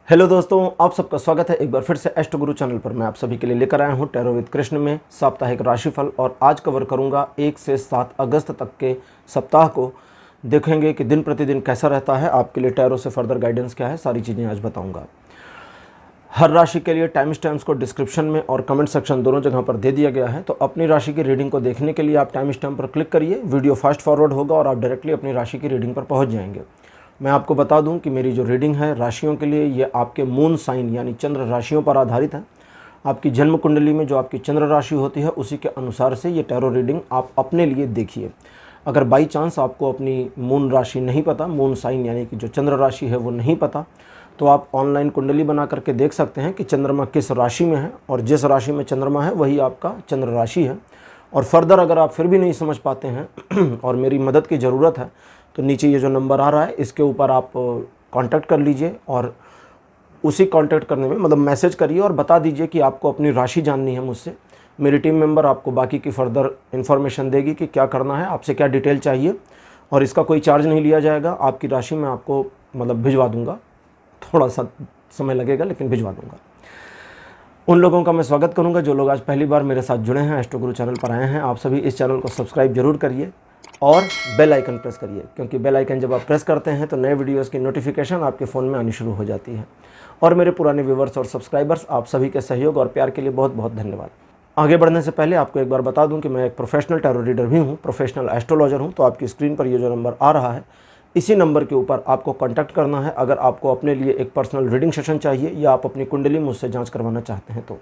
Hello दोस्तों, आप सबका स्वागत है एक बार फिर से एस्ट्रो गुरु चैनल पर। मैं आप सभी के लिए लेकर आया हूं टैरो विद कृष्ण में साप्ताहिक राशिफल। और आज कवर करूंगा 1 से 7 अगस्त तक के सप्ताह को। देखेंगे कि दिन प्रतिदिन कैसा रहता है, आपके लिए टैरो से फर्दर गाइडेंस क्या है, सारी चीज़ें आज बताऊंगा। हर राशि के लिए टाइम स्टैम्प्स को डिस्क्रिप्शन में और कमेंट सेक्शन दोनों जगह पर दे दिया गया है। तो अपनी राशि की रीडिंग को देखने के लिए आप टाइम स्टैम्प पर क्लिक करिए, वीडियो फास्ट फॉरवर्ड होगा और आप डायरेक्टली अपनी राशि की रीडिंग पर पहुँच जाएंगे। मैं आपको बता दूं कि मेरी जो रीडिंग है राशियों के लिए, ये आपके मून साइन यानी चंद्र राशियों पर आधारित है। आपकी जन्म कुंडली में जो आपकी चंद्र राशि होती है उसी के अनुसार से ये टैरो रीडिंग आप अपने लिए देखिए। अगर बाई चांस आपको अपनी मून राशि नहीं पता, मून साइन यानी कि जो चंद्र राशि है वो नहीं पता, तो आप ऑनलाइन कुंडली बना करके देख सकते हैं कि चंद्रमा किस राशि में है, और जिस राशि में चंद्रमा है वही आपका चंद्र राशि है। और फर्दर अगर आप फिर भी नहीं समझ पाते हैं और मेरी मदद की ज़रूरत है, तो नीचे ये जो नंबर आ रहा है इसके ऊपर आप कांटेक्ट कर लीजिए। और उसी कांटेक्ट करने में मतलब मैसेज करिए और बता दीजिए कि आपको अपनी राशि जाननी है मुझसे। मेरी टीम मेंबर आपको बाकी की फर्दर इन्फॉर्मेशन देगी कि क्या करना है, आपसे क्या डिटेल चाहिए। और इसका कोई चार्ज नहीं लिया जाएगा। आपकी राशि मैं आपको मतलब भिजवा दूंगा, थोड़ा सा समय लगेगा लेकिन भिजवा दूंगा। उन लोगों का मैं स्वागत करूंगा जो लोग आज पहली बार मेरे साथ जुड़े हैं, एस्ट्रो गुरु चैनल पर आए हैं। आप सभी इस चैनल को सब्सक्राइब जरूर करिए और बेल आइकन प्रेस करिए, क्योंकि बेल आइकन जब आप प्रेस करते हैं तो नए वीडियोस की नोटिफिकेशन आपके फ़ोन में आनी शुरू हो जाती है। और मेरे पुराने व्यूवर्स और सब्सक्राइबर्स, आप सभी के सहयोग और प्यार के लिए बहुत बहुत धन्यवाद। आगे बढ़ने से पहले आपको एक बार बता दूं कि मैं एक प्रोफेशनल टैरो रीडर भी हूं, प्रोफेशनल एस्ट्रोलॉजर हूं। तो आपकी स्क्रीन पर ये जो नंबर आ रहा है, इसी नंबर के ऊपर आपको कॉन्टैक्ट करना है अगर आपको अपने लिए एक पर्सनल रीडिंग सेशन चाहिए या आप अपनी कुंडली मुझसे जाँच करवाना चाहते हैं। तो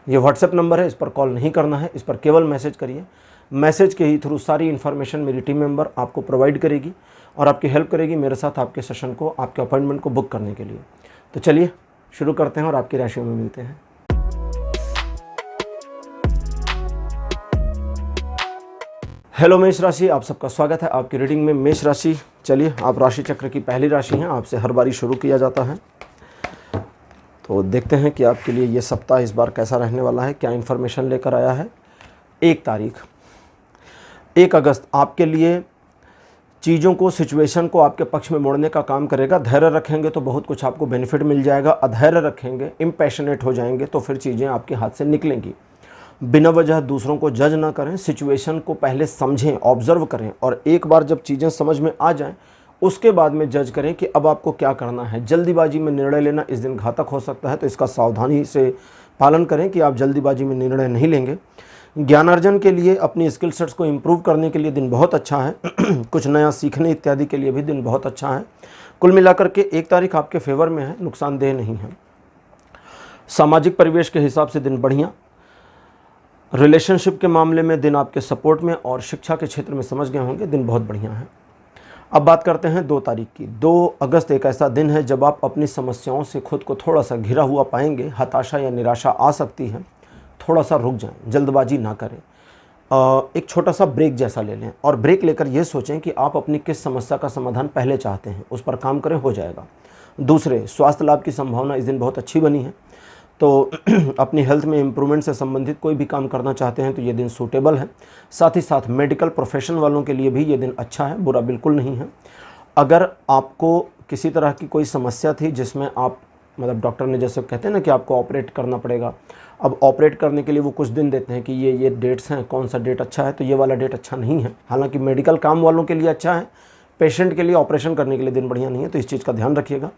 ये व्हाट्सएप नंबर है, इस पर कॉल नहीं करना है, इस पर केवल मैसेज करिए। मैसेज के ही थ्रू सारी इन्फॉर्मेशन मेरी टीम मेंबर आपको प्रोवाइड करेगी और आपकी हेल्प करेगी मेरे साथ आपके सेशन को, आपके अपॉइंटमेंट को बुक करने के लिए। तो चलिए शुरू करते हैं और आपकी राशियों में मिलते हैं। हेलो मेष राशि, आप सबका स्वागत है आपकी रीडिंग में। मेष राशि, चलिए आप राशि चक्र की पहली राशि हैं, आपसे हर बारी शुरू किया जाता है। तो देखते हैं कि आपके लिए ये सप्ताह इस बार कैसा रहने वाला है, क्या इन्फॉर्मेशन लेकर आया है। 1 अगस्त आपके लिए चीज़ों को, सिचुएशन को आपके पक्ष में मोड़ने का काम करेगा। धैर्य रखेंगे तो बहुत कुछ आपको बेनिफिट मिल जाएगा। अधैर्य रखेंगे, इम्पैशनेट हो जाएंगे तो फिर चीज़ें आपके हाथ से निकलेंगी। बिना वजह दूसरों को जज ना करें, सिचुएशन को पहले समझें, ऑब्जर्व करें, और एक बार जब चीज़ें समझ में आ जाएं उसके बाद में जज करें कि अब आपको क्या करना है। जल्दीबाजी में निर्णय लेना इस दिन घातक हो सकता है, तो इसका सावधानी से पालन करें कि आप जल्दीबाजी में निर्णय नहीं लेंगे। ज्ञानार्जन के लिए, अपनी स्किल सेट्स को इम्प्रूव करने के लिए दिन बहुत अच्छा है। कुछ नया सीखने इत्यादि के लिए भी दिन बहुत अच्छा है। कुल मिलाकर के 1 तारीख आपके फेवर में है, नुकसानदेह नहीं है। सामाजिक परिवेश के हिसाब से दिन बढ़िया। रिलेशनशिप के मामले में दिन आपके सपोर्ट में, और शिक्षा के क्षेत्र में समझ गए होंगे दिन बहुत बढ़िया है। अब बात करते हैं 2 तारीख की। 2 अगस्त एक ऐसा दिन है जब आप अपनी समस्याओं से खुद को थोड़ा सा घिरा हुआ पाएंगे। हताशा या निराशा आ सकती है, थोड़ा सा रुक जाएं, जल्दबाजी ना करें। एक छोटा सा ब्रेक जैसा ले लें और ब्रेक लेकर ये सोचें कि आप अपनी किस समस्या का समाधान पहले चाहते हैं, उस पर काम करें, हो जाएगा। दूसरे, स्वास्थ्य लाभ की संभावना इस दिन बहुत अच्छी बनी है। तो अपनी हेल्थ में इम्प्रूवमेंट से संबंधित कोई भी काम करना चाहते हैं तो ये दिन सूटेबल है। साथ ही साथ मेडिकल प्रोफेशन वालों के लिए भी ये दिन अच्छा है, बुरा बिल्कुल नहीं है। अगर आपको किसी तरह की कोई समस्या थी जिसमें आप मतलब डॉक्टर ने जैसे कहते हैं ना कि आपको ऑपरेट करना पड़ेगा, अब ऑपरेट करने के लिए वो कुछ दिन देते हैं कि ये डेट्स हैं, कौन सा डेट अच्छा है, तो ये वाला डेट अच्छा नहीं है। हालांकि मेडिकल काम वालों के लिए अच्छा है, पेशेंट के लिए, ऑपरेशन करने के लिए दिन बढ़िया नहीं है, तो इस चीज़ का ध्यान रखिएगा।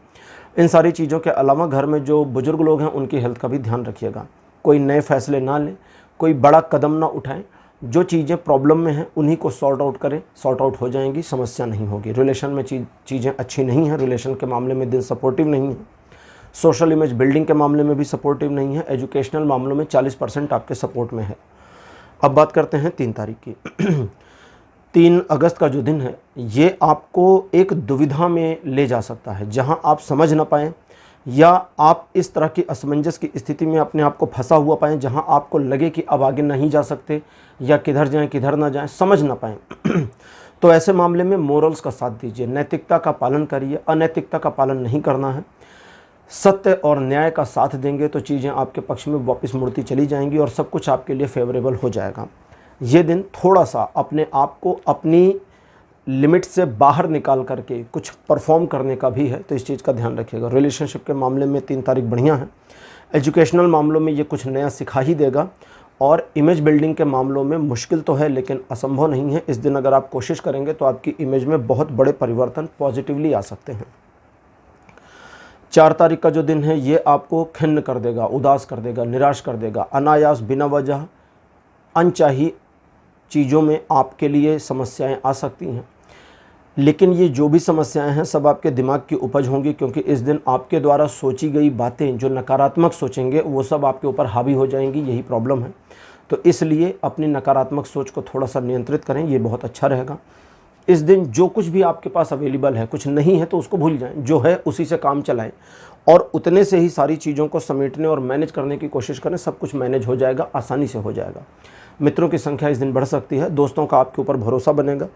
इन सारी चीज़ों के अलावा घर में जो बुजुर्ग लोग हैं उनकी हेल्थ का भी ध्यान रखिएगा। कोई नए फैसले ना लें, कोई बड़ा कदम ना उठाएं। जो चीज़ें प्रॉब्लम में हैं उन्हीं को सॉर्ट आउट करें, सॉर्ट आउट हो जाएंगी, समस्या नहीं होगी। रिलेशन में चीज़ें अच्छी नहीं हैं, रिलेशन के मामले में दिन सपोर्टिव नहीं है। सोशल इमेज बिल्डिंग के मामले में भी सपोर्टिव नहीं है। एजुकेशनल मामलों में 40% आपके सपोर्ट में है। अब बात करते हैं 3 तारीख की। 3 अगस्त का जो दिन है ये आपको एक दुविधा में ले जा सकता है, जहां आप समझ ना पाएँ या आप इस तरह की असमंजस की स्थिति में अपने आप को फंसा हुआ पाएँ जहां आपको लगे कि अब आगे नहीं जा सकते, या किधर जाएं किधर ना जाएं, समझ ना पाएँ। तो ऐसे मामले में मोरल्स का साथ दीजिए, नैतिकता का पालन करिए। अनैतिकता का पालन नहीं करना है। सत्य और न्याय का साथ देंगे तो चीज़ें आपके पक्ष में वापस मुड़ती चली जाएंगी और सब कुछ आपके लिए फेवरेबल हो जाएगा। ये दिन थोड़ा सा अपने आप को अपनी लिमिट से बाहर निकाल करके कुछ परफॉर्म करने का भी है, तो इस चीज़ का ध्यान रखिएगा। रिलेशनशिप के मामले में 3 तारीख बढ़िया है। एजुकेशनल मामलों में ये कुछ नया सिखा ही देगा, और इमेज बिल्डिंग के मामलों में मुश्किल तो है लेकिन असंभव नहीं है। इस दिन अगर आप कोशिश करेंगे तो आपकी इमेज में बहुत बड़े परिवर्तन पॉजिटिवली आ सकते हैं। 4 तारीख का जो दिन है ये आपको खिन्न कर देगा, उदास कर देगा, निराश कर देगा। अनायास बिना वजह अनचाही चीज़ों में आपके लिए समस्याएं आ सकती हैं, लेकिन ये जो भी समस्याएं हैं सब आपके दिमाग की उपज होंगी, क्योंकि इस दिन आपके द्वारा सोची गई बातें जो नकारात्मक सोचेंगे वो सब आपके ऊपर हावी हो जाएंगी। यही प्रॉब्लम है। तो इसलिए अपनी नकारात्मक सोच को थोड़ा सा नियंत्रित करें, ये बहुत अच्छा रहेगा। इस दिन जो कुछ भी आपके पास अवेलेबल है, कुछ नहीं है तो उसको भूल जाएं, जो है उसी से काम चलाएं और उतने से ही सारी चीज़ों को समेटने और मैनेज करने की कोशिश करें। सब कुछ मैनेज हो जाएगा, आसानी से हो जाएगा। मित्रों की संख्या इस दिन बढ़ सकती है, दोस्तों का आपके ऊपर भरोसा बनेगा।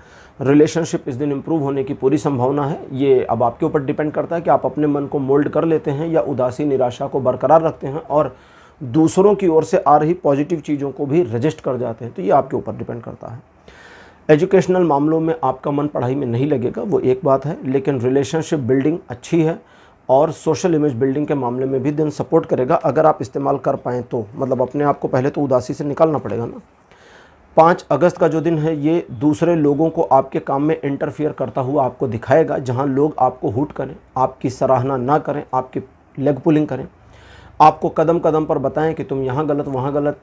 रिलेशनशिप इस दिन इम्प्रूव होने की पूरी संभावना है। ये अब आपके ऊपर डिपेंड करता है कि आप अपने मन को मोल्ड कर लेते हैं या उदासी निराशा को बरकरार रखते हैं और दूसरों की ओर से आ रही पॉजिटिव चीज़ों को भी रजिस्ट कर जाते हैं। तो ये आपके ऊपर डिपेंड करता है। एजुकेशनल मामलों में आपका मन पढ़ाई में नहीं लगेगा, वो एक बात है, लेकिन रिलेशनशिप बिल्डिंग अच्छी है और सोशल इमेज बिल्डिंग के मामले में भी दिन सपोर्ट करेगा अगर आप इस्तेमाल कर पाएँ तो। मतलब अपने आप को पहले तो उदासी से निकालना पड़ेगा ना। 5 अगस्त का जो दिन है ये दूसरे लोगों को आपके काम में इंटरफियर करता हुआ आपको दिखाएगा, जहां लोग आपको हूट करें, आपकी सराहना ना करें, आपकी लेग पुलिंग करें, आपको कदम कदम पर बताएं कि तुम यहाँ गलत वहाँ गलत,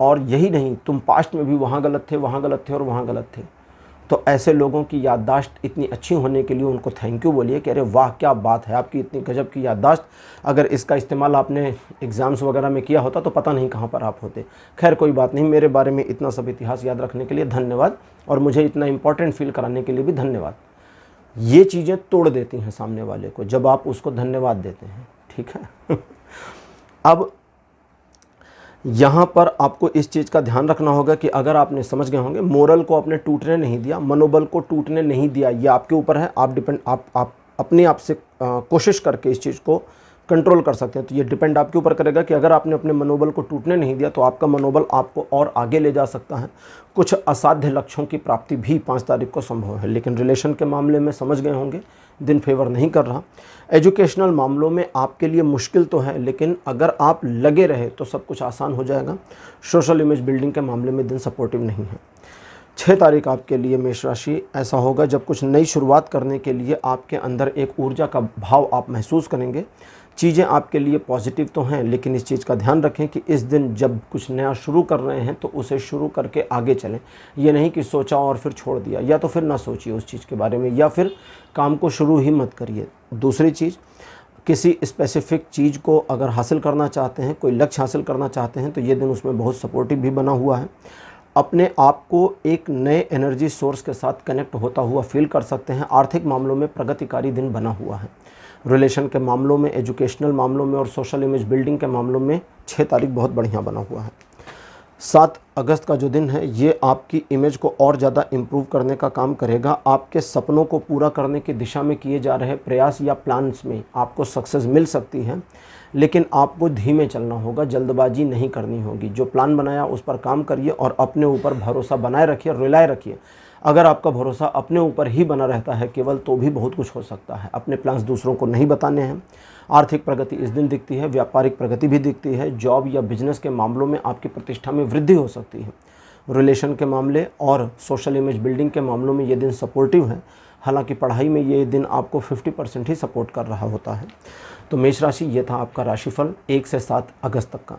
और यही नहीं तुम पास्ट में भी वहाँ गलत थे, वहाँ गलत थे और वहाँ गलत थे। तो ऐसे लोगों की याददाश्त इतनी अच्छी होने के लिए उनको थैंक यू बोलिए कि अरे वाह क्या बात है, आपकी इतनी गजब की याददाश्त। अगर इसका इस्तेमाल आपने एग्ज़ाम्स वगैरह में किया होता तो पता नहीं कहाँ पर आप होते। खैर कोई बात नहीं, मेरे बारे में इतना सब इतिहास याद रखने के लिए धन्यवाद, और मुझे इतना इम्पॉर्टेंट फील कराने के लिए भी धन्यवाद। ये चीज़ें तोड़ देती हैं सामने वाले को जब आप उसको धन्यवाद देते हैं, ठीक है। अब यहाँ पर आपको इस चीज़ का ध्यान रखना होगा कि अगर आपने समझ गए होंगे, मोरल को आपने टूटने नहीं दिया, मनोबल को टूटने नहीं दिया, ये आपके ऊपर है। आप अपने आप से कोशिश करके इस चीज़ को कंट्रोल कर सकते हैं। तो ये डिपेंड आपके ऊपर करेगा कि अगर आपने अपने मनोबल को टूटने नहीं दिया तो आपका मनोबल आपको और आगे ले जा सकता है। कुछ असाध्य लक्ष्यों की प्राप्ति भी 5 तारीख को संभव है। लेकिन रिलेशन के मामले में समझ गए होंगे दिन फेवर नहीं कर रहा। एजुकेशनल मामलों में आपके लिए मुश्किल तो है, लेकिन अगर आप लगे रहे तो सब कुछ आसान हो जाएगा। सोशल इमेज बिल्डिंग के मामले में दिन सपोर्टिव नहीं है। 6 तारीख आपके लिए मेष राशि ऐसा होगा जब कुछ नई शुरुआत करने के लिए आपके अंदर एक ऊर्जा का भाव आप महसूस करेंगे। चीज़ें आपके लिए पॉजिटिव तो हैं, लेकिन इस चीज़ का ध्यान रखें कि इस दिन जब कुछ नया शुरू कर रहे हैं तो उसे शुरू करके आगे चलें। ये नहीं कि सोचा और फिर छोड़ दिया, या तो फिर ना सोचिए उस चीज़ के बारे में, या फिर काम को शुरू ही मत करिए। दूसरी चीज़, किसी स्पेसिफिक चीज़ को अगर हासिल करना चाहते हैं, कोई लक्ष्य हासिल करना चाहते हैं, तो ये दिन उसमें बहुत सपोर्टिव भी बना हुआ है। अपने आप को एक नए एनर्जी सोर्स के साथ कनेक्ट होता हुआ फील कर सकते हैं। आर्थिक मामलों में प्रगतिकारी दिन बना हुआ है। रिलेशन के मामलों में, एजुकेशनल मामलों में और सोशल इमेज बिल्डिंग के मामलों में 6 तारीख बहुत बढ़िया बना हुआ है। 7 अगस्त का जो दिन है ये आपकी इमेज को और ज़्यादा इम्प्रूव करने का काम करेगा। आपके सपनों को पूरा करने की दिशा में किए जा रहे प्रयास या प्लान्स में आपको सक्सेस मिल सकती है, लेकिन आपको धीमे चलना होगा, जल्दबाजी नहीं करनी होगी। जो प्लान बनाया उस पर काम करिए और अपने ऊपर भरोसा बनाए रखिए, रिलाय रखिए। अगर आपका भरोसा अपने ऊपर ही बना रहता है केवल, तो भी बहुत कुछ हो सकता है। अपने प्लान्स दूसरों को नहीं बताने हैं। आर्थिक प्रगति इस दिन दिखती है, व्यापारिक प्रगति भी दिखती है। जॉब या बिजनेस के मामलों में आपकी प्रतिष्ठा में वृद्धि हो सकती है। रिलेशन के मामले और सोशल इमेज बिल्डिंग के मामलों में ये दिन सपोर्टिव है। हालांकि पढ़ाई में ये दिन आपको 50% ही सपोर्ट कर रहा होता है। तो मेष राशि, ये था आपका राशिफल 1 से 7 अगस्त तक का।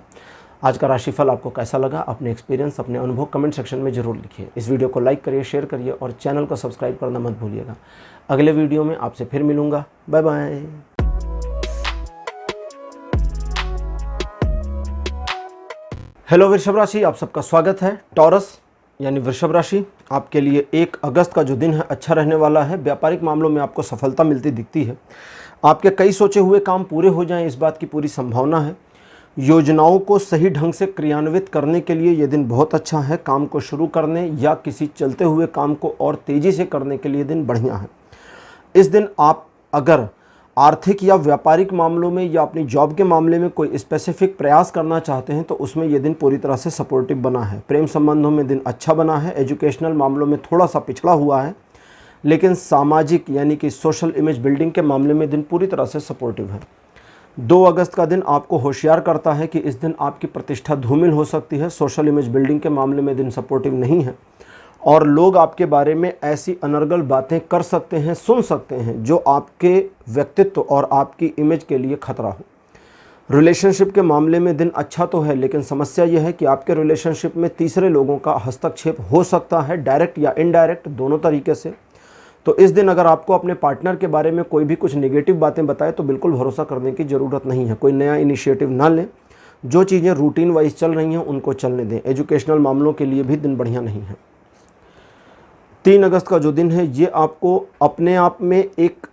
आज का राशिफल आपको कैसा लगा? अपने एक्सपीरियंस, अपने अनुभव कमेंट सेक्शन में ज़रूर लिखिए। इस वीडियो को लाइक करिए, शेयर करिए और चैनल को सब्सक्राइब करना मत भूलिएगा। अगले वीडियो में आपसे फिर मिलूँगा। Bye bye. हेलो वृषभ राशि, आप सबका स्वागत है। टॉरस यानी वृषभ राशि, आपके लिए 1 अगस्त का जो दिन है अच्छा रहने वाला है। व्यापारिक मामलों में आपको सफलता मिलती दिखती है। आपके कई सोचे हुए काम पूरे हो जाएं, इस बात की पूरी संभावना है। योजनाओं को सही ढंग से क्रियान्वित करने के लिए ये दिन बहुत अच्छा है। काम को शुरू करने या किसी चलते हुए काम को और तेज़ी से करने के लिए दिन बढ़िया है। इस दिन आप अगर आर्थिक या व्यापारिक मामलों में या अपनी जॉब के मामले में कोई स्पेसिफिक प्रयास करना चाहते हैं तो उसमें यह दिन पूरी तरह से सपोर्टिव बना है। प्रेम संबंधों में दिन अच्छा बना है। एजुकेशनल मामलों में थोड़ा सा पिछड़ा हुआ है, लेकिन सामाजिक यानी कि सोशल इमेज बिल्डिंग के मामले में दिन पूरी तरह से सपोर्टिव है। 2 अगस्त का दिन आपको होशियार करता है कि इस दिन आपकी प्रतिष्ठा धूमिल हो सकती है। सोशल इमेज बिल्डिंग के मामले में दिन सपोर्टिव नहीं है और लोग आपके बारे में ऐसी अनर्गल बातें कर सकते हैं, सुन सकते हैं जो आपके व्यक्तित्व और आपकी इमेज के लिए खतरा हो। रिलेशनशिप के मामले में दिन अच्छा तो है, लेकिन समस्या यह है कि आपके रिलेशनशिप में तीसरे लोगों का हस्तक्षेप हो सकता है, डायरेक्ट या इनडायरेक्ट दोनों तरीके से। तो इस दिन अगर आपको अपने पार्टनर के बारे में कोई भी कुछ नेगेटिव बातें बताए तो बिल्कुल भरोसा करने की ज़रूरत नहीं है। कोई नया इनिशिएटिव ना लें। जो चीज़ें रूटीन वाइज चल रही हैं उनको चलने दें। एजुकेशनल मामलों के लिए भी दिन बढ़िया नहीं है। 3 अगस्त का जो दिन है ये आपको अपने आप में एक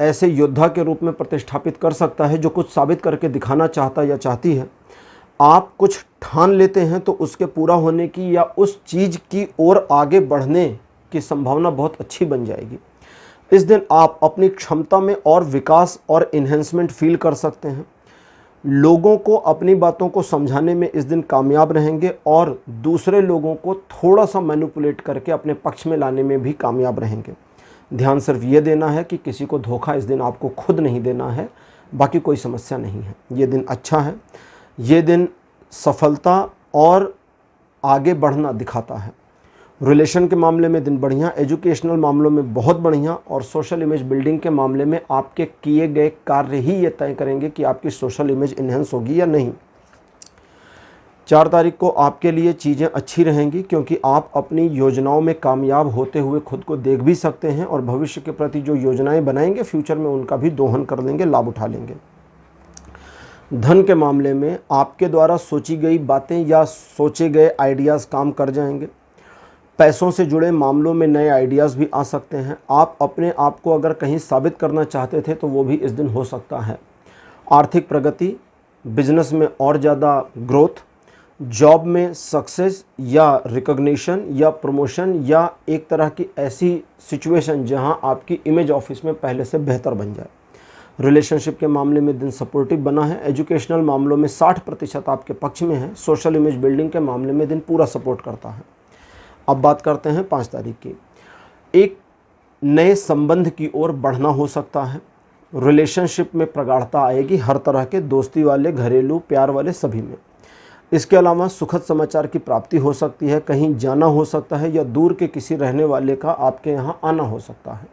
ऐसे योद्धा के रूप में प्रतिष्ठापित कर सकता है जो कुछ साबित करके दिखाना चाहता या चाहती है। आप कुछ ठान लेते हैं तो उसके पूरा होने की या उस चीज़ की ओर आगे बढ़ने की संभावना बहुत अच्छी बन जाएगी। इस दिन आप अपनी क्षमता में और विकास और इन्हेंसमेंट फील कर सकते हैं। लोगों को अपनी बातों को समझाने में इस दिन कामयाब रहेंगे और दूसरे लोगों को थोड़ा सा मैनिपुलेट करके अपने पक्ष में लाने में भी कामयाब रहेंगे। ध्यान सिर्फ ये देना है कि किसी को धोखा इस दिन आपको खुद नहीं देना है, बाकी कोई समस्या नहीं है। ये दिन अच्छा है। ये दिन सफलता और आगे बढ़ना दिखाता है। रिलेशन के मामले में दिन बढ़िया, एजुकेशनल मामलों में बहुत बढ़िया और सोशल इमेज बिल्डिंग के मामले में आपके किए गए कार्य ही ये तय करेंगे कि आपकी सोशल इमेज इन्हेंस होगी या नहीं। 4 तारीख को आपके लिए चीज़ें अच्छी रहेंगी क्योंकि आप अपनी योजनाओं में कामयाब होते हुए खुद को देख भी सकते हैं और भविष्य के प्रति जो योजनाएं बनाएंगे फ्यूचर में उनका भी दोहन कर लेंगे, लाभ उठा लेंगे। धन के मामले में आपके द्वारा सोची गई बातें या सोचे गए आइडियाज़ काम कर जाएंगे। पैसों से जुड़े मामलों में नए आइडियाज़ भी आ सकते हैं। आप अपने आप को अगर कहीं साबित करना चाहते थे तो वो भी इस दिन हो सकता है। आर्थिक प्रगति, बिजनेस में और ज़्यादा ग्रोथ, जॉब में सक्सेस या रिकॉग्निशन या प्रमोशन या एक तरह की ऐसी सिचुएशन जहां आपकी इमेज ऑफिस में पहले से बेहतर बन जाए। रिलेशनशिप के मामले में दिन सपोर्टिव बना है। एजुकेशनल मामलों में 60% आपके पक्ष में है। सोशल इमेज बिल्डिंग के मामले में दिन पूरा सपोर्ट करता है। अब बात करते हैं 5 तारीख की। एक नए संबंध की ओर बढ़ना हो सकता है। रिलेशनशिप में प्रगाढ़ता आएगी, हर तरह के, दोस्ती वाले, घरेलू, प्यार वाले, सभी में। इसके अलावा सुखद समाचार की प्राप्ति हो सकती है। कहीं जाना हो सकता है या दूर के किसी रहने वाले का आपके यहाँ आना हो सकता है।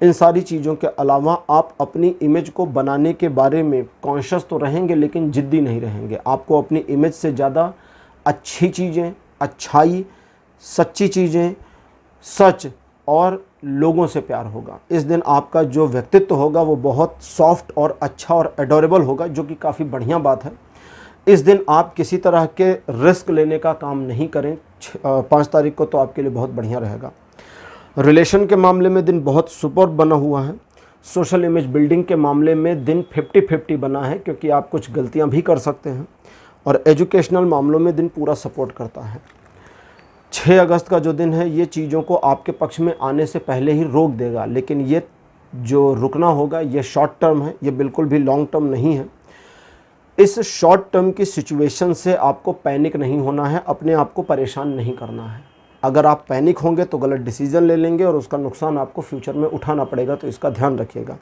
इन सारी चीज़ों के अलावा आप अपनी इमेज को बनाने के बारे में कॉन्शियस तो रहेंगे लेकिन जिद्दी नहीं रहेंगे। आपको अपनी इमेज से ज़्यादा अच्छी चीज़ें, अच्छाई, सच्ची चीज़ें, सच और लोगों से प्यार होगा। इस दिन आपका जो व्यक्तित्व होगा वो बहुत सॉफ्ट और अच्छा और एडोरेबल होगा, जो कि काफ़ी बढ़िया बात है। इस दिन आप किसी तरह के रिस्क लेने का काम नहीं करें। 5 तारीख को तो आपके लिए बहुत बढ़िया रहेगा। रिलेशन के मामले में दिन बहुत सुपर बना हुआ है। सोशल इमेज बिल्डिंग के मामले में दिन 50-50 बना है क्योंकि आप कुछ गलतियां भी कर सकते हैं और एजुकेशनल मामलों में दिन पूरा सपोर्ट करता है। 6 अगस्त का जो दिन है ये चीज़ों को आपके पक्ष में आने से पहले ही रोक देगा, लेकिन ये जो रुकना होगा ये शॉर्ट टर्म है, ये बिल्कुल भी लॉन्ग टर्म नहीं है। इस शॉर्ट टर्म की सिचुएशन से आपको पैनिक नहीं होना है, अपने आप को परेशान नहीं करना है। अगर आप पैनिक होंगे तो गलत डिसीजन ले लेंगे और उसका नुकसान आपको फ्यूचर में उठाना पड़ेगा, तो इसका ध्यान रखिएगा।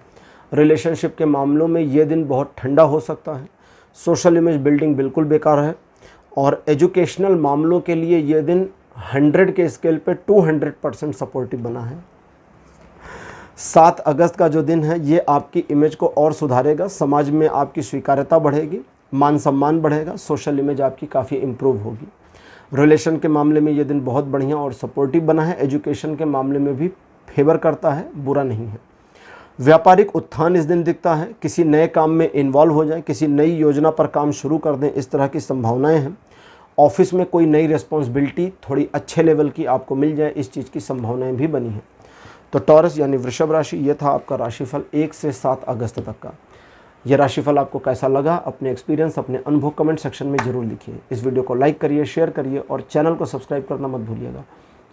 रिलेशनशिप के मामलों में ये दिन बहुत ठंडा हो सकता है। सोशल इमेज बिल्डिंग बिल्कुल बेकार है और एजुकेशनल मामलों के लिए ये दिन 100 के स्केल पे 200% सपोर्टिव बना है। 7 अगस्त का जो दिन है ये आपकी इमेज को और सुधारेगा। समाज में आपकी स्वीकार्यता बढ़ेगी, मान सम्मान बढ़ेगा, सोशल इमेज आपकी काफ़ी इम्प्रूव होगी। रिलेशन के मामले में ये दिन बहुत बढ़िया और सपोर्टिव बना है। एजुकेशन के मामले में भी फेवर करता है, बुरा नहीं है। व्यापारिक उत्थान इस दिन दिखता है। किसी नए काम में इन्वॉल्व हो जाए, किसी नई योजना पर काम शुरू कर दें, इस तरह की संभावनाएं हैं। ऑफिस में कोई नई रिस्पॉन्सिबिलिटी थोड़ी अच्छे लेवल की आपको मिल जाए, इस चीज़ की संभावनाएं भी बनी हैं। तो टॉरस यानी वृषभ राशि, ये था आपका राशिफल 1 से 7 अगस्त तक का। यह राशिफल आपको कैसा लगा, अपने एक्सपीरियंस, अपने अनुभव कमेंट सेक्शन में ज़रूर लिखिए। इस वीडियो को लाइक करिए, शेयर करिए और चैनल को सब्सक्राइब करना मत भूलिएगा।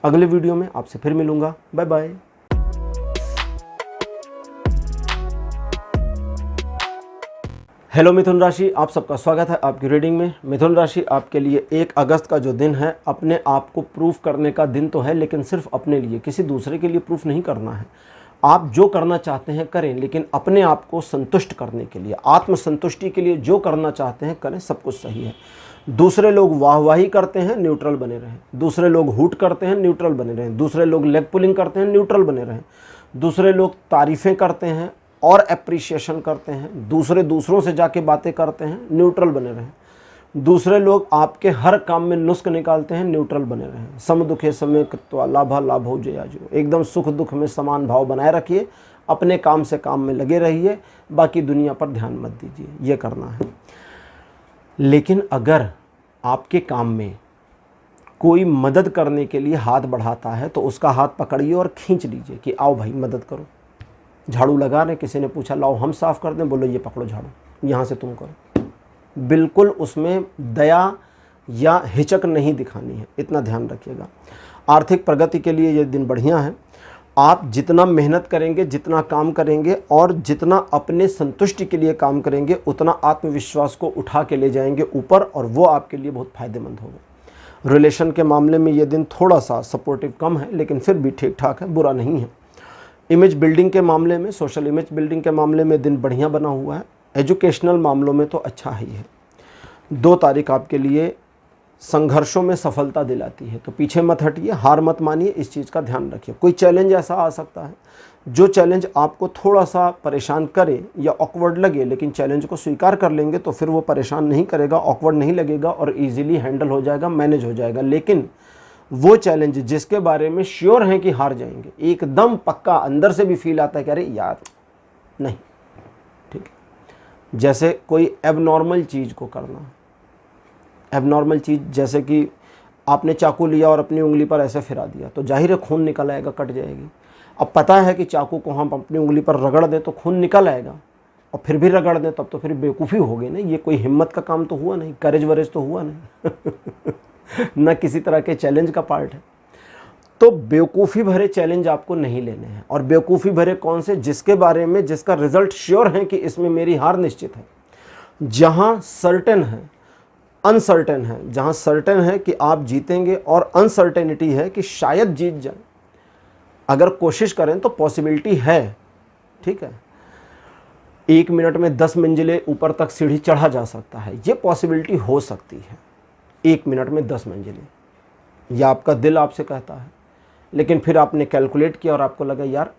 अगले वीडियो में आपसे फिर मिलूँगा। Bye bye. हेलो मिथुन राशि, आप सबका स्वागत है आपकी रीडिंग में। मिथुन राशि आपके लिए 1 अगस्त का जो दिन है, अपने आप को प्रूफ करने का दिन तो है, लेकिन सिर्फ अपने लिए, किसी दूसरे के लिए प्रूफ नहीं करना है। आप जो करना चाहते हैं करें, लेकिन अपने आप को संतुष्ट करने के लिए, आत्मसंतुष्टि के लिए जो करना चाहते हैं करें, सब कुछ सही है। दूसरे लोग वाहवाही करते हैं, न्यूट्रल बने रहें। दूसरे लोग हुट करते हैं, न्यूट्रल बने रहें। दूसरे लोग लेग पुलिंग करते हैं, न्यूट्रल बने रहें। दूसरे लोग तारीफ़ें करते हैं और एप्रिसिएशन करते हैं, दूसरों से जाके बातें करते हैं, न्यूट्रल बने रहें। दूसरे लोग आपके हर काम में नुस्ख निकालते हैं, न्यूट्रल बने रहें। सम दुखे समय कृत्वा लाभा लाभो जयाजो, एकदम सुख दुख में समान भाव बनाए रखिए। अपने काम से काम में लगे रहिए, बाकी दुनिया पर ध्यान मत दीजिए, ये करना है। लेकिन अगर आपके काम में कोई मदद करने के लिए हाथ बढ़ाता है तो उसका हाथ पकड़िए और खींच लीजिए कि आओ भाई मदद करो। झाड़ू लगा रहे, किसी ने पूछा लाओ हम साफ़ कर दें, बोलो ये पकड़ो झाड़ू, यहाँ से तुम करो। बिल्कुल उसमें दया या हिचक नहीं दिखानी है, इतना ध्यान रखिएगा। आर्थिक प्रगति के लिए ये दिन बढ़िया है। आप जितना मेहनत करेंगे, जितना काम करेंगे और जितना अपने संतुष्टि के लिए काम करेंगे, उतना आत्मविश्वास को उठा के ले जाएंगे ऊपर, और वो आपके लिए बहुत फ़ायदेमंद होगा। रिलेशन के मामले में ये दिन थोड़ा सा सपोर्टिव कम है, लेकिन फिर भी ठीक ठाक है, बुरा नहीं है। इमेज बिल्डिंग के मामले में, सोशल इमेज बिल्डिंग के मामले में दिन बढ़िया बना हुआ है। एजुकेशनल मामलों में तो अच्छा ही है। 2 तारीख आपके लिए संघर्षों में सफलता दिलाती है, तो पीछे मत हटिए, हार मत मानिए, इस चीज़ का ध्यान रखिए। कोई चैलेंज ऐसा आ सकता है जो चैलेंज आपको थोड़ा सा परेशान करे या ऑकवर्ड लगे, लेकिन चैलेंज को स्वीकार कर लेंगे तो फिर वो परेशान नहीं करेगा, ऑकवर्ड नहीं लगेगा और ईजिली हैंडल हो जाएगा, मैनेज हो जाएगा। लेकिन वो चैलेंज जिसके बारे में श्योर हैं कि हार जाएंगे, एकदम पक्का अंदर से भी फील आता है कि अरे यार नहीं, ठीक है। जैसे कोई एबनॉर्मल चीज़ को करना, एबनॉर्मल चीज़ जैसे कि आपने चाकू लिया और अपनी उंगली पर ऐसे फिरा दिया, तो जाहिर है खून निकल आएगा, कट जाएगी। अब पता है कि चाकू को हम अपनी उंगली पर रगड़ दें तो खून निकल आएगा, और फिर भी रगड़ दें तब तो फिर बेवकूफ़ी हो गई ना। ये कोई हिम्मत का काम तो हुआ नहीं, करेज वरेज तो हुआ नहीं न किसी तरह के चैलेंज का पार्ट है। तो बेवकूफ़ी भरे चैलेंज आपको नहीं लेने हैं। और बेवकूफ़ी भरे कौन से? जिसके बारे में, जिसका रिजल्ट श्योर है कि इसमें मेरी हार निश्चित है। जहाँ सर्टेन है, अनसर्टेन है, जहाँ सर्टेन है कि आप जीतेंगे और अनसर्टेनिटी है कि शायद जीत जाए, अगर कोशिश करें तो पॉसिबिलिटी है, ठीक है। 1 मिनट में 10 मंजिलें ऊपर तक सीढ़ी चढ़ा जा सकता है, ये पॉसिबिलिटी हो सकती है। 1 मिनट में 10 मंजिलें, यह आपका दिल आपसे कहता है। लेकिन फिर आपने कैलकुलेट किया और आपको लगा यार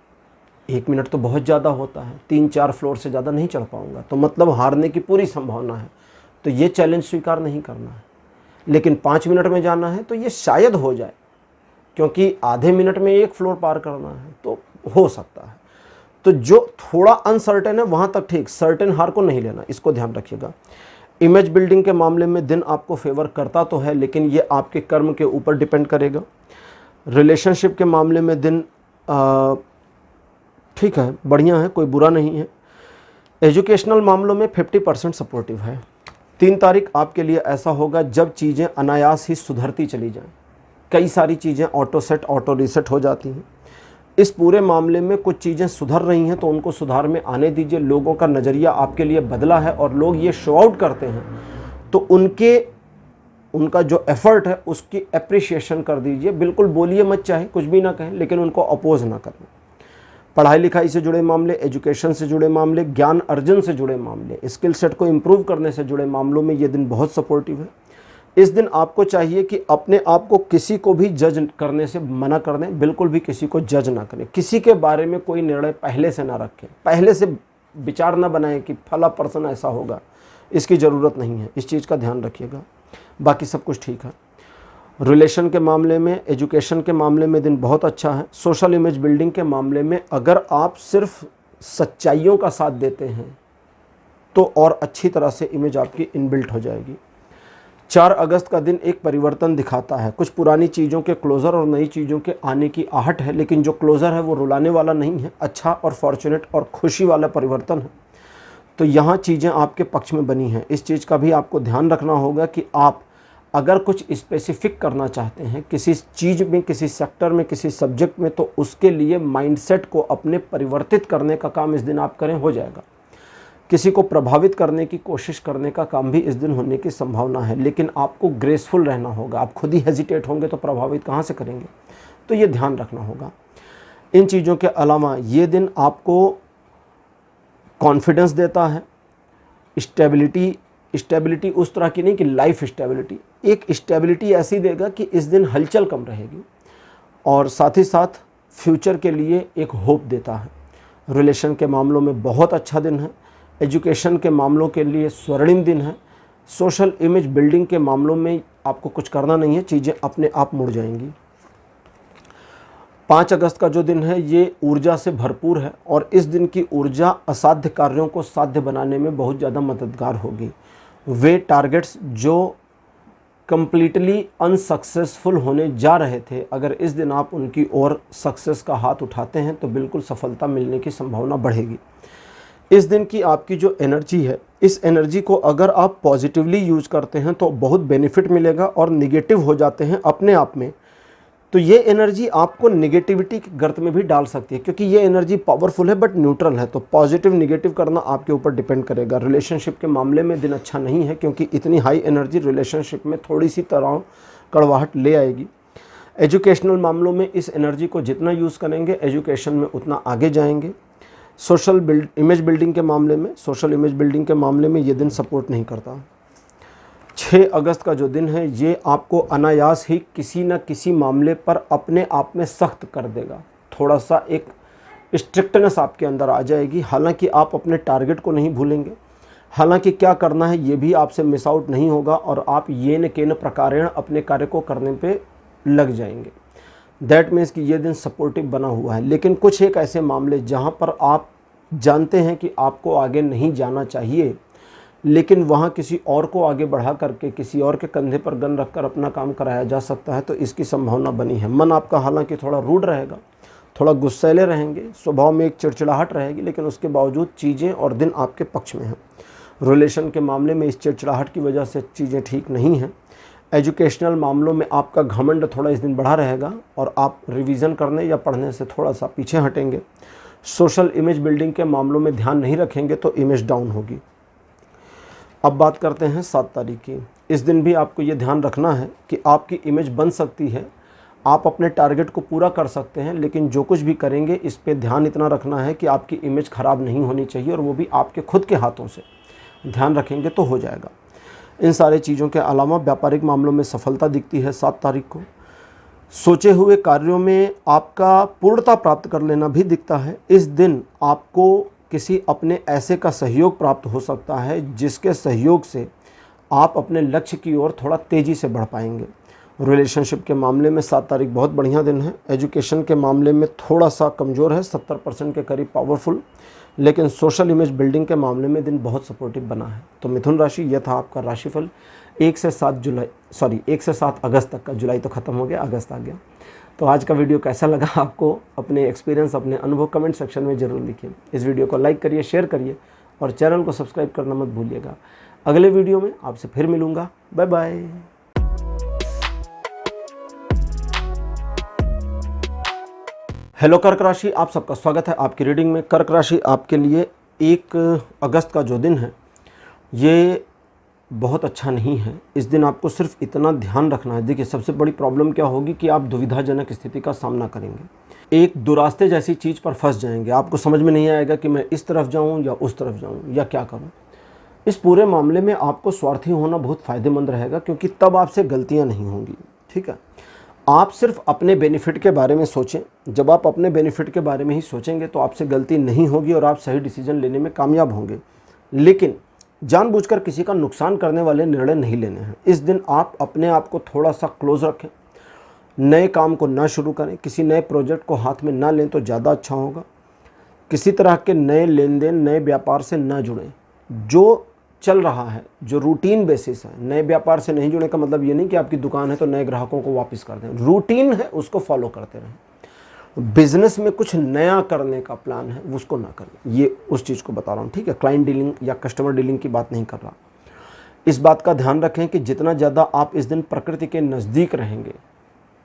1 मिनट तो बहुत ज़्यादा होता है, 3-4 फ्लोर से ज़्यादा नहीं चढ़ पाऊँगा, तो मतलब हारने की पूरी संभावना है, तो ये चैलेंज स्वीकार नहीं करना है। लेकिन 5 मिनट में जाना है तो ये शायद हो जाए, क्योंकि आधे मिनट में 1 फ्लोर पार करना है, तो हो सकता है। तो जो थोड़ा अनसर्टेन है वहाँ तक ठीक, सर्टेन हार को नहीं लेना, इसको ध्यान रखिएगा। इमेज बिल्डिंग के मामले में दिन आपको फेवर करता तो है, लेकिन ये आपके कर्म के ऊपर डिपेंड करेगा। रिलेशनशिप के मामले में दिन ठीक है, बढ़िया है, कोई बुरा नहीं है। एजुकेशनल मामलों में 50% सपोर्टिव है। 3 तारीख आपके लिए ऐसा होगा जब चीज़ें अनायास ही सुधरती चली जाएं। कई सारी चीज़ें ऑटो सेट, ऑटो रीसेट हो जाती हैं। इस पूरे मामले में कुछ चीज़ें सुधर रही हैं तो उनको सुधार में आने दीजिए। लोगों का नज़रिया आपके लिए बदला है और लोग ये शो आउट करते हैं, तो उनका जो एफर्ट है उसकी एप्रिसिएशन कर दीजिए। बिल्कुल बोलिए मत, चाहे कुछ भी ना कहें, लेकिन उनको अपोज ना करें। पढ़ाई लिखाई से जुड़े मामले, एजुकेशन से जुड़े मामले, ज्ञान अर्जन से जुड़े मामले, स्किल सेट को इम्प्रूव करने से जुड़े मामलों में ये दिन बहुत सपोर्टिव है। इस दिन आपको चाहिए कि अपने आप को किसी को भी जज करने से मना कर दें, बिल्कुल भी किसी को जज ना करें। किसी के बारे में कोई निर्णय पहले से ना रखें, पहले से विचार ना बनाएं कि फला पर्सन ऐसा होगा, इसकी ज़रूरत नहीं है, इस चीज़ का ध्यान रखिएगा। बाकी सब कुछ ठीक है। रिलेशन के मामले में, एजुकेशन के मामले में दिन बहुत अच्छा है। सोशल इमेज बिल्डिंग के मामले में अगर आप सिर्फ सच्चाइयों का साथ देते हैं तो और अच्छी तरह से इमेज आपकी इनबिल्ट हो जाएगी। 4 अगस्त का दिन एक परिवर्तन दिखाता है। कुछ पुरानी चीज़ों के क्लोज़र और नई चीज़ों के आने की आहट है, लेकिन जो क्लोज़र है वो रुलाने वाला नहीं है, अच्छा और फॉर्चुनेट और खुशी वाला परिवर्तन है। तो यहाँ चीज़ें आपके पक्ष में बनी हैं। इस चीज़ का भी आपको ध्यान रखना होगा कि आप अगर कुछ स्पेसिफिक करना चाहते हैं किसी चीज़ में, किसी सेक्टर में, किसी सब्जेक्ट में, तो उसके लिए माइंडसेट को अपने परिवर्तित करने का काम इस दिन आप करें, हो जाएगा। किसी को प्रभावित करने की कोशिश करने का काम भी इस दिन होने की संभावना है, लेकिन आपको ग्रेसफुल रहना होगा। आप खुद ही हेजिटेट होंगे तो प्रभावित कहाँ से करेंगे, तो ये ध्यान रखना होगा। इन चीज़ों के अलावा ये दिन आपको कॉन्फिडेंस देता है, स्टेबिलिटी उस तरह की नहीं कि लाइफ स्टेबिलिटी, एक स्टेबिलिटी ऐसी देगा कि इस दिन हलचल कम रहेगी, और साथ ही साथ फ्यूचर के लिए एक होप देता है। रिलेशन के मामलों में बहुत अच्छा दिन है, एजुकेशन के मामलों के लिए स्वर्णिम दिन है, सोशल इमेज बिल्डिंग के मामलों में आपको कुछ करना नहीं है, चीज़ें अपने आप मुड़ जाएंगी। 5 अगस्त का जो दिन है ये ऊर्जा से भरपूर है, और इस दिन की ऊर्जा असाध्य कार्यों को साध्य बनाने में बहुत ज़्यादा मददगार होगी। वे टारगेट्स जो कंप्लीटली अनसक्सेसफुल होने जा रहे थे, अगर इस दिन आप उनकी ओर सक्सेस का हाथ उठाते हैं तो बिल्कुल सफलता मिलने की संभावना बढ़ेगी। इस दिन की आपकी जो एनर्जी है, इस एनर्जी को अगर आप पॉजिटिवली यूज करते हैं तो बहुत बेनिफिट मिलेगा, और निगेटिव हो जाते हैं अपने आप में तो ये एनर्जी आपको नेगेटिविटी के गर्त में भी डाल सकती है, क्योंकि ये एनर्जी पावरफुल है बट न्यूट्रल है। तो पॉजिटिव निगेटिव करना आपके ऊपर डिपेंड करेगा। रिलेशनशिप के मामले में दिन अच्छा नहीं है, क्योंकि इतनी हाई एनर्जी रिलेशनशिप में थोड़ी सी तनाव कड़वाहट ले आएगी। एजुकेशनल मामलों में इस एनर्जी को जितना यूज़ करेंगे एजुकेशन में उतना आगे जाएंगे। सोशल इमेज बिल्डिंग के मामले में ये दिन सपोर्ट नहीं करता। 6 अगस्त का जो दिन है ये आपको अनायास ही किसी न किसी मामले पर अपने आप में सख्त कर देगा। थोड़ा सा एक स्ट्रिक्टनेस आपके अंदर आ जाएगी। हालांकि आप अपने टारगेट को नहीं भूलेंगे, हालांकि क्या करना है ये भी आपसे मिस आउट नहीं होगा, और आप ये न के न प्रकारेण अपने कार्य को करने पे लग जाएंगे। दैट मीन्स कि ये दिन सपोर्टिव बना हुआ है। लेकिन कुछ एक ऐसे मामले जहाँ पर आप जानते हैं कि आपको आगे नहीं जाना चाहिए, लेकिन वहाँ किसी और को आगे बढ़ा करके किसी और के कंधे पर गन रखकर अपना काम कराया जा सकता है, तो इसकी संभावना बनी है। मन आपका हालांकि थोड़ा रूड रहेगा, थोड़ा गुस्सैले रहेंगे, स्वभाव में एक चिड़चिड़ाहट रहेगी, लेकिन उसके बावजूद चीज़ें और दिन आपके पक्ष में हैं। रिलेशन के मामले में इस चिड़चिड़ाहट की वजह से चीज़ें ठीक नहीं हैं। एजुकेशनल मामलों में आपका घमंड थोड़ा इस दिन बढ़ा रहेगा, और आप रिवीजन करने या पढ़ने से थोड़ा सा पीछे हटेंगे। सोशल इमेज बिल्डिंग के मामलों में ध्यान नहीं रखेंगे तो इमेज डाउन होगी। अब बात करते हैं 7 तारीख की। इस दिन भी आपको ये ध्यान रखना है कि आपकी इमेज बन सकती है, आप अपने टारगेट को पूरा कर सकते हैं, लेकिन जो कुछ भी करेंगे इस पे ध्यान इतना रखना है कि आपकी इमेज ख़राब नहीं होनी चाहिए, और वो भी आपके खुद के हाथों से। ध्यान रखेंगे तो हो जाएगा। इन सारे चीज़ों के अलावा व्यापारिक मामलों में सफलता दिखती है 7 तारीख को। सोचे हुए कार्यों में आपका पूर्णता प्राप्त कर लेना भी दिखता है। इस दिन आपको किसी अपने ऐसे का सहयोग प्राप्त हो सकता है जिसके सहयोग से आप अपने लक्ष्य की ओर थोड़ा तेज़ी से बढ़ पाएंगे। रिलेशनशिप के मामले में 7 तारीख बहुत बढ़िया दिन है। एजुकेशन के मामले में थोड़ा सा कमज़ोर है, 70% के करीब पावरफुल, लेकिन सोशल इमेज बिल्डिंग के मामले में दिन बहुत सपोर्टिव बना है। तो मिथुन राशि, यह था आपका राशिफल 1 से 7 अगस्त तक का। जुलाई तो ख़त्म हो गया, अगस्त आ गया। तो आज का वीडियो कैसा लगा आपको, अपने एक्सपीरियंस, अपने अनुभव कमेंट सेक्शन में ज़रूर लिखिए। इस वीडियो को लाइक करिए, शेयर करिए, और चैनल को सब्सक्राइब करना मत भूलिएगा। अगले वीडियो में आपसे फिर मिलूँगा। Bye bye. हेलो कर्क राशि, आप सबका स्वागत है आपकी रीडिंग में। कर्क राशि आपके लिए 1 अगस्त का जो दिन है ये बहुत अच्छा नहीं है। इस दिन आपको सिर्फ इतना ध्यान रखना है। देखिए, सबसे बड़ी प्रॉब्लम क्या होगी कि आप दुविधाजनक स्थिति का सामना करेंगे। एक दुरास्ते जैसी चीज़ पर फंस जाएंगे। आपको समझ में नहीं आएगा कि मैं इस तरफ जाऊं या उस तरफ जाऊं या क्या करूं। इस पूरे मामले में आपको स्वार्थी होना बहुत फ़ायदेमंद रहेगा, क्योंकि तब आपसे गलतियां नहीं होंगी। ठीक है, आप सिर्फ अपने बेनिफिट के बारे में सोचें। जब आप अपने बेनिफिट के बारे में ही सोचेंगे तो आपसे गलती नहीं होगी और आप सही डिसीजन लेने में कामयाब होंगे। लेकिन जानबूझकर किसी का नुकसान करने वाले निर्णय नहीं लेने हैं। इस दिन आप अपने आप को थोड़ा सा क्लोज रखें, नए काम को ना शुरू करें, किसी नए प्रोजेक्ट को हाथ में ना लें तो ज़्यादा अच्छा होगा। किसी तरह के नए लेन देन, नए व्यापार से ना जुड़ें। जो चल रहा है, जो रूटीन बेसिस है, नए व्यापार से नहीं जुड़ने का मतलब ये नहीं कि आपकी दुकान है तो नए ग्राहकों को वापस कर दें। रूटीन है, उसको फॉलो करते रहें। बिजनेस में कुछ नया करने का प्लान है, उसको ना करें। ये उस चीज़ को बता रहा हूँ। ठीक है, क्लाइंट डीलिंग या कस्टमर डीलिंग की बात नहीं कर रहा। इस बात का ध्यान रखें कि जितना ज़्यादा आप इस दिन प्रकृति के नज़दीक रहेंगे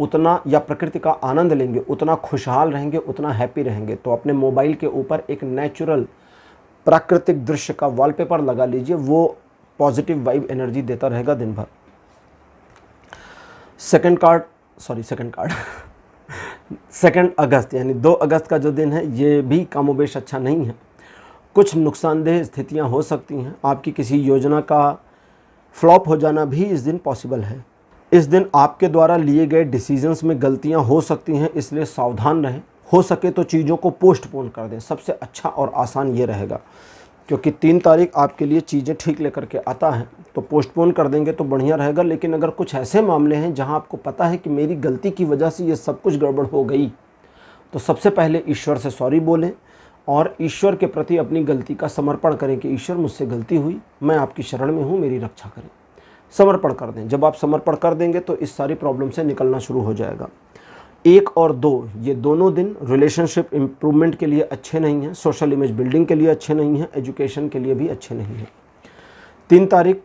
उतना, या प्रकृति का आनंद लेंगे, उतना खुशहाल रहेंगे, उतना हैप्पी रहेंगे। तो अपने मोबाइल के ऊपर एक नेचुरल प्राकृतिक दृश्य का वॉलपेपर लगा लीजिए, वो पॉजिटिव वाइब एनर्जी देता रहेगा दिन भर। सेकंड अगस्त यानी 2 अगस्त का जो दिन है ये भी कामोबेश अच्छा नहीं है। कुछ नुकसानदेह स्थितियां हो सकती हैं। आपकी किसी योजना का फ्लॉप हो जाना भी इस दिन पॉसिबल है। इस दिन आपके द्वारा लिए गए डिसीजंस में गलतियां हो सकती हैं, इसलिए सावधान रहें। हो सके तो चीज़ों को पोस्टपोन कर दें, सबसे अच्छा और आसान ये रहेगा, क्योंकि 3 तारीख आपके लिए चीज़ें ठीक लेकर के आता है, तो पोस्टपोन कर देंगे तो बढ़िया रहेगा। लेकिन अगर कुछ ऐसे मामले हैं जहां आपको पता है कि मेरी गलती की वजह से ये सब कुछ गड़बड़ हो गई, तो सबसे पहले ईश्वर से सॉरी बोलें और ईश्वर के प्रति अपनी गलती का समर्पण करें कि ईश्वर मुझसे गलती हुई, मैं आपकी शरण में हूँ, मेरी रक्षा करें। समर्पण कर दें। जब आप समर्पण कर देंगे तो इस सारी प्रॉब्लम से निकलना शुरू हो जाएगा। 1 और 2 ये दोनों दिन रिलेशनशिप इम्प्रूवमेंट के लिए अच्छे नहीं हैं, सोशल इमेज बिल्डिंग के लिए अच्छे नहीं हैं, एजुकेशन के लिए भी अच्छे नहीं हैं। 3 तारीख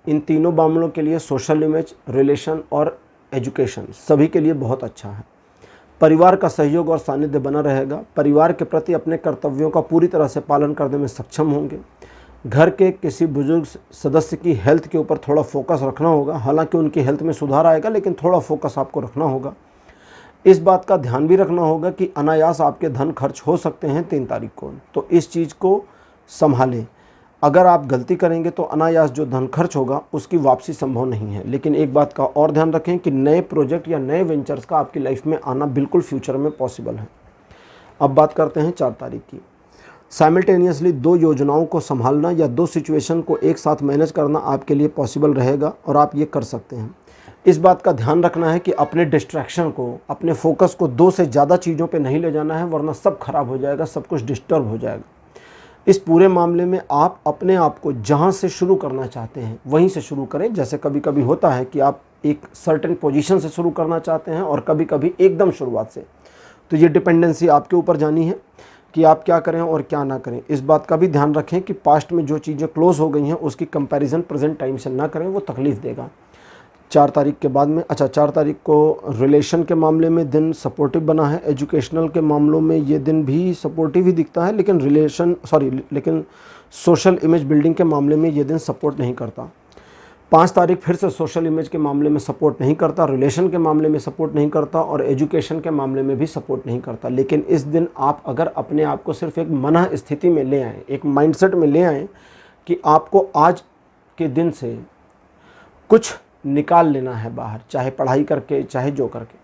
इन तीनों मामलों के लिए सोशल इमेज, रिलेशन और एजुकेशन सभी के लिए बहुत अच्छा है। परिवार का सहयोग और सानिध्य बना रहेगा। परिवार के प्रति अपने कर्तव्यों का पूरी तरह से पालन करने में सक्षम होंगे। घर के किसी बुजुर्ग सदस्य की हेल्थ के ऊपर थोड़ा फोकस रखना होगा। हालांकि उनकी हेल्थ में सुधार आएगा, लेकिन थोड़ा फोकस आपको रखना होगा। इस बात का ध्यान भी रखना होगा कि अनायास आपके धन खर्च हो सकते हैं 3 तारीख को, तो इस चीज़ को संभालें। अगर आप गलती करेंगे तो अनायास जो धन खर्च होगा उसकी वापसी संभव नहीं है। लेकिन एक बात का और ध्यान रखें कि नए प्रोजेक्ट या नए वेंचर्स का आपकी लाइफ में आना बिल्कुल फ्यूचर में पॉसिबल है। अब बात करते हैं 4 तारीख की। साइमल्टेनियसली 2 योजनाओं को संभालना या 2 सिचुएशन को एक साथ मैनेज करना आपके लिए पॉसिबल रहेगा और आप ये कर सकते हैं। इस बात का ध्यान रखना है कि अपने डिस्ट्रैक्शन को, अपने फोकस को 2 से ज़्यादा चीज़ों पे नहीं ले जाना है, वरना सब खराब हो जाएगा, सब कुछ डिस्टर्ब हो जाएगा। इस पूरे मामले में आप अपने आप को जहाँ से शुरू करना चाहते हैं वहीं से शुरू करें। जैसे कभी कभी होता है कि आप एक सर्टेन पोजीशन से शुरू करना चाहते हैं और कभी कभी एकदम शुरुआत से, तो ये डिपेंडेंसी आपके ऊपर जानी है कि आप क्या करें और क्या ना करें। इस बात का भी ध्यान रखें कि पास्ट में जो चीज़ें क्लोज हो गई हैं उसकी कंपैरिजन प्रेजेंट टाइम से ना करें, वो तकलीफ़ देगा। 4 तारीख के बाद में 4 तारीख को रिलेशन के मामले में दिन सपोर्टिव बना है। एजुकेशनल के मामलों में ये दिन भी सपोर्टिव ही दिखता है, लेकिन सोशल इमेज बिल्डिंग के मामले में ये दिन सपोर्ट नहीं करता। 5 तारीख फिर से सोशल इमेज के मामले में सपोर्ट नहीं करता, रिलेशन के मामले में सपोर्ट नहीं करता और एजुकेशन के मामले में भी सपोर्ट नहीं करता। लेकिन इस दिन आप अगर अपने आप को सिर्फ एक मना स्थिति में ले आएँ, एक माइंडसेट में ले आएँ कि आपको आज के दिन से कुछ निकाल लेना है बाहर, चाहे पढ़ाई करके चाहे जो करके,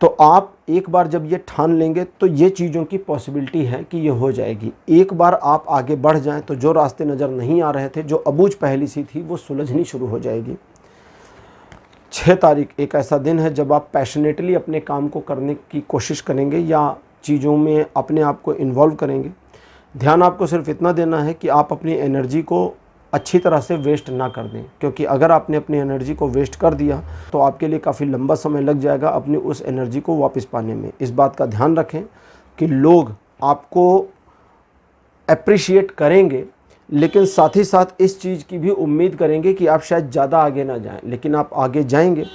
तो आप एक बार जब ये ठान लेंगे तो ये चीज़ों की पॉसिबिलिटी है कि ये हो जाएगी। एक बार आप आगे बढ़ जाएं तो जो रास्ते नज़र नहीं आ रहे थे, जो अबूझ पहली सी थी, वो सुलझनी शुरू हो जाएगी। 6 तारीख एक ऐसा दिन है जब आप पैशनेटली अपने काम को करने की कोशिश करेंगे या चीज़ों में अपने आप को इन्वॉल्व करेंगे। ध्यान आपको सिर्फ इतना देना है कि आप अपनी एनर्जी को अच्छी तरह से वेस्ट ना कर दें, क्योंकि अगर आपने अपनी एनर्जी को वेस्ट कर दिया तो आपके लिए काफ़ी लंबा समय लग जाएगा अपनी उस एनर्जी को वापस पाने में। इस बात का ध्यान रखें कि लोग आपको अप्रिशिएट करेंगे, लेकिन साथ ही साथ इस चीज़ की भी उम्मीद करेंगे कि आप शायद ज़्यादा आगे ना जाएं। लेकिन आप आगे जाएंगे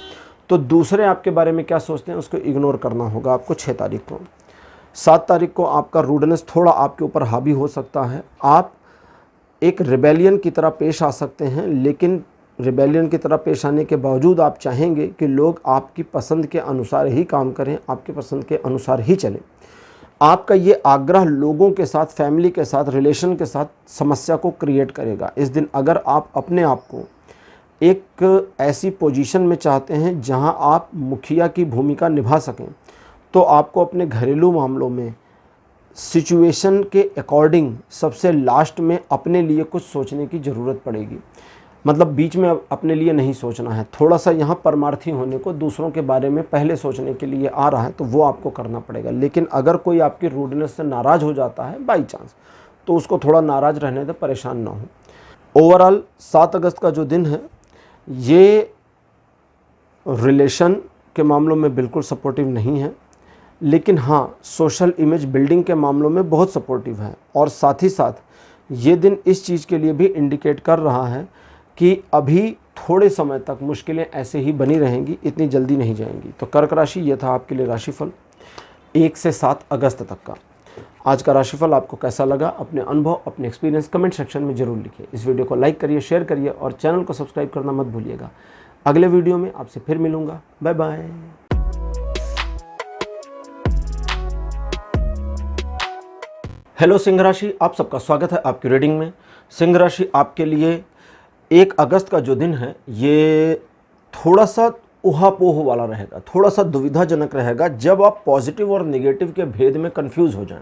तो दूसरे आपके बारे में क्या सोचते हैं उसको इग्नोर करना होगा आपको 6 तारीख को। 7 तारीख को आपका रूडनेस थोड़ा आपके ऊपर हावी हो सकता है। आप एक रिबेलियन की तरह पेश आ सकते हैं, लेकिन रिबेलियन की तरह पेश आने के बावजूद आप चाहेंगे कि लोग आपकी पसंद के अनुसार ही काम करें, आपके पसंद के अनुसार ही चलें। आपका ये आग्रह लोगों के साथ, फैमिली के साथ, रिलेशन के साथ समस्या को क्रिएट करेगा। इस दिन अगर आप अपने आप को एक ऐसी पोजीशन में चाहते हैं जहां आप मुखिया की भूमिका निभा सकें, तो आपको अपने घरेलू मामलों में सिचुएशन के अकॉर्डिंग सबसे लास्ट में अपने लिए कुछ सोचने की ज़रूरत पड़ेगी। मतलब बीच में अपने लिए नहीं सोचना है, थोड़ा सा यहाँ परमार्थी होने को, दूसरों के बारे में पहले सोचने के लिए आ रहा है तो वो आपको करना पड़ेगा। लेकिन अगर कोई आपकी रूडनेस से नाराज़ हो जाता है बाई चांस, तो उसको थोड़ा नाराज़ रहने दे, परेशान ना हो। ओवरऑल 7 अगस्त का जो दिन है ये रिलेशन के मामलों में बिल्कुल सपोर्टिव नहीं है, लेकिन हाँ सोशल इमेज बिल्डिंग के मामलों में बहुत सपोर्टिव है। और साथ ही साथ ये दिन इस चीज़ के लिए भी इंडिकेट कर रहा है कि अभी थोड़े समय तक मुश्किलें ऐसे ही बनी रहेंगी, इतनी जल्दी नहीं जाएंगी। तो कर्क राशि, ये था आपके लिए राशिफल 1 से 7 अगस्त तक का। आज का राशिफल आपको कैसा लगा, अपने अनुभव, अपने एक्सपीरियंस कमेंट सेक्शन में जरूर लिखिए। इस वीडियो को लाइक करिए, शेयर करिए और चैनल को सब्सक्राइब करना मत भूलिएगा। अगले वीडियो में आपसे फिर मिलूंगा। Bye bye. हेलो सिंह राशि, आप सबका स्वागत है आपकी रीडिंग में। सिंह राशि, आपके लिए 1 अगस्त का जो दिन है ये थोड़ा सा ऊहापोह वाला रहेगा, थोड़ा सा दुविधाजनक रहेगा। जब आप पॉजिटिव और नेगेटिव के भेद में कंफ्यूज हो जाएं,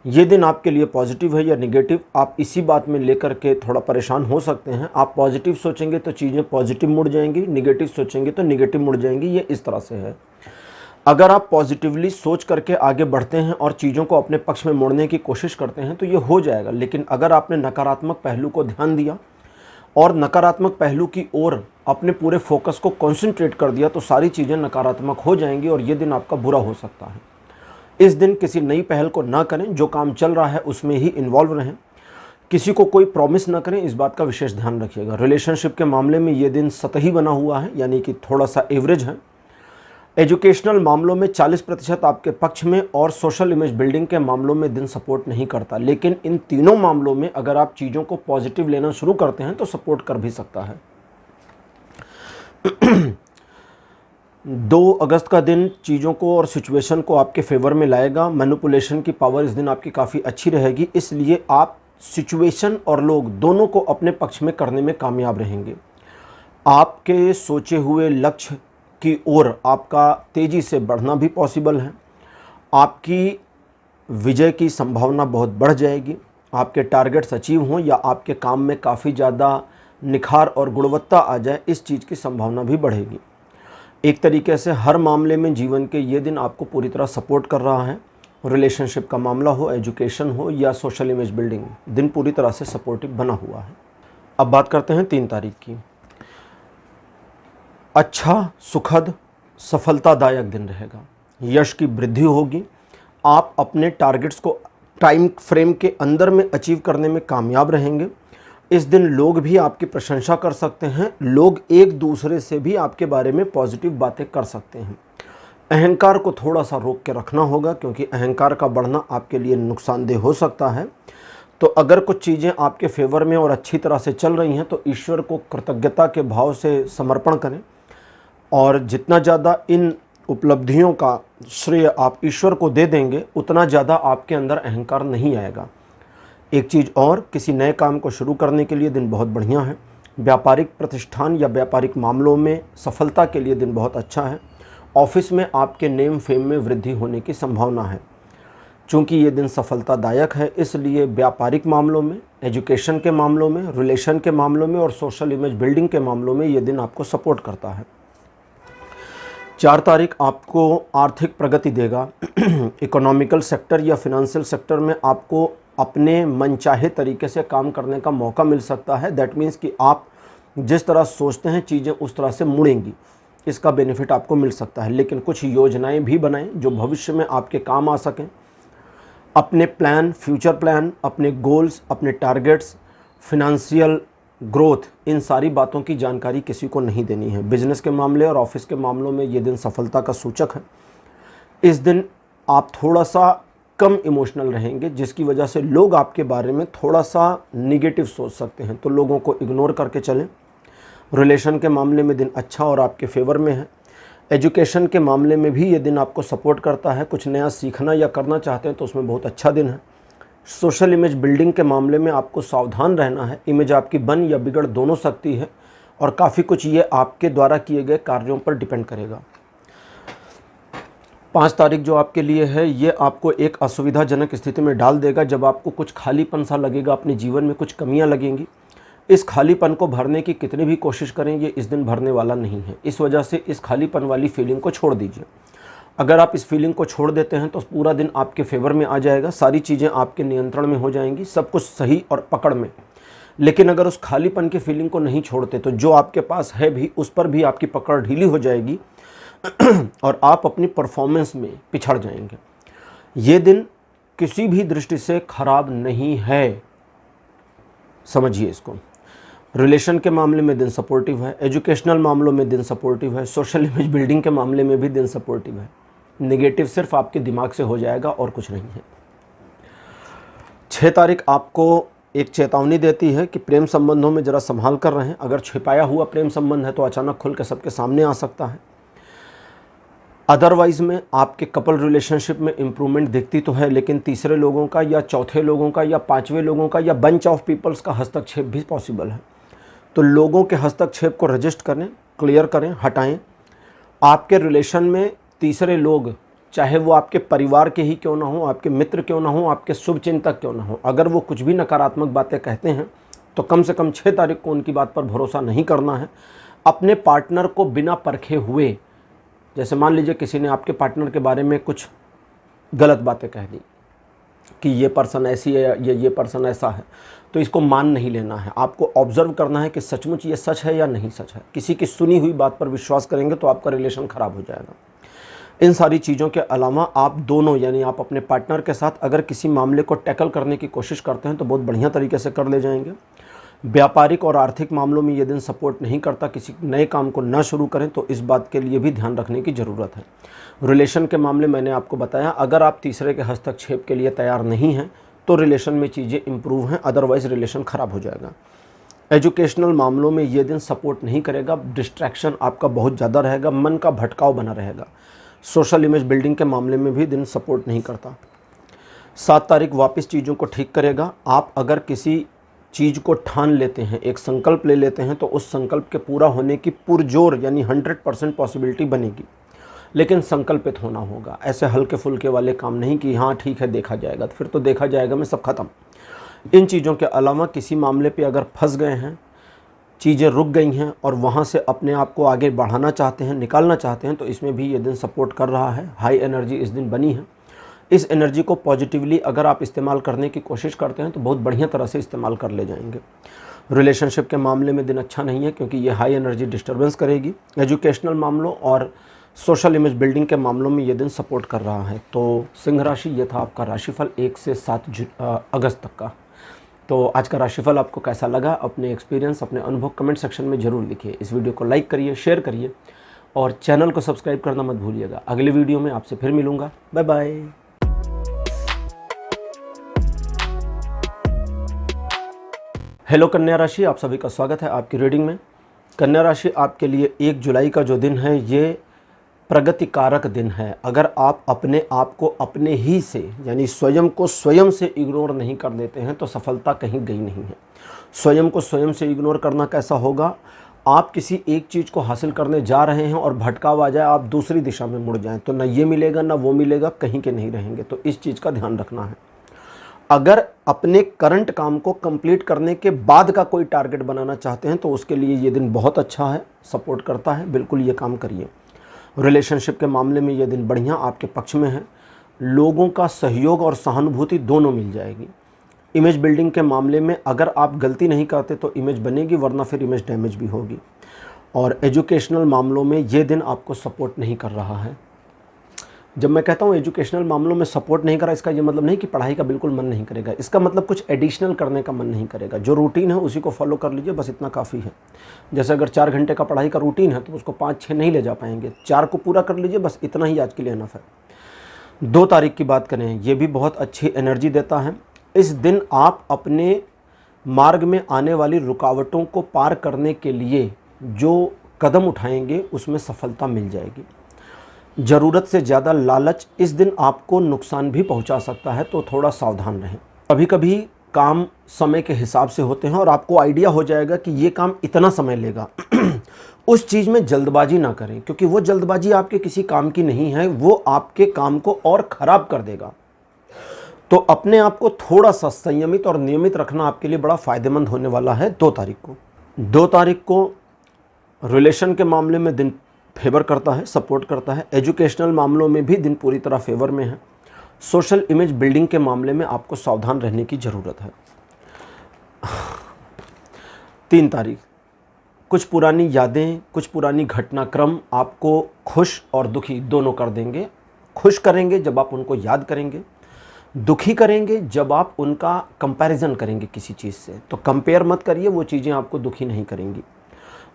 ये दिन आपके लिए पॉजिटिव है या नेगेटिव, आप इसी बात में लेकर के थोड़ा परेशान हो सकते हैं। आप पॉजिटिव सोचेंगे तो चीज़ें पॉजिटिव मुड़ जाएंगी, नेगेटिव सोचेंगे तो नेगेटिव मुड़ जाएंगी। ये इस तरह से है। अगर आप पॉजिटिवली सोच करके आगे बढ़ते हैं और चीज़ों को अपने पक्ष में मोड़ने की कोशिश करते हैं तो ये हो जाएगा। लेकिन अगर आपने नकारात्मक पहलू को ध्यान दिया और नकारात्मक पहलू की ओर अपने पूरे फोकस को कंसंट्रेट कर दिया तो सारी चीज़ें नकारात्मक हो जाएंगी और ये दिन आपका बुरा हो सकता है। इस दिन किसी नई पहल को ना करें, जो काम चल रहा है उसमें ही इन्वॉल्व रहें। किसी को कोई प्रॉमिस ना करें, इस बात का विशेष ध्यान रखिएगा। रिलेशनशिप के मामले में ये दिन सतही बना हुआ है, यानी कि थोड़ा सा एवरेज है। एजुकेशनल मामलों में 40% आपके पक्ष में और सोशल इमेज बिल्डिंग के मामलों में दिन सपोर्ट नहीं करता। लेकिन इन तीनों मामलों में अगर आप चीज़ों को पॉजिटिव लेना शुरू करते हैं तो सपोर्ट कर भी सकता है। 2 अगस्त का दिन चीज़ों को और सिचुएशन को आपके फेवर में लाएगा। मैनिपुलेशन की पावर इस दिन आपकी काफ़ी अच्छी रहेगी, इसलिए आप सिचुएशन और लोग दोनों को अपने पक्ष में करने में कामयाब रहेंगे। आपके सोचे हुए लक्ष्य की ओर आपका तेज़ी से बढ़ना भी पॉसिबल है। आपकी विजय की संभावना बहुत बढ़ जाएगी। आपके टारगेट्स अचीव हों या आपके काम में काफ़ी ज़्यादा निखार और गुणवत्ता आ जाए, इस चीज़ की संभावना भी बढ़ेगी। एक तरीके से हर मामले में जीवन के ये दिन आपको पूरी तरह सपोर्ट कर रहा है। रिलेशनशिप का मामला हो, एजुकेशन हो या सोशल इमेज बिल्डिंग, दिन पूरी तरह से सपोर्टिव बना हुआ है। अब बात करते हैं 3 तारीख की। अच्छा, सुखद, सफलतादायक दिन रहेगा। यश की वृद्धि होगी। आप अपने टारगेट्स को टाइम फ्रेम के अंदर में अचीव करने में कामयाब रहेंगे। इस दिन लोग भी आपकी प्रशंसा कर सकते हैं। लोग एक दूसरे से भी आपके बारे में पॉजिटिव बातें कर सकते हैं। अहंकार को थोड़ा सा रोक के रखना होगा, क्योंकि अहंकार का बढ़ना आपके लिए नुकसानदेह हो सकता है। तो अगर कुछ चीज़ें आपके फेवर में और अच्छी तरह से चल रही हैं तो ईश्वर को कृतज्ञता के भाव से समर्पण करें और जितना ज़्यादा इन उपलब्धियों का श्रेय आप ईश्वर को दे देंगे उतना ज़्यादा आपके अंदर अहंकार नहीं आएगा। एक चीज़ और, किसी नए काम को शुरू करने के लिए दिन बहुत बढ़िया है। व्यापारिक प्रतिष्ठान या व्यापारिक मामलों में सफलता के लिए दिन बहुत अच्छा है। ऑफिस में आपके नेम फेम में वृद्धि होने की संभावना है। चूँकि ये दिन सफलतादायक है, इसलिए व्यापारिक मामलों में, एजुकेशन के मामलों में, रिलेशन के मामलों में और सोशल इमेज बिल्डिंग के मामलों में ये दिन आपको सपोर्ट करता है। 4 तारीख आपको आर्थिक प्रगति देगा। इकोनॉमिकल सेक्टर या फिनेंशियल सेक्टर में आपको अपने मनचाहे तरीके से काम करने का मौका मिल सकता है। दैट मीन्स कि आप जिस तरह सोचते हैं चीज़ें उस तरह से मुड़ेंगी, इसका बेनिफिट आपको मिल सकता है। लेकिन कुछ योजनाएं भी बनाएं जो भविष्य में आपके काम आ सकें। अपने प्लान, फ्यूचर प्लान, अपने गोल्स, अपने टारगेट्स, फिनेंशियल ग्रोथ, इन सारी बातों की जानकारी किसी को नहीं देनी है। बिजनेस के मामले और ऑफिस के मामलों में ये दिन सफलता का सूचक है। इस दिन आप थोड़ा सा कम इमोशनल रहेंगे, जिसकी वजह से लोग आपके बारे में थोड़ा सा निगेटिव सोच सकते हैं, तो लोगों को इग्नोर करके चलें। रिलेशन के मामले में दिन अच्छा और आपके फेवर में है। एजुकेशन के मामले में भी ये दिन आपको सपोर्ट करता है। कुछ नया सीखना या करना चाहते हैं तो उसमें बहुत अच्छा दिन है। सोशल इमेज बिल्डिंग के मामले में आपको सावधान रहना है। इमेज आपकी बन या बिगड़ दोनों सकती है और काफ़ी कुछ ये आपके द्वारा किए गए कार्यों पर डिपेंड करेगा। 5 तारीख जो आपके लिए है ये आपको एक असुविधाजनक स्थिति में डाल देगा, जब आपको कुछ खालीपन सा लगेगा, अपने जीवन में कुछ कमियां लगेंगी। इस खालीपन को भरने की कितनी भी कोशिश करें, ये इस दिन भरने वाला नहीं है। इस वजह से इस खालीपन वाली फीलिंग को छोड़ दीजिए। अगर आप इस फीलिंग को छोड़ देते हैं तो पूरा दिन आपके फेवर में आ जाएगा, सारी चीज़ें आपके नियंत्रण में हो जाएंगी, सब कुछ सही और पकड़ में। लेकिन अगर उस खालीपन की फीलिंग को नहीं छोड़ते तो जो आपके पास है भी उस पर भी आपकी पकड़ ढीली हो जाएगी और आप अपनी परफॉर्मेंस में पिछड़ जाएंगे। ये दिन किसी भी दृष्टि से खराब नहीं है, समझिए इसको। रिलेशन के मामले में दिन सपोर्टिव है, एजुकेशनल मामलों में दिन सपोर्टिव है, सोशल इमेज बिल्डिंग के मामले में भी दिन सपोर्टिव है। नेगेटिव सिर्फ आपके दिमाग से हो जाएगा और कुछ नहीं है। 6 तारीख आपको एक चेतावनी देती है कि प्रेम संबंधों में ज़रा संभाल कर रहें। अगर छिपाया हुआ प्रेम संबंध है तो अचानक खुल के सबके सामने आ सकता है। अदरवाइज़ में आपके कपल रिलेशनशिप में इम्प्रूवमेंट दिखती तो है, लेकिन तीसरे लोगों का या चौथे लोगों का या पांचवें लोगों का या बंच ऑफ पीपल्स का हस्तक्षेप भी पॉसिबल है। तो लोगों के हस्तक्षेप को रजिस्ट करें, क्लियर करें, हटाएं। आपके रिलेशन में तीसरे लोग, चाहे वो आपके परिवार के ही क्यों ना हो, आपके मित्र क्यों ना हो, आपके शुभचिंतक क्यों ना हो, अगर वो कुछ भी नकारात्मक बातें कहते हैं तो कम से कम 6 तारीख को उनकी बात पर भरोसा नहीं करना है। अपने पार्टनर को बिना परखे हुए, जैसे मान लीजिए किसी ने आपके पार्टनर के बारे में कुछ गलत बातें कह दी कि ये पर्सन ऐसी है या ये पर्सन ऐसा है, तो इसको मान नहीं लेना है। आपको ऑब्जर्व करना है कि सचमुच ये सच है या नहीं सच है। किसी की सुनी हुई बात पर विश्वास करेंगे तो आपका रिलेशन ख़राब हो जाएगा। इन सारी चीज़ों के अलावा आप दोनों, यानी आप अपने पार्टनर के साथ अगर किसी मामले को टैकल करने की कोशिश करते हैं तो बहुत बढ़िया तरीके से कर ले जाएंगे। व्यापारिक और आर्थिक मामलों में ये दिन सपोर्ट नहीं करता। किसी नए काम को ना शुरू करें तो इस बात के लिए भी ध्यान रखने की ज़रूरत है। रिलेशन के मामले मैंने आपको बताया, अगर आप तीसरे के हस्तक्षेप के लिए तैयार नहीं हैं तो रिलेशन में चीज़ें इंप्रूव हैं, अदरवाइज़ रिलेशन ख़राब हो जाएगा। एजुकेशनल मामलों में ये दिन सपोर्ट नहीं करेगा। डिस्ट्रैक्शन आपका बहुत ज़्यादा रहेगा, मन का भटकाव बना रहेगा। सोशल इमेज बिल्डिंग के मामले में भी दिन सपोर्ट नहीं करता। 7 तारीख वापस चीज़ों को ठीक करेगा। आप अगर किसी चीज़ को ठान लेते हैं, एक संकल्प ले लेते हैं, तो उस संकल्प के पूरा होने की पुरजोर यानी 100% पॉसिबिलिटी बनेगी, लेकिन संकल्पित होना होगा। ऐसे हल्के फुल्के वाले काम नहीं कि हाँ ठीक है देखा जाएगा, तो फिर तो देखा जाएगा में सब खत्म। इन चीज़ों के अलावा किसी मामले पे अगर फंस गए हैं, चीज़ें रुक गई हैं और वहाँ से अपने आप को आगे बढ़ाना चाहते हैं, निकालना चाहते हैं, तो इसमें भी ये दिन सपोर्ट कर रहा है। हाई एनर्जी इस दिन बनी है। इस एनर्जी को पॉजिटिवली अगर आप इस्तेमाल करने की कोशिश करते हैं तो बहुत बढ़िया तरह से इस्तेमाल कर ले जाएंगे। रिलेशनशिप के मामले में दिन अच्छा नहीं है क्योंकि ये हाई एनर्जी डिस्टर्बेंस करेगी। एजुकेशनल मामलों और सोशल इमेज बिल्डिंग के मामलों में ये दिन सपोर्ट कर रहा है। तो सिंह राशि, ये था आपका राशिफल 1 से 7 अगस्त तक का। तो आज का राशिफल आपको कैसा लगा, अपने एक्सपीरियंस, अपने अनुभव कमेंट सेक्शन में ज़रूर लिखिए। इस वीडियो को लाइक करिए, शेयर करिए और चैनल को सब्सक्राइब करना मत भूलिएगा। अगले वीडियो में आपसे फिर मिलूँगा। Bye bye. हेलो कन्या राशि, आप सभी का स्वागत है आपकी रीडिंग में। कन्या राशि, आपके लिए 1 जुलाई का जो दिन है ये प्रगति कारक दिन है। अगर आप अपने आप को अपने ही से यानी स्वयं को स्वयं से इग्नोर नहीं कर देते हैं तो सफलता कहीं गई नहीं है। स्वयं को स्वयं से इग्नोर करना कैसा होगा, आप किसी एक चीज़ को हासिल करने जा रहे हैं और भटकाव आ जाए, आप दूसरी दिशा में मुड़ जाएं, तो ना ये मिलेगा ना वो मिलेगा, कहीं के नहीं रहेंगे। तो इस चीज़ का ध्यान रखना है। अगर अपने करंट काम को कंप्लीट करने के बाद का कोई टारगेट बनाना चाहते हैं तो उसके लिए ये दिन बहुत अच्छा है, सपोर्ट करता है, बिल्कुल ये काम करिए। रिलेशनशिप के मामले में ये दिन बढ़िया आपके पक्ष में है। लोगों का सहयोग और सहानुभूति दोनों मिल जाएगी। इमेज बिल्डिंग के मामले में अगर आप गलती नहीं करते तो इमेज बनेगी, वरना फिर इमेज डैमेज भी होगी। और एजुकेशनल मामलों में ये दिन आपको सपोर्ट नहीं कर रहा है। जब मैं कहता हूँ एजुकेशनल मामलों में सपोर्ट नहीं करा, इसका ये मतलब नहीं कि पढ़ाई का बिल्कुल मन नहीं करेगा। इसका मतलब कुछ एडिशनल करने का मन नहीं करेगा। जो रूटीन है उसी को फॉलो कर लीजिए, बस इतना काफ़ी है। जैसे अगर 4 घंटे का पढ़ाई का रूटीन है तो उसको 5-6 नहीं ले जा पाएंगे, 4 को पूरा कर लीजिए, बस इतना ही आज के लिए इनफ है। 2 तारीख की बात करें, ये भी बहुत अच्छी एनर्जी देता है। इस दिन आप अपने मार्ग में आने वाली रुकावटों को पार करने के लिए जो कदम उठाएंगे उसमें सफलता मिल जाएगी। ज़रूरत से ज़्यादा लालच इस दिन आपको नुकसान भी पहुंचा सकता है, तो थोड़ा सावधान रहें। कभी कभी काम समय के हिसाब से होते हैं और आपको आइडिया हो जाएगा कि ये काम इतना समय लेगा। उस चीज़ में जल्दबाजी ना करें, क्योंकि वो जल्दबाजी आपके किसी काम की नहीं है, वो आपके काम को और ख़राब कर देगा। तो अपने आप को थोड़ा सा संयमित और नियमित रखना आपके लिए बड़ा फ़ायदेमंद होने वाला है। 2 तारीख को 2 तारीख को रिलेशन के मामले में दिन फेवर करता है, सपोर्ट करता है। एजुकेशनल मामलों में भी दिन पूरी तरह फेवर में है। सोशल इमेज बिल्डिंग के मामले में आपको सावधान रहने की ज़रूरत है। 3 तारीख, कुछ पुरानी यादें, कुछ पुरानी घटनाक्रम आपको खुश और दुखी दोनों कर देंगे। खुश करेंगे जब आप उनको याद करेंगे, दुखी करेंगे जब आप उनका कंपैरिजन करेंगे किसी चीज़ से। तो कंपेयर मत करिए, वो चीज़ें आपको दुखी नहीं करेंगी।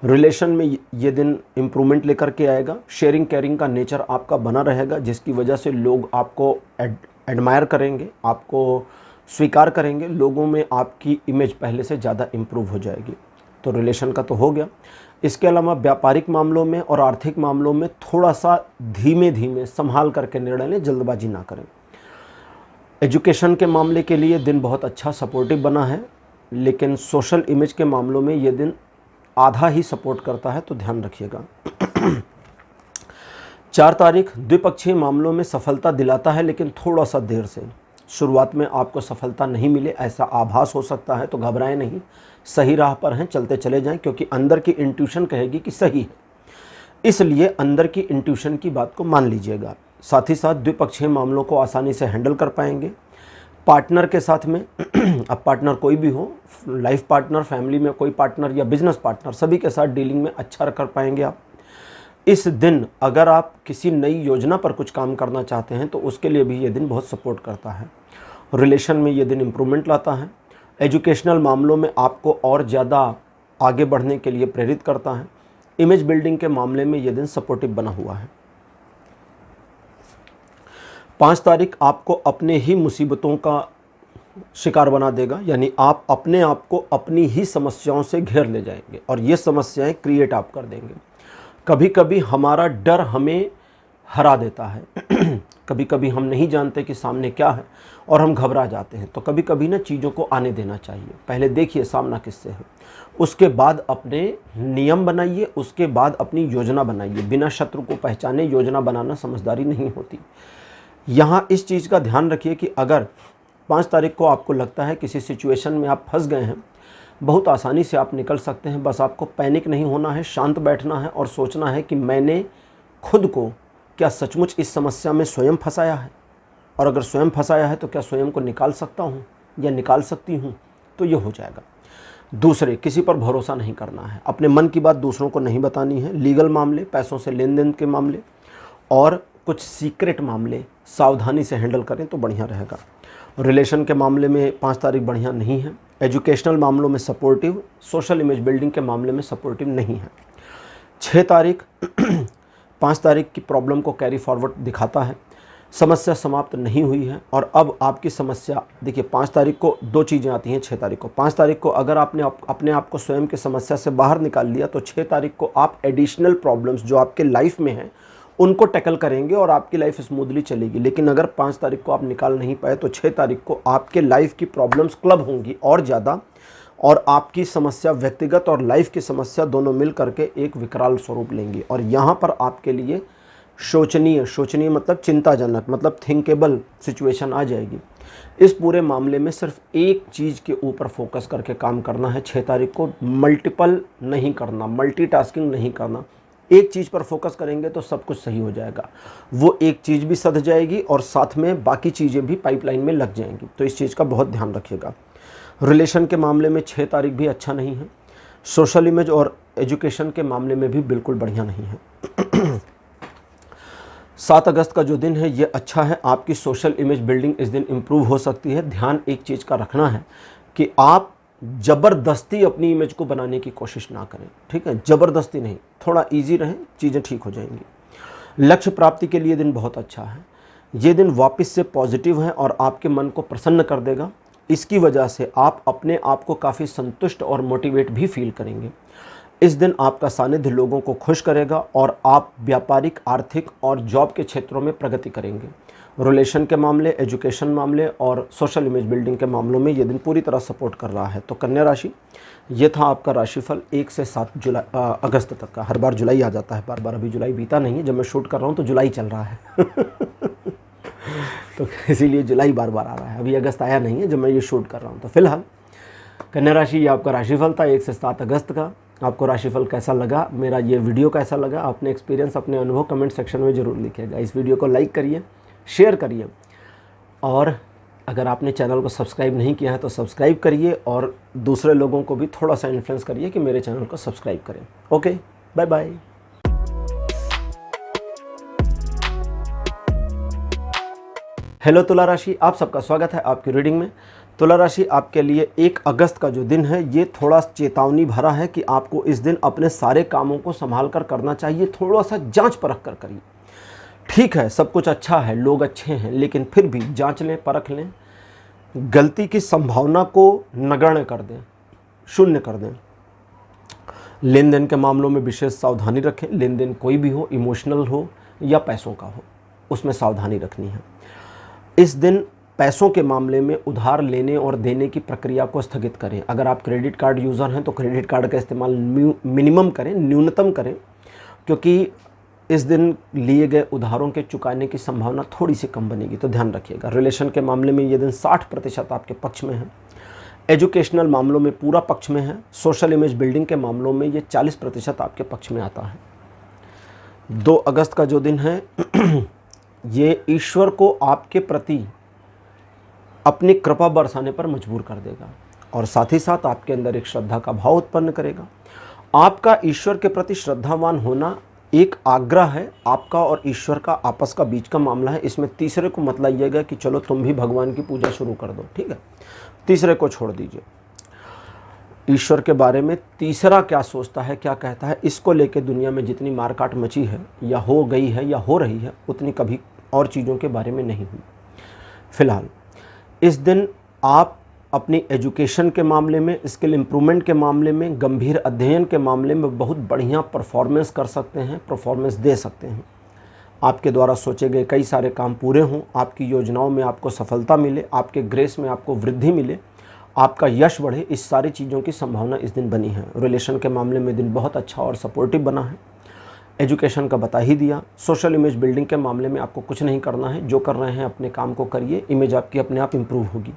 रिलेशन में ये दिन इम्प्रूवमेंट लेकर के आएगा। शेयरिंग केयरिंग का नेचर आपका बना रहेगा, जिसकी वजह से लोग आपको एडमायर करेंगे, आपको स्वीकार करेंगे, लोगों में आपकी इमेज पहले से ज़्यादा इम्प्रूव हो जाएगी। तो रिलेशन का तो हो गया। इसके अलावा व्यापारिक मामलों में और आर्थिक मामलों में थोड़ा सा धीमे धीमे संभाल करके निर्णय लें, जल्दबाजी ना करें। एजुकेशन के मामले के लिए दिन बहुत अच्छा सपोर्टिव बना है, लेकिन सोशल इमेज के मामलों में ये दिन आधा ही सपोर्ट करता है, तो ध्यान रखिएगा। 4 तारीख द्विपक्षीय मामलों में सफलता दिलाता है, लेकिन थोड़ा सा देर से। शुरुआत में आपको सफलता नहीं मिले ऐसा आभास हो सकता है, तो घबराएं नहीं, सही राह पर हैं, चलते चले जाएं, क्योंकि अंदर की इंट्यूशन कहेगी कि सही है, इसलिए अंदर की इंट्यूशन की बात को मान लीजिएगा। साथ ही साथ द्विपक्षीय मामलों को आसानी से हैंडल कर पाएंगे। पार्टनर के साथ में अब पार्टनर कोई भी हो, लाइफ पार्टनर, फैमिली में कोई पार्टनर या बिजनेस पार्टनर, सभी के साथ डीलिंग में अच्छा कर पाएंगे आप। इस दिन अगर आप किसी नई योजना पर कुछ काम करना चाहते हैं तो उसके लिए भी ये दिन बहुत सपोर्ट करता है। रिलेशन में ये दिन इम्प्रूवमेंट लाता है। एजुकेशनल मामलों में आपको और ज़्यादा आगे बढ़ने के लिए प्रेरित करता है। इमेज बिल्डिंग के मामले में ये दिन सपोर्टिव बना हुआ है। 5 तारीख आपको अपने ही मुसीबतों का शिकार बना देगा, यानी आप अपने आप को अपनी ही समस्याओं से घेर ले जाएंगे और ये समस्याएं क्रिएट आप कर देंगे। कभी कभी हमारा डर हमें हरा देता है कभी कभी हम नहीं जानते कि सामने क्या है और हम घबरा जाते हैं। तो कभी कभी ना चीज़ों को आने देना चाहिए, पहले देखिए सामना किससे है, उसके बाद अपने नियम बनाइए, उसके बाद अपनी योजना बनाइए। बिना शत्रु को पहचाने योजना बनाना समझदारी नहीं होती। यहाँ इस चीज़ का ध्यान रखिए कि अगर 5 तारीख को आपको लगता है किसी सिचुएशन में आप फंस गए हैं, बहुत आसानी से आप निकल सकते हैं। बस आपको पैनिक नहीं होना है, शांत बैठना है और सोचना है कि मैंने खुद को क्या सचमुच इस समस्या में स्वयं फंसाया है, और अगर स्वयं फंसाया है तो क्या स्वयं को निकाल सकता हूँ या निकाल सकती हूँ, तो ये हो जाएगा। दूसरे, किसी पर भरोसा नहीं करना है, अपने मन की बात दूसरों को नहीं बतानी है। लीगल मामले, पैसों से लेन देन के मामले और कुछ सीक्रेट मामले सावधानी से हैंडल करें तो बढ़िया रहेगा। रिलेशन के मामले में 5 तारीख बढ़िया नहीं है। एजुकेशनल मामलों में सपोर्टिव, सोशल इमेज बिल्डिंग के मामले में सपोर्टिव नहीं है। 6 तारीख 5 तारीख की प्रॉब्लम को कैरी फॉरवर्ड दिखाता है। समस्या समाप्त नहीं हुई है और अब आपकी समस्या, देखिए 5 तारीख को 2 चीज़ें आती हैं। 6 तारीख को, 5 तारीख को अगर आपने अपने आप को स्वयं की समस्या से बाहर निकाल लिया तो 6 तारीख को आप एडिशनल प्रॉब्लम्स जो आपके लाइफ में हैं उनको टैकल करेंगे और आपकी लाइफ स्मूथली चलेगी। लेकिन अगर 5 तारीख को आप निकाल नहीं पाए तो 6 तारीख को आपके लाइफ की प्रॉब्लम्स क्लब होंगी और ज़्यादा, और आपकी समस्या व्यक्तिगत और लाइफ की समस्या दोनों मिल करके एक विकराल स्वरूप लेंगी। और यहाँ पर आपके लिए शोचनीय मतलब चिंताजनक, मतलब थिंकेबल सिचुएशन आ जाएगी। इस पूरे मामले में सिर्फ एक चीज़ के ऊपर फोकस करके काम करना है। 6 तारीख को मल्टीपल नहीं करना, मल्टीटास्किंग नहीं करना। एक चीज़ पर फोकस करेंगे तो सब कुछ सही हो जाएगा। वो एक चीज़ भी सध जाएगी और साथ में बाकी चीज़ें भी पाइपलाइन में लग जाएंगी। तो इस चीज़ का बहुत ध्यान रखिएगा। रिलेशन के मामले में 6 तारीख भी अच्छा नहीं है। सोशल इमेज और एजुकेशन के मामले में भी बिल्कुल बढ़िया नहीं है। 7 अगस्त का जो दिन है ये अच्छा है। आपकी सोशल इमेज बिल्डिंग इस दिन इम्प्रूव हो सकती है। ध्यान एक चीज़ का रखना है कि आप ज़बरदस्ती अपनी इमेज को बनाने की कोशिश ना करें, ठीक है? ज़बरदस्ती नहीं, थोड़ा इजी रहें, चीज़ें ठीक हो जाएंगी। लक्ष्य प्राप्ति के लिए दिन बहुत अच्छा है। ये दिन वापस से पॉजिटिव है और आपके मन को प्रसन्न कर देगा। इसकी वजह से आप अपने आप को काफ़ी संतुष्ट और मोटिवेट भी फील करेंगे। इस दिन आपका सानिध्य लोगों को खुश करेगा और आप व्यापारिक, आर्थिक और जॉब के क्षेत्रों में प्रगति करेंगे। रिलेशन के मामले, एजुकेशन मामले और सोशल इमेज बिल्डिंग के मामलों में ये दिन पूरी तरह सपोर्ट कर रहा है। तो कन्या राशि, ये था आपका राशिफल 1 से 7 अगस्त तक का। हर बार जुलाई आ जाता है, बार अभी जुलाई बीता नहीं है। जब मैं शूट कर रहा हूँ तो जुलाई चल रहा है तो इसीलिए जुलाई बार आ रहा है, अभी अगस्त आया नहीं है जब मैं ये शूट कर रहा हूँ। तो फिलहाल कन्या राशि, ये आपका राशिफल था 1 से 7 अगस्त का। आपको राशिफल कैसा लगा, मेरा ये वीडियो कैसा लगा, अपने एक्सपीरियंस, अपने अनुभव कमेंट सेक्शन में ज़रूर लिखिएगा। इस वीडियो को लाइक करिए, शेयर करिए और अगर आपने चैनल को सब्सक्राइब नहीं किया है तो सब्सक्राइब करिए और दूसरे लोगों को भी थोड़ा सा इन्फ्लुएंस करिए कि मेरे चैनल को सब्सक्राइब करें। Okay, bye bye. हेलो तुला राशि, आप सबका स्वागत है आपकी रीडिंग में। तुला राशि, आपके लिए 1 अगस्त का जो दिन है ये थोड़ा चेतावनी भरा है कि आपको इस दिन अपने सारे कामों को संभाल कर करना चाहिए। थोड़ा सा जांच परख कर करिए। ठीक है, सब कुछ अच्छा है, लोग अच्छे हैं, लेकिन फिर भी जांच लें, परख लें, गलती की संभावना को नगण्य कर दें, शून्य कर दें। लेन देन के मामलों में विशेष सावधानी रखें। लेन देन कोई भी हो, इमोशनल हो या पैसों का हो, उसमें सावधानी रखनी है। इस दिन पैसों के मामले में उधार लेने और देने की प्रक्रिया को स्थगित करें। अगर आप क्रेडिट कार्ड यूज़र हैं तो क्रेडिट कार्ड का इस्तेमाल मिनिमम करें, न्यूनतम करें, क्योंकि इस दिन लिए गए उधारों के चुकाने की संभावना थोड़ी सी कम बनेगी, तो ध्यान रखिएगा। रिलेशन के मामले में ये दिन 60% आपके पक्ष में है। एजुकेशनल मामलों में पूरा पक्ष में है। सोशल इमेज बिल्डिंग के मामलों में ये 40% आपके पक्ष में आता है। 2 अगस्त का जो दिन है ये ईश्वर को आपके प्रति अपनी कृपा बरसाने पर मजबूर कर देगा और साथ ही साथ आपके अंदर एक श्रद्धा का भाव उत्पन्न करेगा। आपका ईश्वर के प्रति श्रद्धावान होना एक आग्रह है, आपका और ईश्वर का आपस का बीच का मामला है। इसमें तीसरे को मत लाइएगा कि चलो तुम भी भगवान की पूजा शुरू कर दो, ठीक है, तीसरे को छोड़ दीजिए। ईश्वर के बारे में तीसरा क्या सोचता है, क्या कहता है, इसको लेके दुनिया में जितनी मारकाट मची है या हो गई है या हो रही है, उतनी कभी और चीज़ों के बारे में नहीं हुई। फिलहाल इस दिन आप अपनी एजुकेशन के मामले में, स्किल इम्प्रूवमेंट के मामले में, गंभीर अध्ययन के मामले में बहुत बढ़िया परफॉर्मेंस कर सकते हैं, परफॉर्मेंस दे सकते हैं। आपके द्वारा सोचे गए कई सारे काम पूरे हों, आपकी योजनाओं में आपको सफलता मिले, आपके ग्रेस में आपको वृद्धि मिले, आपका यश बढ़े, इस सारी चीज़ों की संभावना इस दिन बनी है। रिलेशन के मामले में दिन बहुत अच्छा और सपोर्टिव बना है। एजुकेशन का बता ही दिया। सोशल इमेज बिल्डिंग के मामले में आपको कुछ नहीं करना है, जो कर रहे हैं अपने काम को करिए, इमेज आपकी अपने आप इम्प्रूव होगी।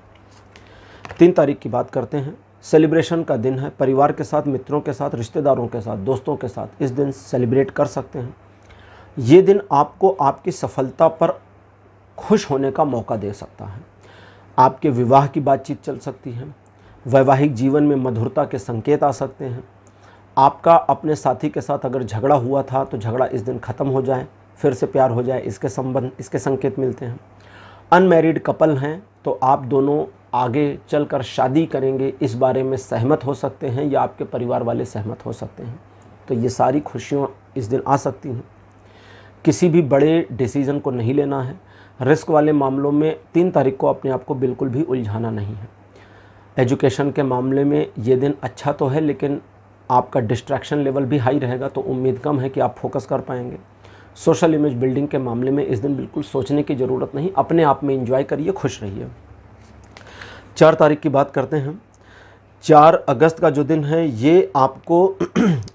3 तारीख की बात करते हैं। सेलिब्रेशन का दिन है। परिवार के साथ, मित्रों के साथ, रिश्तेदारों के साथ, दोस्तों के साथ इस दिन सेलिब्रेट कर सकते हैं। ये दिन आपको आपकी सफलता पर खुश होने का मौका दे सकता है। आपके विवाह की बातचीत चल सकती है। वैवाहिक जीवन में मधुरता के संकेत आ सकते हैं। आपका अपने साथी के साथ अगर झगड़ा हुआ था तो झगड़ा इस दिन ख़त्म हो जाए, फिर से प्यार हो जाए, इसके संकेत मिलते हैं। अनमैरिड कपल हैं तो आप दोनों आगे चलकर शादी करेंगे, इस बारे में सहमत हो सकते हैं या आपके परिवार वाले सहमत हो सकते हैं। तो ये सारी खुशियाँ इस दिन आ सकती हैं। किसी भी बड़े डिसीज़न को नहीं लेना है। रिस्क वाले मामलों में 3 तारीख को अपने आप को बिल्कुल भी उलझाना नहीं है। एजुकेशन के मामले में ये दिन अच्छा तो है, लेकिन आपका डिस्ट्रैक्शन लेवल भी हाई रहेगा, तो उम्मीद कम है कि आप फोकस कर पाएंगे। सोशल इमेज बिल्डिंग के मामले में इस दिन बिल्कुल सोचने की ज़रूरत नहीं, अपने आप में एंजॉय करिए, खुश रहिए। 4 तारीख की बात करते हैं। 4 अगस्त का जो दिन है ये आपको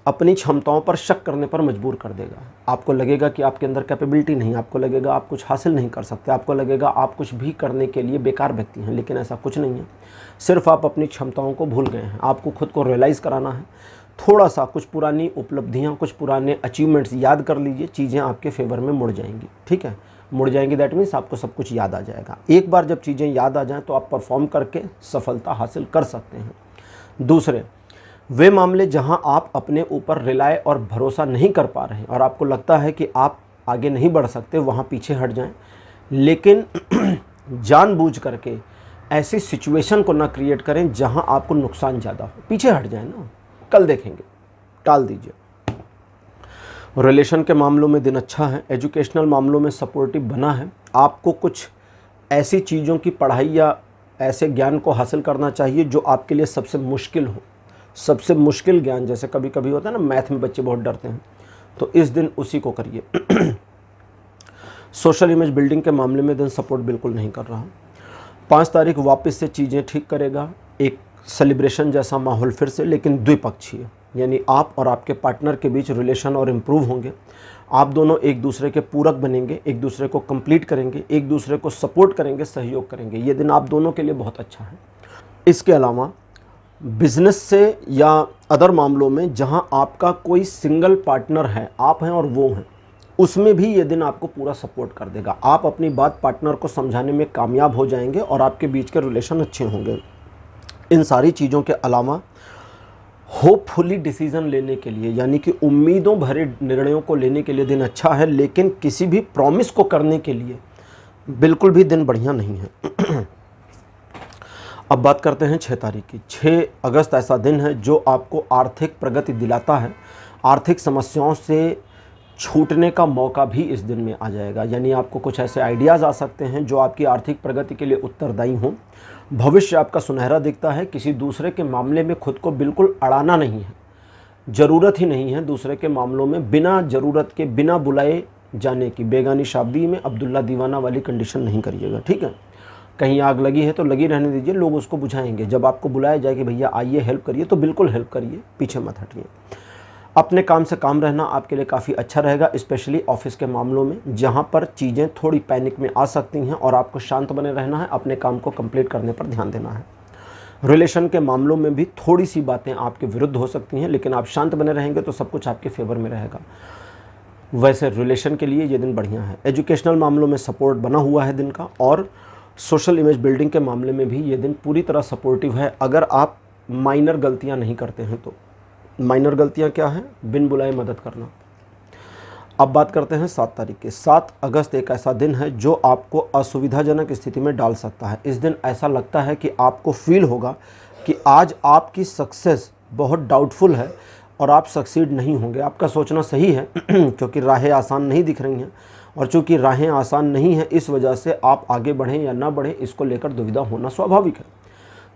अपनी क्षमताओं पर शक करने पर मजबूर कर देगा। आपको लगेगा कि आपके अंदर कैपेबिलिटी नहीं, आपको लगेगा आप कुछ हासिल नहीं कर सकते, आपको लगेगा आप कुछ भी करने के लिए बेकार व्यक्ति हैं, लेकिन ऐसा कुछ नहीं है। सिर्फ आप अपनी क्षमताओं को भूल गए हैं। आपको खुद को रियलाइज़ कराना है। थोड़ा सा कुछ पुरानी उपलब्धियाँ, कुछ पुराने अचीवमेंट्स याद कर लीजिए, चीज़ें आपके फेवर में मुड़ जाएंगी, ठीक है। मुड़ जाएंगी दैट मीन्स आपको सब कुछ याद आ जाएगा। एक बार जब चीज़ें याद आ जाएं तो आप परफॉर्म करके सफलता हासिल कर सकते हैं। दूसरे, वे मामले जहां आप अपने ऊपर रिलाय और भरोसा नहीं कर पा रहे हैं और आपको लगता है कि आप आगे नहीं बढ़ सकते, वहां पीछे हट जाएं। लेकिन जानबूझ करके ऐसी सिचुएशन को ना क्रिएट करें जहां आपको नुकसान ज़्यादा हो। पीछे हट जाएं ना, कल देखेंगे, टाल दीजिए। रिलेशन के मामलों में दिन अच्छा है। एजुकेशनल मामलों में सपोर्टिव बना है। आपको कुछ ऐसी चीज़ों की पढ़ाई या ऐसे ज्ञान को हासिल करना चाहिए जो आपके लिए सबसे मुश्किल हो। सबसे मुश्किल ज्ञान, जैसे कभी कभी होता है ना, मैथ में बच्चे बहुत डरते हैं, तो इस दिन उसी को करिए। सोशल इमेज बिल्डिंग के मामले में दिन सपोर्ट बिल्कुल नहीं कर रहा। 5 तारीख वापस से चीज़ें ठीक करेगा। एक सेलिब्रेशन जैसा माहौल फिर से, लेकिन द्विपक्षीय, यानी आप और आपके पार्टनर के बीच रिलेशन और इम्प्रूव होंगे। आप दोनों एक दूसरे के पूरक बनेंगे, एक दूसरे को कंप्लीट करेंगे, एक दूसरे को सपोर्ट करेंगे, सहयोग करेंगे। ये दिन आप दोनों के लिए बहुत अच्छा है। इसके अलावा बिजनेस से या अदर मामलों में जहां आपका कोई सिंगल पार्टनर है, आप हैं और वो हैं, उसमें भी ये दिन आपको पूरा सपोर्ट कर देगा। आप अपनी बात पार्टनर को समझाने में कामयाब हो जाएंगे और आपके बीच के रिलेशन अच्छे होंगे। इन सारी चीज़ों के अलावा होपफुली डिसीज़न लेने के लिए, यानी कि उम्मीदों भरे निर्णयों को लेने के लिए दिन अच्छा है, लेकिन किसी भी प्रॉमिस को करने के लिए बिल्कुल भी दिन बढ़िया नहीं है। अब बात करते हैं 6 तारीख की। 6 अगस्त ऐसा दिन है जो आपको आर्थिक प्रगति दिलाता है। आर्थिक समस्याओं से छूटने का मौका भी इस दिन में आ जाएगा, यानी आपको कुछ ऐसे आइडियाज़ आ सकते हैं जो आपकी आर्थिक प्रगति के लिए उत्तरदायी हों। भविष्य आपका सुनहरा दिखता है। किसी दूसरे के मामले में खुद को बिल्कुल अड़ाना नहीं है, ज़रूरत ही नहीं है दूसरे के मामलों में बिना ज़रूरत के, बिना बुलाए जाने की। बेगानी शादी में अब्दुल्ला दीवाना वाली कंडीशन नहीं करिएगा, ठीक है। कहीं आग लगी है तो लगी रहने दीजिए, लोग उसको बुझाएंगे। जब आपको बुलाया जाए कि भैया आइए हेल्प करिए, तो बिल्कुल हेल्प करिए, पीछे मत हटिए। अपने काम से काम रहना आपके लिए काफ़ी अच्छा रहेगा, स्पेशली ऑफिस के मामलों में, जहाँ पर चीज़ें थोड़ी पैनिक में आ सकती हैं और आपको शांत बने रहना है, अपने काम को कंप्लीट करने पर ध्यान देना है। रिलेशन के मामलों में भी थोड़ी सी बातें आपके विरुद्ध हो सकती हैं, लेकिन आप शांत बने रहेंगे तो सब कुछ आपके फेवर में रहेगा। वैसे रिलेशन के लिए ये दिन बढ़िया है। एजुकेशनल मामलों में सपोर्ट बना हुआ है दिन का, और सोशल इमेज बिल्डिंग के मामले में भी ये दिन पूरी तरह सपोर्टिव है, अगर आप माइनर गलतियां नहीं करते हैं तो। माइनर गलतियां क्या हैं? बिन बुलाए मदद करना। अब बात करते हैं 7 तारीख की। 7 अगस्त एक ऐसा दिन है जो आपको असुविधाजनक स्थिति में डाल सकता है। इस दिन ऐसा लगता है कि आपको फील होगा कि आज आपकी सक्सेस बहुत डाउटफुल है और आप सक्सीड नहीं होंगे। आपका सोचना सही है क्योंकि राहें आसान नहीं दिख रही हैं, और चूंकि राहें आसान नहीं हैं इस वजह से आप आगे बढ़ें या ना बढ़ें इसको लेकर दुविधा होना स्वाभाविक है।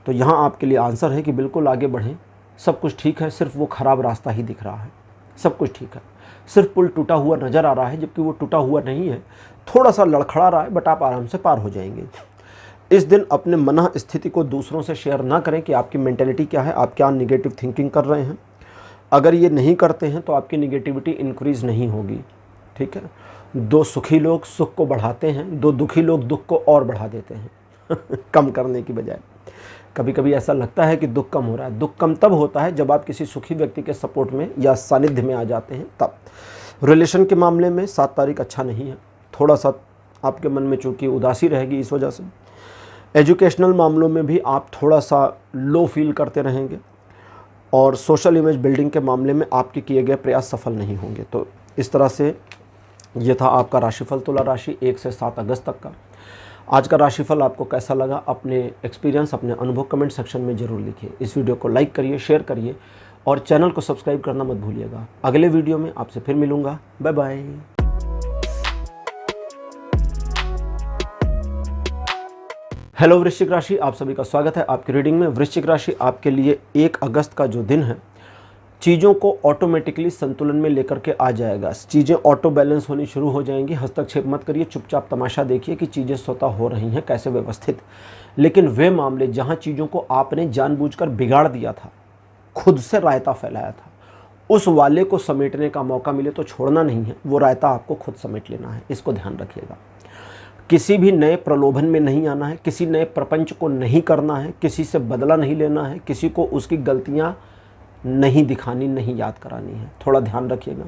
तो यहाँ आपके लिए आंसर है कि बिल्कुल आगे बढ़ें, सब कुछ ठीक है, सिर्फ वो ख़राब रास्ता ही दिख रहा है। सब कुछ ठीक है, सिर्फ पुल टूटा हुआ नज़र आ रहा है, जबकि वो टूटा हुआ नहीं है, थोड़ा सा लड़खड़ा रहा है, बट आप आराम से पार हो जाएंगे। इस दिन अपने मन स्थिति को दूसरों से शेयर ना करें कि आपकी मेंटेलिटी क्या है, आप क्या निगेटिव थिंकिंग कर रहे हैं। अगर ये नहीं करते हैं तो आपकी निगेटिविटी इंक्रीज़ नहीं होगी, ठीक है। 2 सुखी लोग सुख को बढ़ाते हैं, 2 दुखी लोग दुख को और बढ़ा देते हैं कम करने की बजाय। कभी कभी ऐसा लगता है कि दुख कम हो रहा है। दुख कम तब होता है जब आप किसी सुखी व्यक्ति के सपोर्ट में या सानिध्य में आ जाते हैं, तब। रिलेशन के मामले में 7 तारीख अच्छा नहीं है, थोड़ा सा आपके मन में चूँकि उदासी रहेगी इस वजह से। एजुकेशनल मामलों में भी आप थोड़ा सा लो फील करते रहेंगे, और सोशल इमेज बिल्डिंग के मामले में आपके किए गए प्रयास सफल नहीं होंगे। तो इस तरह से ये था आपका राशिफल, तुला राशि 1 से 7 अगस्त तक का। आज का राशिफल आपको कैसा लगा? अपने एक्सपीरियंस, अपने अनुभव कमेंट सेक्शन में ज़रूर लिखिए। इस वीडियो को लाइक करिए, शेयर करिए, और चैनल को सब्सक्राइब करना मत भूलिएगा। अगले वीडियो में आपसे फिर मिलूँगा। Bye bye. हेलो वृश्चिक राशि, आप सभी का स्वागत है आपकी रीडिंग में। वृश्चिक राशि आपके लिए 1 अगस्त का जो दिन है, चीज़ों को ऑटोमेटिकली संतुलन में लेकर के आ जाएगा। चीज़ें ऑटो बैलेंस होनी शुरू हो जाएंगी। हस्तक्षेप मत करिए, चुपचाप तमाशा देखिए कि चीज़ें स्वतः हो रही हैं, कैसे व्यवस्थित। लेकिन वे मामले जहां चीज़ों को आपने जानबूझकर बिगाड़ दिया था, खुद से रायता फैलाया था, उस वाले को समेटने का मौका मिले तो छोड़ना नहीं है, वो रायता आपको खुद समेट लेना है। इसको ध्यान रखिएगा। किसी भी नए प्रलोभन में नहीं आना है, किसी नए प्रपंच को नहीं करना है, किसी से बदला नहीं लेना है, किसी को उसकी गलतियाँ नहीं दिखानी, नहीं याद करानी है। थोड़ा ध्यान रखिएगा।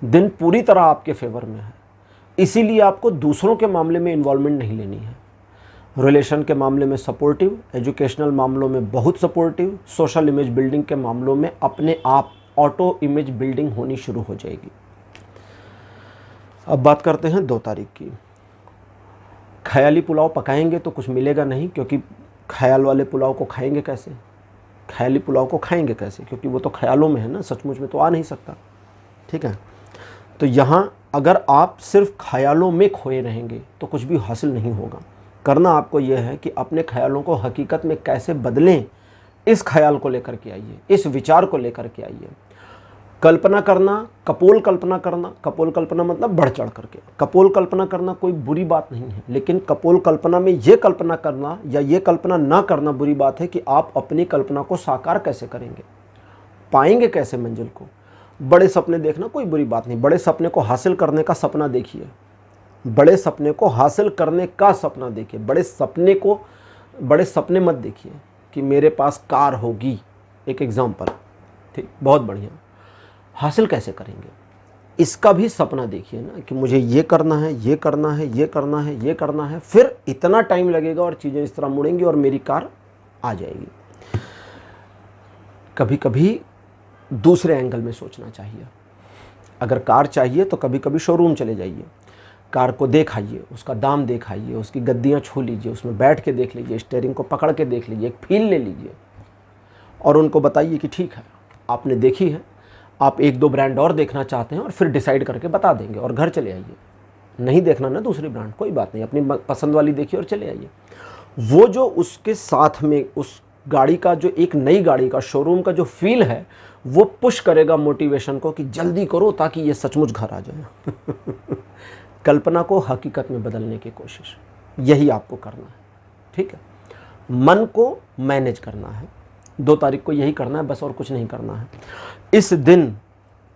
दिन पूरी तरह आपके फेवर में है, इसीलिए आपको दूसरों के मामले में इन्वॉल्वमेंट नहीं लेनी है। रिलेशन के मामले में सपोर्टिव, एजुकेशनल मामलों में बहुत सपोर्टिव, सोशल इमेज बिल्डिंग के मामलों में अपने आप ऑटो इमेज बिल्डिंग होनी शुरू हो जाएगी। अब बात करते हैं 2 तारीख की। ख्याली पुलाव पकाएंगे तो कुछ मिलेगा नहीं, क्योंकि ख्याल वाले पुलाव को खाएंगे कैसे? ख्याली पुलाव को खाएंगे कैसे? क्योंकि वो तो ख्यालों में है ना, सचमुच में तो आ नहीं सकता, ठीक है। तो यहाँ अगर आप सिर्फ ख्यालों में खोए रहेंगे तो कुछ भी हासिल नहीं होगा। करना आपको यह है कि अपने ख्यालों को हकीकत में कैसे बदलें, इस ख्याल को लेकर के आइए, इस विचार को लेकर के आइए। कल्पना करना, कपोल कल्पना करना, कपोल कल्पना मतलब बढ़ चढ़ करके, कपोल कल्पना करना कोई बुरी बात नहीं है, लेकिन कपोल कल्पना में ये कल्पना करना या ये कल्पना ना करना बुरी बात है कि आप अपनी कल्पना को साकार कैसे करेंगे, पाएंगे कैसे मंजिल को। बड़े सपने देखना कोई बुरी बात नहीं, बड़े सपने को हासिल करने का सपना देखिए, बड़े सपने को हासिल करने का सपना देखिए। बड़े सपने मत देखिए कि मेरे पास कार होगी, एक एग्जाम्पल, ठीक, बहुत बढ़िया। हासिल कैसे करेंगे इसका भी सपना देखिए ना, कि मुझे ये करना है, ये करना है, ये करना है, ये करना है, फिर इतना टाइम लगेगा और चीज़ें इस तरह मुड़ेंगी और मेरी कार आ जाएगी। कभी कभी दूसरे एंगल में सोचना चाहिए। अगर कार चाहिए तो कभी कभी शोरूम चले जाइए, कार को देखाइए, उसका दाम देखाइए, उसकी गद्दियाँ छू लीजिए, उसमें बैठ के देख लीजिए, स्टीयरिंग को पकड़ के देख लीजिए, एक फील ले लीजिए, और उनको बताइए कि ठीक है आपने देखी है, आप 1-2 ब्रांड और देखना चाहते हैं, और फिर डिसाइड करके बता देंगे और घर चले आइए। नहीं देखना ना दूसरी ब्रांड, कोई बात नहीं, अपनी पसंद वाली देखिए और चले आइए। वो जो उसके साथ में उस गाड़ी का जो एक नई गाड़ी का शोरूम का जो फील है वो पुश करेगा मोटिवेशन को कि जल्दी करो ताकि ये सचमुच घर आ जाए। कल्पना को हकीकत में बदलने की कोशिश, यही आपको करना है। ठीक है, मन को मैनेज करना है। 2 तारीख को यही करना है बस, और कुछ नहीं करना है। इस दिन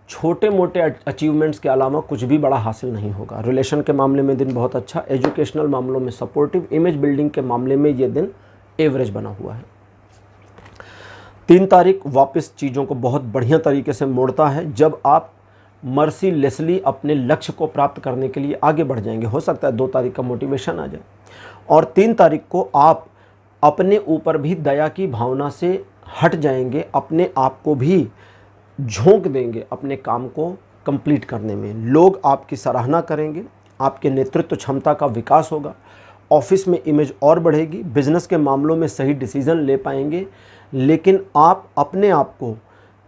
छोटे मोटे अचीवमेंट्स के अलावा कुछ भी बड़ा हासिल नहीं होगा। रिलेशन के मामले में दिन बहुत अच्छा, एजुकेशनल मामलों में सपोर्टिव, इमेज बिल्डिंग के मामले में ये दिन एवरेज बना हुआ है। 3 तारीख वापस चीज़ों को बहुत बढ़िया तरीके से मोड़ता है जब आप मर्सीलेसली अपने लक्ष्य को प्राप्त करने के लिए आगे बढ़ जाएंगे। हो सकता है 2 तारीख का मोटिवेशन आ जाए, और 3 तारीख को आप अपने ऊपर भी दया की भावना से हट जाएंगे, अपने आप को भी झोंक देंगे अपने काम को कंप्लीट करने में। लोग आपकी सराहना करेंगे, आपके नेतृत्व क्षमता का विकास होगा, ऑफिस में इमेज और बढ़ेगी, बिजनेस के मामलों में सही डिसीजन ले पाएंगे। लेकिन आप अपने आप को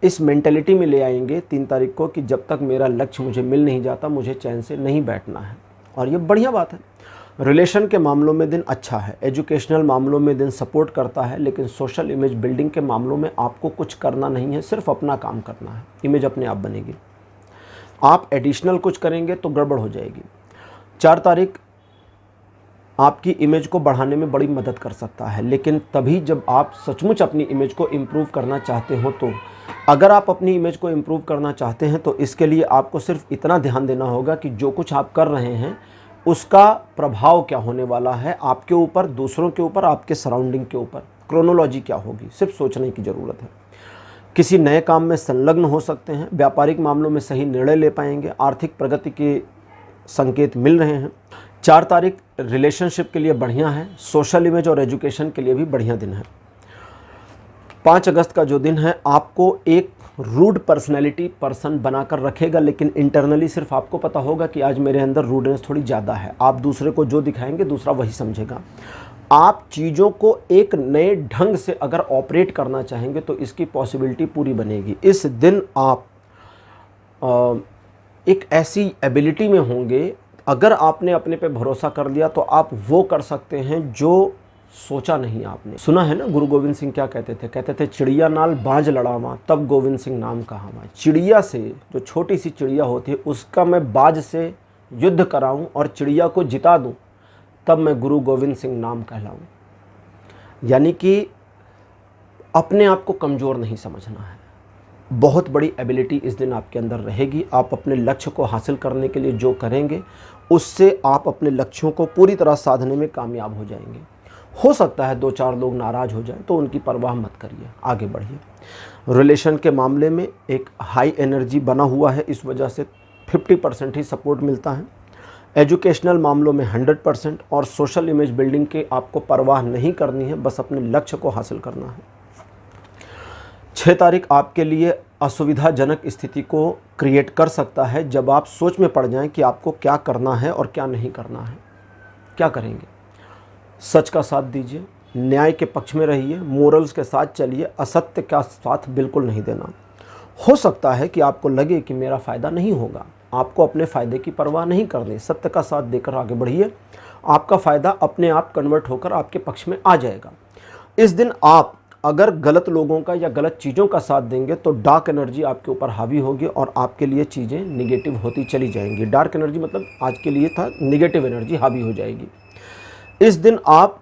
इस मेंटेलिटी में ले आएंगे 3 तारीख को कि जब तक मेरा लक्ष्य मुझे मिल नहीं जाता मुझे चैन से नहीं बैठना है, और ये बढ़िया बात है। रिलेशन के मामलों में दिन अच्छा है, एजुकेशनल मामलों में दिन सपोर्ट करता है, लेकिन सोशल इमेज बिल्डिंग के मामलों में आपको कुछ करना नहीं है, सिर्फ अपना काम करना है। इमेज अपने आप बनेगी, आप एडिशनल कुछ करेंगे तो गड़बड़ हो जाएगी। 4 तारीख आपकी इमेज को बढ़ाने में बड़ी मदद कर सकता है, लेकिन तभी जब आप सचमुच अपनी इमेज को इम्प्रूव करना चाहते हो। तो अगर आप अपनी इमेज को इम्प्रूव करना चाहते हैं तो इसके लिए आपको सिर्फ इतना ध्यान देना होगा कि जो कुछ आप कर रहे हैं उसका प्रभाव क्या होने वाला है आपके ऊपर, दूसरों के ऊपर, आपके सराउंडिंग के ऊपर। क्रोनोलॉजी क्या होगी, सिर्फ सोचने की ज़रूरत है। किसी नए काम में संलग्न हो सकते हैं, व्यापारिक मामलों में सही निर्णय ले पाएंगे, आर्थिक प्रगति के संकेत मिल रहे हैं। 4 तारीख रिलेशनशिप के लिए बढ़िया है, सोशल इमेज और एजुकेशन के लिए भी बढ़िया दिन है। 5 अगस्त का जो दिन है आपको एक रूड पर्सनैलिटी पर्सन बनाकर रखेगा, लेकिन इंटरनली सिर्फ आपको पता होगा कि आज मेरे अंदर रूडनेस थोड़ी ज़्यादा है। आप दूसरे को जो दिखाएंगे दूसरा वही समझेगा। आप चीज़ों को एक नए ढंग से अगर ऑपरेट करना चाहेंगे तो इसकी पॉसिबिलिटी पूरी बनेगी। इस दिन आप एक ऐसी एबिलिटी में होंगे, अगर आपने अपने पे भरोसा कर लिया तो आप वो कर सकते हैं जो सोचा नहीं आपने। सुना है ना गुरु गोविंद सिंह क्या कहते थे, चिड़िया नाल बाज लड़ावा तब गोविंद सिंह नाम कहावा। चिड़िया से, जो छोटी सी चिड़िया होती है, उसका मैं बाज से युद्ध कराऊं और चिड़िया को जिता दूं, तब मैं गुरु गोविंद सिंह नाम कहलाऊं। यानी कि अपने आप को कमज़ोर नहीं समझना है। बहुत बड़ी एबिलिटी इस दिन आपके अंदर रहेगी। आप अपने लक्ष्य को हासिल करने के लिए जो करेंगे उससे आप अपने लक्ष्यों को पूरी तरह साधने में कामयाब हो जाएंगे। हो सकता है 2-4 लोग नाराज़ हो जाएं, तो उनकी परवाह मत करिए, आगे बढ़िए। रिलेशन के मामले में एक हाई एनर्जी बना हुआ है, इस वजह से 50% ही सपोर्ट मिलता है। एजुकेशनल मामलों में 100%, और सोशल इमेज बिल्डिंग के आपको परवाह नहीं करनी है, बस अपने लक्ष्य को हासिल करना है। 6 तारीख आपके लिए असुविधाजनक स्थिति को क्रिएट कर सकता है जब आप सोच में पड़ जाएं कि आपको क्या करना है और क्या नहीं करना है। क्या करेंगे? सच का साथ दीजिए, न्याय के पक्ष में रहिए, मोरल्स के साथ चलिए, असत्य का साथ बिल्कुल नहीं देना। हो सकता है कि आपको लगे कि मेरा फ़ायदा नहीं होगा, आपको अपने फ़ायदे की परवाह नहीं करनी, सत्य का साथ देकर आगे बढ़िए। आपका फ़ायदा अपने आप कन्वर्ट होकर आपके पक्ष में आ जाएगा। इस दिन आप अगर गलत लोगों का या गलत चीज़ों का साथ देंगे तो डार्क एनर्जी आपके ऊपर हावी होगी और आपके लिए चीज़ें निगेटिव होती चली जाएंगी। डार्क एनर्जी मतलब आज के लिए था निगेटिव एनर्जी हावी हो जाएगी। इस दिन आप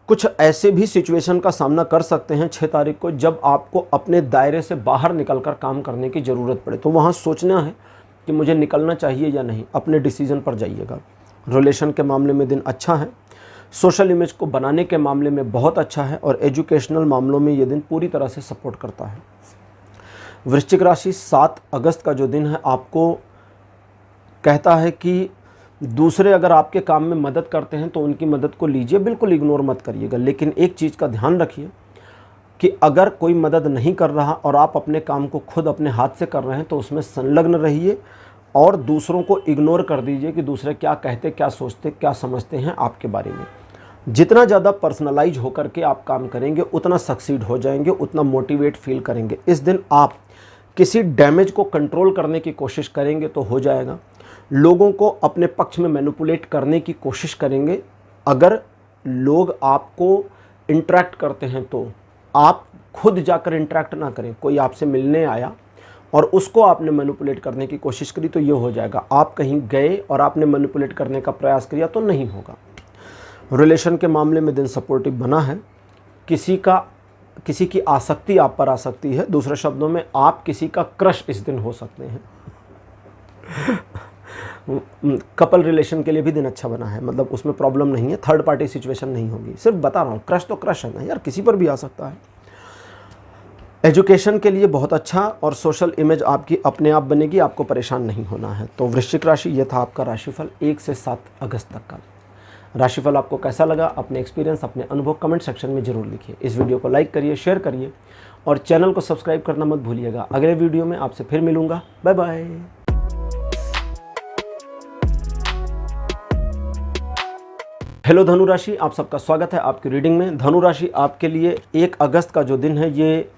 कुछ ऐसे भी सिचुएशन का सामना कर सकते हैं 6 तारीख को, जब आपको अपने दायरे से बाहर निकलकर काम करने की ज़रूरत पड़े। तो वहाँ सोचना है कि मुझे निकलना चाहिए या नहीं, अपने डिसीज़न पर जाइएगा। रिलेशन के मामले में दिन अच्छा है, सोशल इमेज को बनाने के मामले में बहुत अच्छा है, और एजुकेशनल मामलों में ये दिन पूरी तरह से सपोर्ट करता है। वृश्चिक राशि 7 अगस्त का जो दिन है आपको कहता है कि दूसरे अगर आपके काम में मदद करते हैं तो उनकी मदद को लीजिए, बिल्कुल इग्नोर मत करिएगा। लेकिन एक चीज़ का ध्यान रखिए कि अगर कोई मदद नहीं कर रहा और आप अपने काम को खुद अपने हाथ से कर रहे हैं तो उसमें संलग्न रहिए, और दूसरों को इग्नोर कर दीजिए कि दूसरे क्या कहते, क्या सोचते, क्या समझते हैं आपके बारे में। जितना ज़्यादा पर्सनलाइज होकर के आप काम करेंगे उतना सक्सीड हो जाएंगे, उतना मोटिवेट फील करेंगे। इस दिन आप किसी डैमेज को कंट्रोल करने की कोशिश करेंगे तो हो जाएगा। लोगों को अपने पक्ष में मैनिपुलेट करने की कोशिश करेंगे, अगर लोग आपको इंटरेक्ट करते हैं तो आप खुद जाकर इंटरेक्ट ना करें। कोई आपसे मिलने आया और उसको आपने मैनिपुलेट करने की कोशिश करी तो ये हो जाएगा। आप कहीं गए और आपने मैनिपुलेट करने का प्रयास किया तो नहीं होगा। रिलेशन के मामले में दिन सपोर्टिव बना है। किसी की आसक्ति आप पर आ सकती है। दूसरे शब्दों में आप किसी का क्रश इस दिन हो सकते हैं। कपल रिलेशन के लिए भी दिन अच्छा बना है, मतलब उसमें प्रॉब्लम नहीं है, थर्ड पार्टी सिचुएशन नहीं होगी। सिर्फ बता रहा हूँ, क्रश तो क्रश है ना यार, किसी पर भी आ सकता है। एजुकेशन के लिए बहुत अच्छा और सोशल इमेज आपकी अपने आप बनेगी, आपको परेशान नहीं होना है। तो वृश्चिक राशि, ये था आपका राशिफल 1 से 7 अगस्त तक का। राशिफल आपको कैसा लगा, अपने एक्सपीरियंस, अपने अनुभव कमेंट सेक्शन में ज़रूर लिखिए। इस वीडियो को लाइक करिए, शेयर करिए और चैनल को सब्सक्राइब करना मत भूलिएगा। अगले वीडियो में आपसे फिर मिलूँगा। Bye bye. हेलो धनु राशि, आप सबका स्वागत है आपकी रीडिंग में। धनु राशि, आपके लिए 1 अगस्त का जो दिन है ये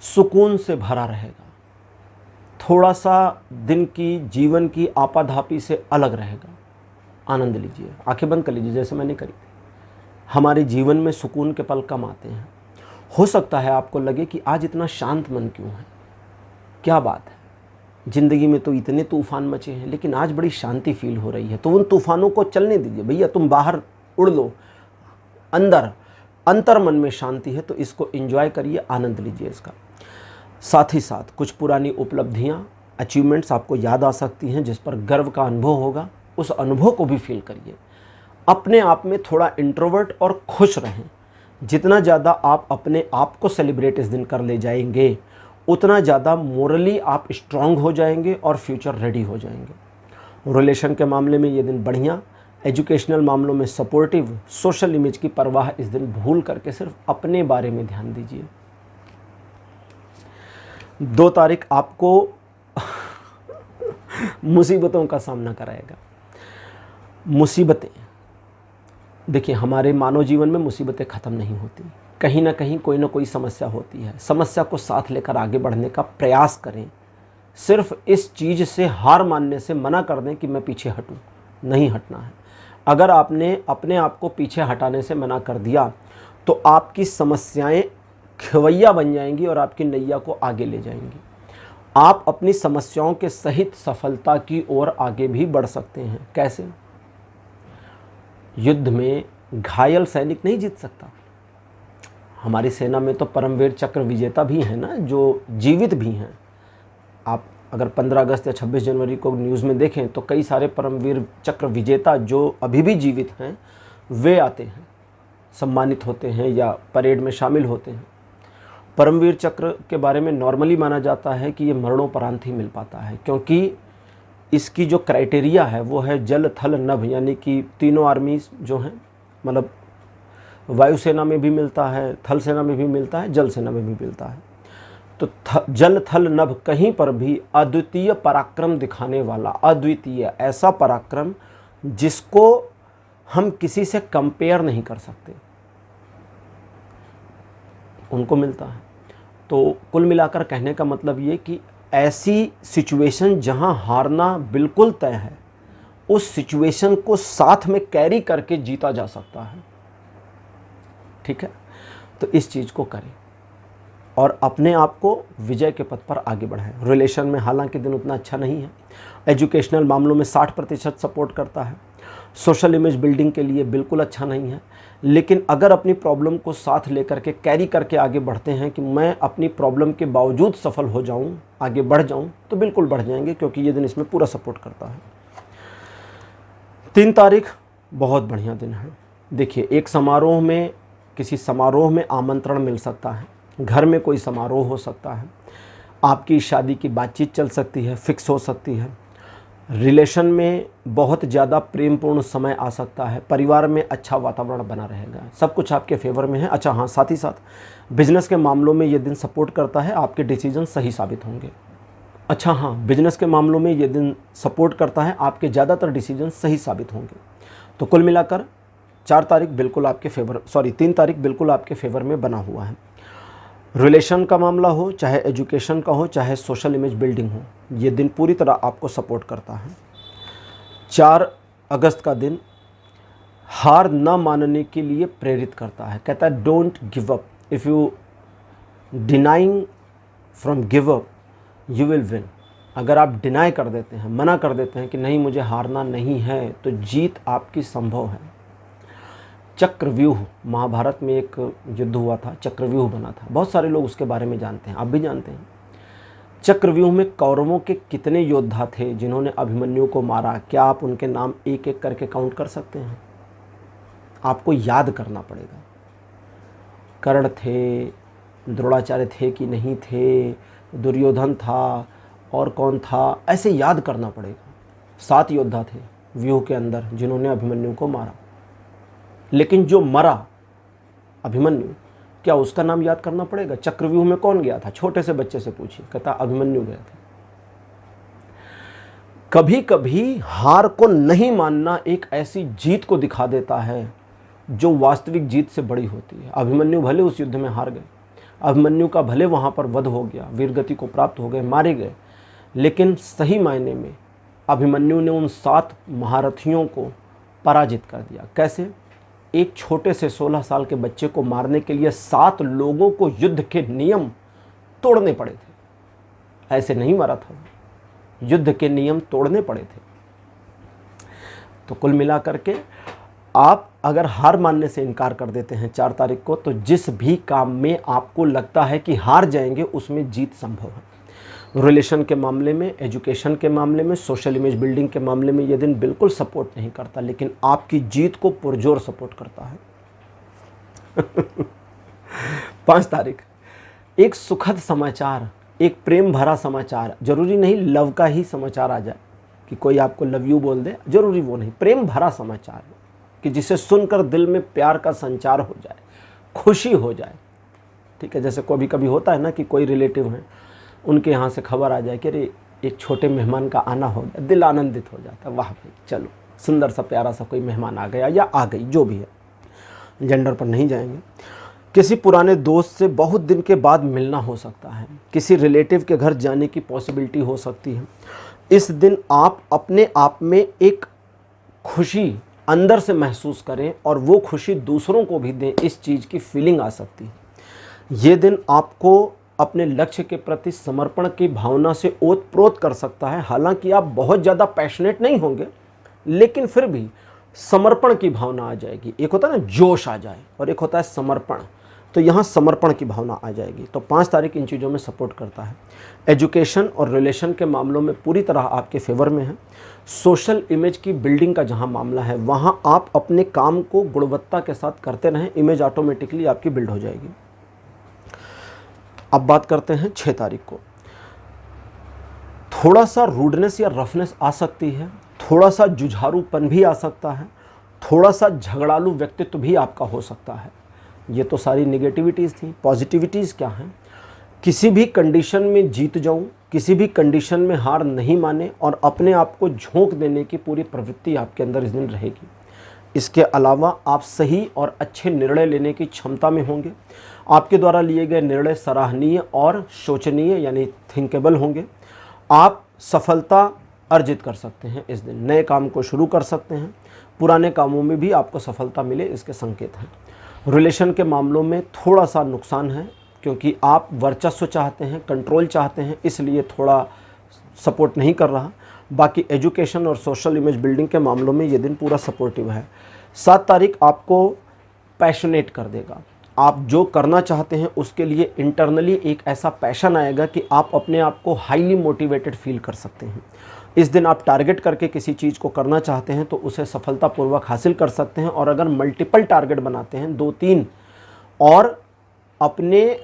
सुकून से भरा रहेगा। थोड़ा सा दिन की जीवन की आपाधापी से अलग रहेगा। आनंद लीजिए, आंखें बंद कर लीजिए जैसे मैंने करी। हमारे जीवन में सुकून के पल कम आते हैं। हो सकता है आपको लगे कि आज इतना शांत मन क्यों है, क्या बात है, ज़िंदगी में तो इतने तूफान मचे हैं लेकिन आज बड़ी शांति फील हो रही है। तो उन तूफानों को चलने दीजिए भैया, तुम बाहर उड़ लो, अंतर मन में शांति है तो इसको एंजॉय करिए, आनंद लीजिए इसका। साथ ही साथ कुछ पुरानी उपलब्धियां, अचीवमेंट्स आपको याद आ सकती हैं जिस पर गर्व का अनुभव होगा, उस अनुभव को भी फील करिए। अपने आप में थोड़ा इंट्रोवर्ट और खुश रहें। जितना ज़्यादा आप अपने आप को सेलिब्रेट इस दिन कर ले जाएंगे उतना ज़्यादा मोरली आप स्ट्रांग हो जाएंगे और फ्यूचर रेडी हो जाएंगे। रिलेशन के मामले में ये दिन बढ़िया, एजुकेशनल मामलों में सपोर्टिव, सोशल इमेज की परवाह इस दिन भूल करके सिर्फ अपने बारे में ध्यान दीजिए। 2 तारीख आपको मुसीबतों का सामना कराएगा। मुसीबतें, देखिए हमारे मानव जीवन में मुसीबतें ख़त्म नहीं होती, कहीं ना कहीं कोई ना कोई समस्या होती है। समस्या को साथ लेकर आगे बढ़ने का प्रयास करें। सिर्फ इस चीज़ से हार मानने से मना कर दें कि मैं पीछे हटूं, नहीं हटना है। अगर आपने अपने आप को पीछे हटाने से मना कर दिया तो आपकी समस्याएं खवैया बन जाएंगी और आपकी नैया को आगे ले जाएंगी। आप अपनी समस्याओं के सहित सफलता की ओर आगे भी बढ़ सकते हैं। कैसे? युद्ध में घायल सैनिक नहीं जीत सकता। हमारी सेना में तो परमवीर चक्र विजेता भी हैं ना, जो जीवित भी हैं। आप अगर 15 अगस्त या 26 जनवरी को न्यूज़ में देखें तो कई सारे परमवीर चक्र विजेता जो अभी भी जीवित हैं वे आते हैं, सम्मानित होते हैं या परेड में शामिल होते हैं। परमवीर चक्र के बारे में नॉर्मली माना जाता है कि ये मरणोपरांत ही मिल पाता है, क्योंकि इसकी जो क्राइटेरिया है वो है जल थल नभ, यानी कि तीनों आर्मी जो हैं, मतलब वायुसेना में भी मिलता है, थल सेना में भी मिलता है, जल सेना में भी मिलता है। तो जल थल नभ कहीं पर भी अद्वितीय पराक्रम दिखाने वाला, अद्वितीय ऐसा पराक्रम जिसको हम किसी से कंपेयर नहीं कर सकते, उनको मिलता है। तो कुल मिलाकर कहने का मतलब ये कि ऐसी सिचुएशन जहां हारना बिल्कुल तय है, उस सिचुएशन को साथ में कैरी करके जीता जा सकता है। ठीक है, तो इस चीज़ को करें और अपने आप को विजय के पथ पर आगे बढ़ाएं। रिलेशन में हालांकि दिन उतना अच्छा नहीं है। एजुकेशनल मामलों में 60% सपोर्ट करता है। सोशल इमेज बिल्डिंग के लिए बिल्कुल अच्छा नहीं है। लेकिन अगर अपनी प्रॉब्लम को साथ लेकर के कैरी करके आगे बढ़ते हैं कि मैं अपनी प्रॉब्लम के बावजूद सफल हो जाऊं, आगे बढ़ जाऊं, तो बिल्कुल बढ़ जाएंगे, क्योंकि ये दिन इसमें पूरा सपोर्ट करता है। 3 तारीख बहुत बढ़िया दिन है। देखिए, एक समारोह में, किसी समारोह में आमंत्रण मिल सकता है, घर में कोई समारोह हो सकता है, आपकी शादी की बातचीत चल सकती है, फिक्स हो सकती है। रिलेशन में बहुत ज़्यादा प्रेमपूर्ण समय आ सकता है। परिवार में अच्छा वातावरण बना रहेगा, सब कुछ आपके फेवर में है। अच्छा हाँ, साथ ही साथ बिजनेस के मामलों में ये दिन सपोर्ट करता है, आपके डिसीजन सही साबित होंगे। अच्छा हाँ, बिजनेस के मामलों में ये दिन सपोर्ट करता है, आपके ज़्यादातर डिसीजन सही साबित होंगे। तो कुल मिलाकर 3 तारीख बिल्कुल आपके फेवर में बना हुआ है। रिलेशन का मामला हो, चाहे एजुकेशन का हो, चाहे सोशल इमेज बिल्डिंग हो, ये दिन पूरी तरह आपको सपोर्ट करता है। 4 अगस्त का दिन हार न मानने के लिए प्रेरित करता है। कहता है don't give up, if you denying from give up you will win. अगर आप डिनाई कर देते हैं, मना कर देते हैं कि नहीं मुझे हारना नहीं है, तो जीत आपकी संभव है। चक्रव्यूह, महाभारत में एक युद्ध हुआ था, चक्रव्यूह बना था, बहुत सारे लोग उसके बारे में जानते हैं, आप भी जानते हैं। चक्रव्यूह में कौरवों के कितने योद्धा थे जिन्होंने अभिमन्यु को मारा? क्या आप उनके नाम एक एक करके काउंट कर सकते हैं? आपको याद करना पड़ेगा। कर्ण थे, द्रोणाचार्य थे कि नहीं थे, दुर्योधन था, और कौन था, ऐसे याद करना पड़ेगा। 7 योद्धा थे व्यूह के अंदर जिन्होंने अभिमन्यु को मारा। लेकिन जो मरा अभिमन्यु, क्या उसका नाम याद करना पड़ेगा? चक्रव्यूह में कौन गया था? छोटे से बच्चे से पूछिए, कहता अभिमन्यु गया था। कभी कभी हार को नहीं मानना एक ऐसी जीत को दिखा देता है जो वास्तविक जीत से बड़ी होती है। अभिमन्यु भले उस युद्ध में हार गए, अभिमन्यु का भले वहाँ पर वध हो गया, वीरगति को प्राप्त हो गए, मारे गए, लेकिन सही मायने में अभिमन्यु ने उन 7 महारथियों को पराजित कर दिया। कैसे? एक छोटे से 16 साल के बच्चे को मारने के लिए 7 लोगों को युद्ध के नियम तोड़ने पड़े थे। ऐसे नहीं मारा था, युद्ध के नियम तोड़ने पड़े थे। तो कुल मिलाकर के आप अगर हार मानने से इनकार कर देते हैं 4 तारीख को, तो जिस भी काम में आपको लगता है कि हार जाएंगे उसमें जीत संभव है। रिलेशन के मामले में, एजुकेशन के मामले में, सोशल इमेज बिल्डिंग के मामले में ये दिन बिल्कुल सपोर्ट नहीं करता, लेकिन आपकी जीत को पुरजोर सपोर्ट करता है। 5 तारीख, एक सुखद समाचार, एक प्रेम भरा समाचार, जरूरी नहीं लव का ही समाचार आ जाए कि कोई आपको लव यू बोल दे, जरूरी वो नहीं, प्रेम भरा समाचार कि जिसे सुनकर दिल में प्यार का संचार हो जाए, खुशी हो जाए। ठीक है, जैसे कभी कभी होता है ना कि कोई रिलेटिव हैं, उनके यहाँ से खबर आ जाए कि अरे एक छोटे मेहमान का आना हो गया, दिल आनंदित हो जाता है, वाह भाई चलो सुंदर सा प्यारा सा कोई मेहमान आ गया या आ गई, जो भी है, जेंडर पर नहीं जाएंगे। किसी पुराने दोस्त से बहुत दिन के बाद मिलना हो सकता है, किसी रिलेटिव के घर जाने की पॉसिबिलिटी हो सकती है। इस दिन आप अपने आप में एक खुशी अंदर से महसूस करें और वो खुशी दूसरों को भी दें, इस चीज़ की फीलिंग आ सकती है। ये दिन आपको अपने लक्ष्य के प्रति समर्पण की भावना से ओतप्रोत कर सकता है। हालांकि आप बहुत ज़्यादा पैशनेट नहीं होंगे, लेकिन फिर भी समर्पण की भावना आ जाएगी। एक होता है ना जोश आ जाए, और एक होता है समर्पण, तो यहाँ समर्पण की भावना आ जाएगी। तो 5 तारीख इन चीज़ों में सपोर्ट करता है। एजुकेशन और रिलेशन के मामलों में पूरी तरह आपके फेवर में है। सोशल इमेज की बिल्डिंग का जहाँ मामला है, वहाँ आप अपने काम को गुणवत्ता के साथ करते रहें, इमेज ऑटोमेटिकली आपकी बिल्ड हो जाएगी। अब बात करते हैं 6 तारीख को। थोड़ा सा रूडनेस या रफनेस आ सकती है, थोड़ा सा जुझारूपन भी आ सकता है, थोड़ा सा झगड़ालू व्यक्तित्व भी आपका हो सकता है। ये तो सारी नेगेटिविटीज़ थी। पॉजिटिविटीज़ क्या हैं? किसी भी कंडीशन में जीत जाऊं, किसी भी कंडीशन में हार नहीं माने और अपने आप को झोंक देने की पूरी प्रवृत्ति आपके अंदर इस दिन रहेगी। इसके अलावा आप सही और अच्छे निर्णय लेने की क्षमता में होंगे। आपके द्वारा लिए गए निर्णय सराहनीय और शोचनीय यानी थिंकेबल होंगे। आप सफलता अर्जित कर सकते हैं इस दिन, नए काम को शुरू कर सकते हैं, पुराने कामों में भी आपको सफलता मिले, इसके संकेत हैं। रिलेशन के मामलों में थोड़ा सा नुकसान है, क्योंकि आप वर्चस्व चाहते हैं, कंट्रोल चाहते हैं, इसलिए थोड़ा सपोर्ट नहीं कर रहा। बाकी एजुकेशन और सोशल इमेज बिल्डिंग के मामलों में ये दिन पूरा सपोर्टिव है। 7 तारीख आपको पैशनेट कर देगा। आप जो करना चाहते हैं उसके लिए इंटरनली एक ऐसा पैशन आएगा कि आप अपने आप को हाईली मोटिवेटेड फील कर सकते हैं। इस दिन आप टारगेट करके किसी चीज़ को करना चाहते हैं तो उसे सफलतापूर्वक हासिल कर सकते हैं, और अगर मल्टीपल टारगेट बनाते हैं 2-3 और अपने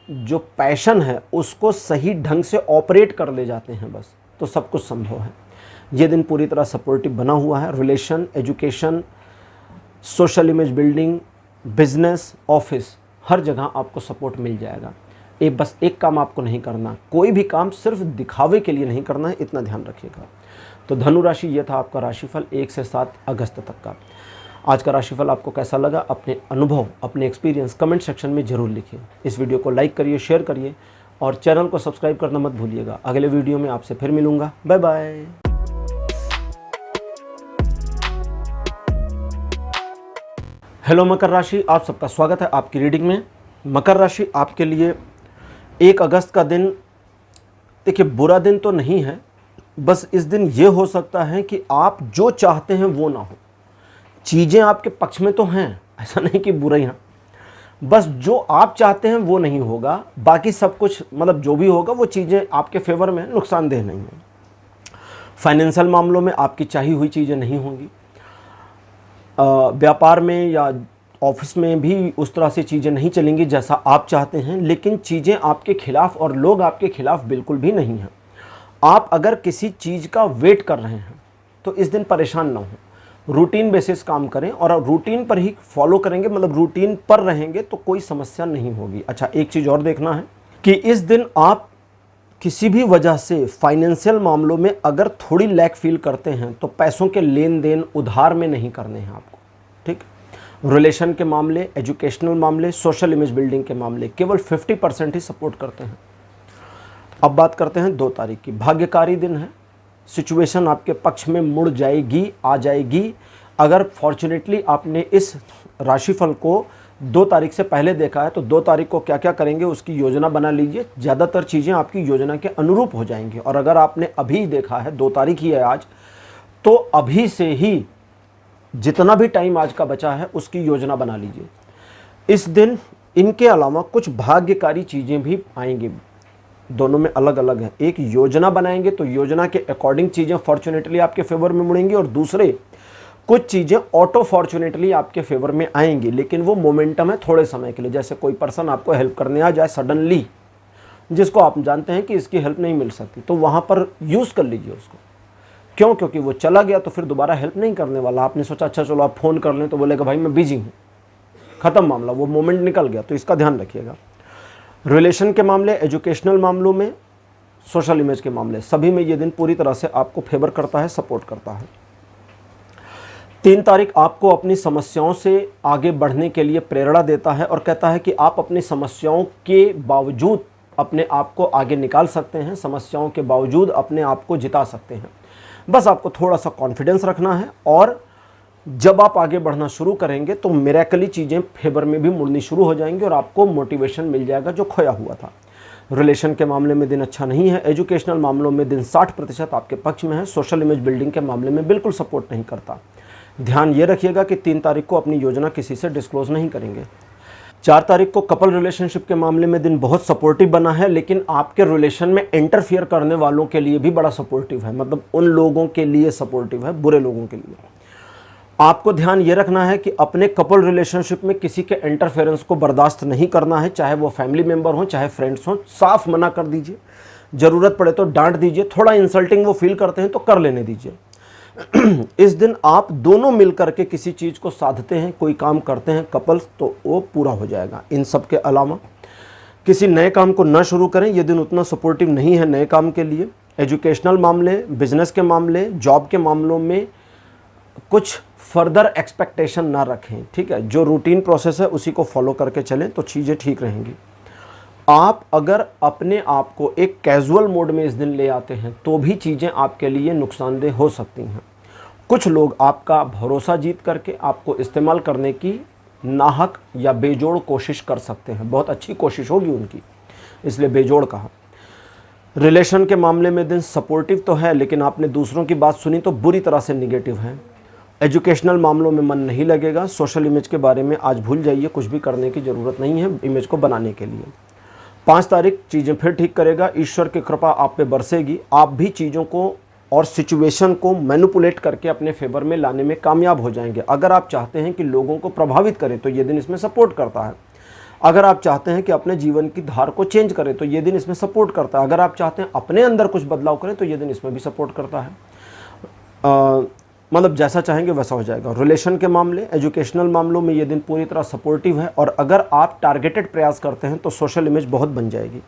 जो पैशन है उसको सही ढंग से ऑपरेट कर ले जाते हैं बस, तो सब कुछ संभव है। ये दिन पूरी तरह सपोर्टिव बना हुआ है। Relation, education, social image building, business, office, हर जगह आपको सपोर्ट मिल जाएगा। बस एक काम आपको नहीं करना, कोई भी काम सिर्फ दिखावे के लिए नहीं करना है, इतना ध्यान रखिएगा। तो धनु राशि ये था आपका राशिफल 1 से 7 अगस्त तक का। आज का राशिफल आपको कैसा लगा? अपने अनुभव, अपने एक्सपीरियंस कमेंट सेक्शन में ज़रूर लिखिए। इस वीडियो को लाइक करिए, शेयर करिए और चैनल को सब्सक्राइब करना मत भूलिएगा। अगले वीडियो में आपसे फिर मिलूँगा। Bye bye. हेलो मकर राशि, आप सबका स्वागत है आपकी रीडिंग में। मकर राशि आपके लिए 1 अगस्त का दिन, देखिए बुरा दिन तो नहीं है, बस इस दिन ये हो सकता है कि आप जो चाहते हैं वो ना हो। चीज़ें आपके पक्ष में तो हैं, ऐसा नहीं कि बुरा ही हैं, बस जो आप चाहते हैं वो नहीं होगा। बाकी सब कुछ मतलब जो भी होगा वो चीज़ें आपके फेवर में, नुकसानदेह नहीं है। फाइनेंशियल मामलों में आपकी चाही हुई चीज़ें नहीं होंगी। व्यापार में या ऑफिस में भी उस तरह से चीज़ें नहीं चलेंगी जैसा आप चाहते हैं, लेकिन चीज़ें आपके खिलाफ और लोग आपके खिलाफ बिल्कुल भी नहीं हैं। आप अगर किसी चीज़ का वेट कर रहे हैं तो इस दिन परेशान ना हो। रूटीन बेसिस काम करें और रूटीन पर ही फॉलो करेंगे, मतलब रूटीन पर रहेंगे तो कोई समस्या नहीं होगी। अच्छा, एक चीज़ और देखना है कि इस दिन आप किसी भी वजह से फाइनेंशियल मामलों में अगर थोड़ी लैक फील करते हैं तो पैसों के लेन देन उधार में नहीं करने हैं आपको, ठीक। रिलेशन के मामले, एजुकेशनल मामले, सोशल इमेज बिल्डिंग के मामले केवल 50% ही सपोर्ट करते हैं। अब बात करते हैं 2 तारीख की। भाग्यकारी दिन है, सिचुएशन आपके पक्ष में मुड़ जाएगी, आ जाएगी। अगर फॉर्चुनेटली आपने इस राशिफल को 2 तारीख से पहले देखा है तो 2 तारीख को क्या क्या करेंगे उसकी योजना बना लीजिए। ज़्यादातर चीज़ें आपकी योजना के अनुरूप हो जाएंगी। और अगर आपने अभी देखा है, 2 तारीख ही है आज, तो अभी से ही जितना भी टाइम आज का बचा है उसकी योजना बना लीजिए। इस दिन इनके अलावा कुछ भाग्यकारी चीज़ें भी आएंगी, दोनों में अलग अलग है। एक योजना बनाएंगे तो योजना के अकॉर्डिंग चीज़ें फॉर्चुनेटली आपके फेवर में मुड़ेंगी, और दूसरे कुछ चीज़ें ऑटो फॉर्चुनेटली आपके फेवर में आएंगी, लेकिन वो मोमेंटम है थोड़े समय के लिए। जैसे कोई पर्सन आपको हेल्प करने आ जाए सडनली, जिसको आप जानते हैं कि इसकी हेल्प नहीं मिल सकती, तो वहाँ पर यूज़ कर लीजिए उसको। क्यों? क्योंकि वो चला गया तो फिर दोबारा हेल्प नहीं करने वाला। आपने सोचा अच्छा चलो आप फ़ोन कर लें, तो बोलेगा भाई मैं बिजी हूँ, ख़त्म मामला, वो मोमेंट निकल गया। तो इसका ध्यान रखिएगा। रिलेशन के मामले, एजुकेशनल मामलों में, सोशल इमेज के मामले, सभी में ये दिन पूरी तरह से आपको फेवर करता है, सपोर्ट करता है। 3 तारीख आपको अपनी समस्याओं से आगे बढ़ने के लिए प्रेरणा देता है और कहता है कि आप अपनी समस्याओं के बावजूद अपने आप को आगे निकाल सकते हैं, समस्याओं के बावजूद अपने आप को जिता सकते हैं। बस आपको थोड़ा सा कॉन्फिडेंस रखना है, और जब आप आगे बढ़ना शुरू करेंगे तो मिरेकली चीज़ें फेवर में भी मुड़नी शुरू हो जाएंगी और आपको मोटिवेशन मिल जाएगा जो खोया हुआ था। रिलेशन के मामले में दिन अच्छा नहीं है। एजुकेशनल मामलों में दिन 60% आपके पक्ष में है। सोशल इमेज बिल्डिंग के मामले में बिल्कुल सपोर्ट नहीं करता। ध्यान ये रखिएगा कि 3 तारीख को अपनी योजना किसी से डिस्क्लोज नहीं करेंगे। 4 तारीख को कपल रिलेशनशिप के मामले में दिन बहुत सपोर्टिव बना है, लेकिन आपके रिलेशन में इंटरफियर करने वालों के लिए भी बड़ा सपोर्टिव है, मतलब उन लोगों के लिए सपोर्टिव है, बुरे लोगों के लिए। आपको ध्यान ये रखना है कि अपने कपल रिलेशनशिप में किसी के इंटरफेरेंस को बर्दाश्त नहीं करना है, चाहे वो फैमिली मेंबर हो चाहे फ्रेंड्स हो। साफ मना कर दीजिए, ज़रूरत पड़े तो डांट दीजिए, थोड़ा इंसल्टिंग वो फील करते हैं तो कर लेने दीजिए। इस दिन आप दोनों मिलकर के किसी चीज़ को साधते हैं, कोई काम करते हैं कपल्स, तो वो पूरा हो जाएगा। इन सब के अलावा किसी नए काम को न शुरू करें, ये दिन उतना सपोर्टिव नहीं है नए काम के लिए। एजुकेशनल मामले, बिजनेस के मामले, जॉब के मामलों में कुछ फर्दर एक्सपेक्टेशन ना रखें, ठीक है। जो रूटीन प्रोसेस है उसी को फॉलो करके चलें तो चीज़ें ठीक रहेंगी। आप अगर अपने आप को एक कैजुअल मोड में इस दिन ले आते हैं तो भी चीज़ें आपके लिए नुकसानदेह हो सकती हैं। कुछ लोग आपका भरोसा जीत करके आपको इस्तेमाल करने की नाहक या बेजोड़ कोशिश कर सकते हैं। बहुत अच्छी कोशिश होगी उनकी, इसलिए बेजोड़ कहा। रिलेशन के मामले में दिन सपोर्टिव तो है, लेकिन आपने दूसरों की बात सुनी तो बुरी तरह से निगेटिव है। एजुकेशनल मामलों में मन नहीं लगेगा। सोशल इमेज के बारे में आज भूल जाइए, कुछ भी करने की ज़रूरत नहीं है इमेज को बनाने के लिए। 5 तारीख चीज़ें फिर ठीक करेगा। ईश्वर की कृपा आप पे बरसेगी। आप भी चीज़ों को और सिचुएशन को मैनिपुलेट करके अपने फेवर में लाने में कामयाब हो जाएंगे। अगर आप चाहते हैं कि लोगों को प्रभावित करें तो ये दिन इसमें सपोर्ट करता है। अगर आप चाहते हैं कि अपने जीवन की धार को चेंज करें तो ये दिन इसमें सपोर्ट करता है। अगर आप चाहते हैं अपने अंदर कुछ बदलाव करें तो ये दिन इसमें भी सपोर्ट करता है। मतलब जैसा चाहेंगे वैसा हो जाएगा। रिलेशन के मामले, एजुकेशनल मामलों में ये दिन पूरी तरह सपोर्टिव है, और अगर आप टारगेटेड प्रयास करते हैं तो सोशल इमेज बहुत बन जाएगी।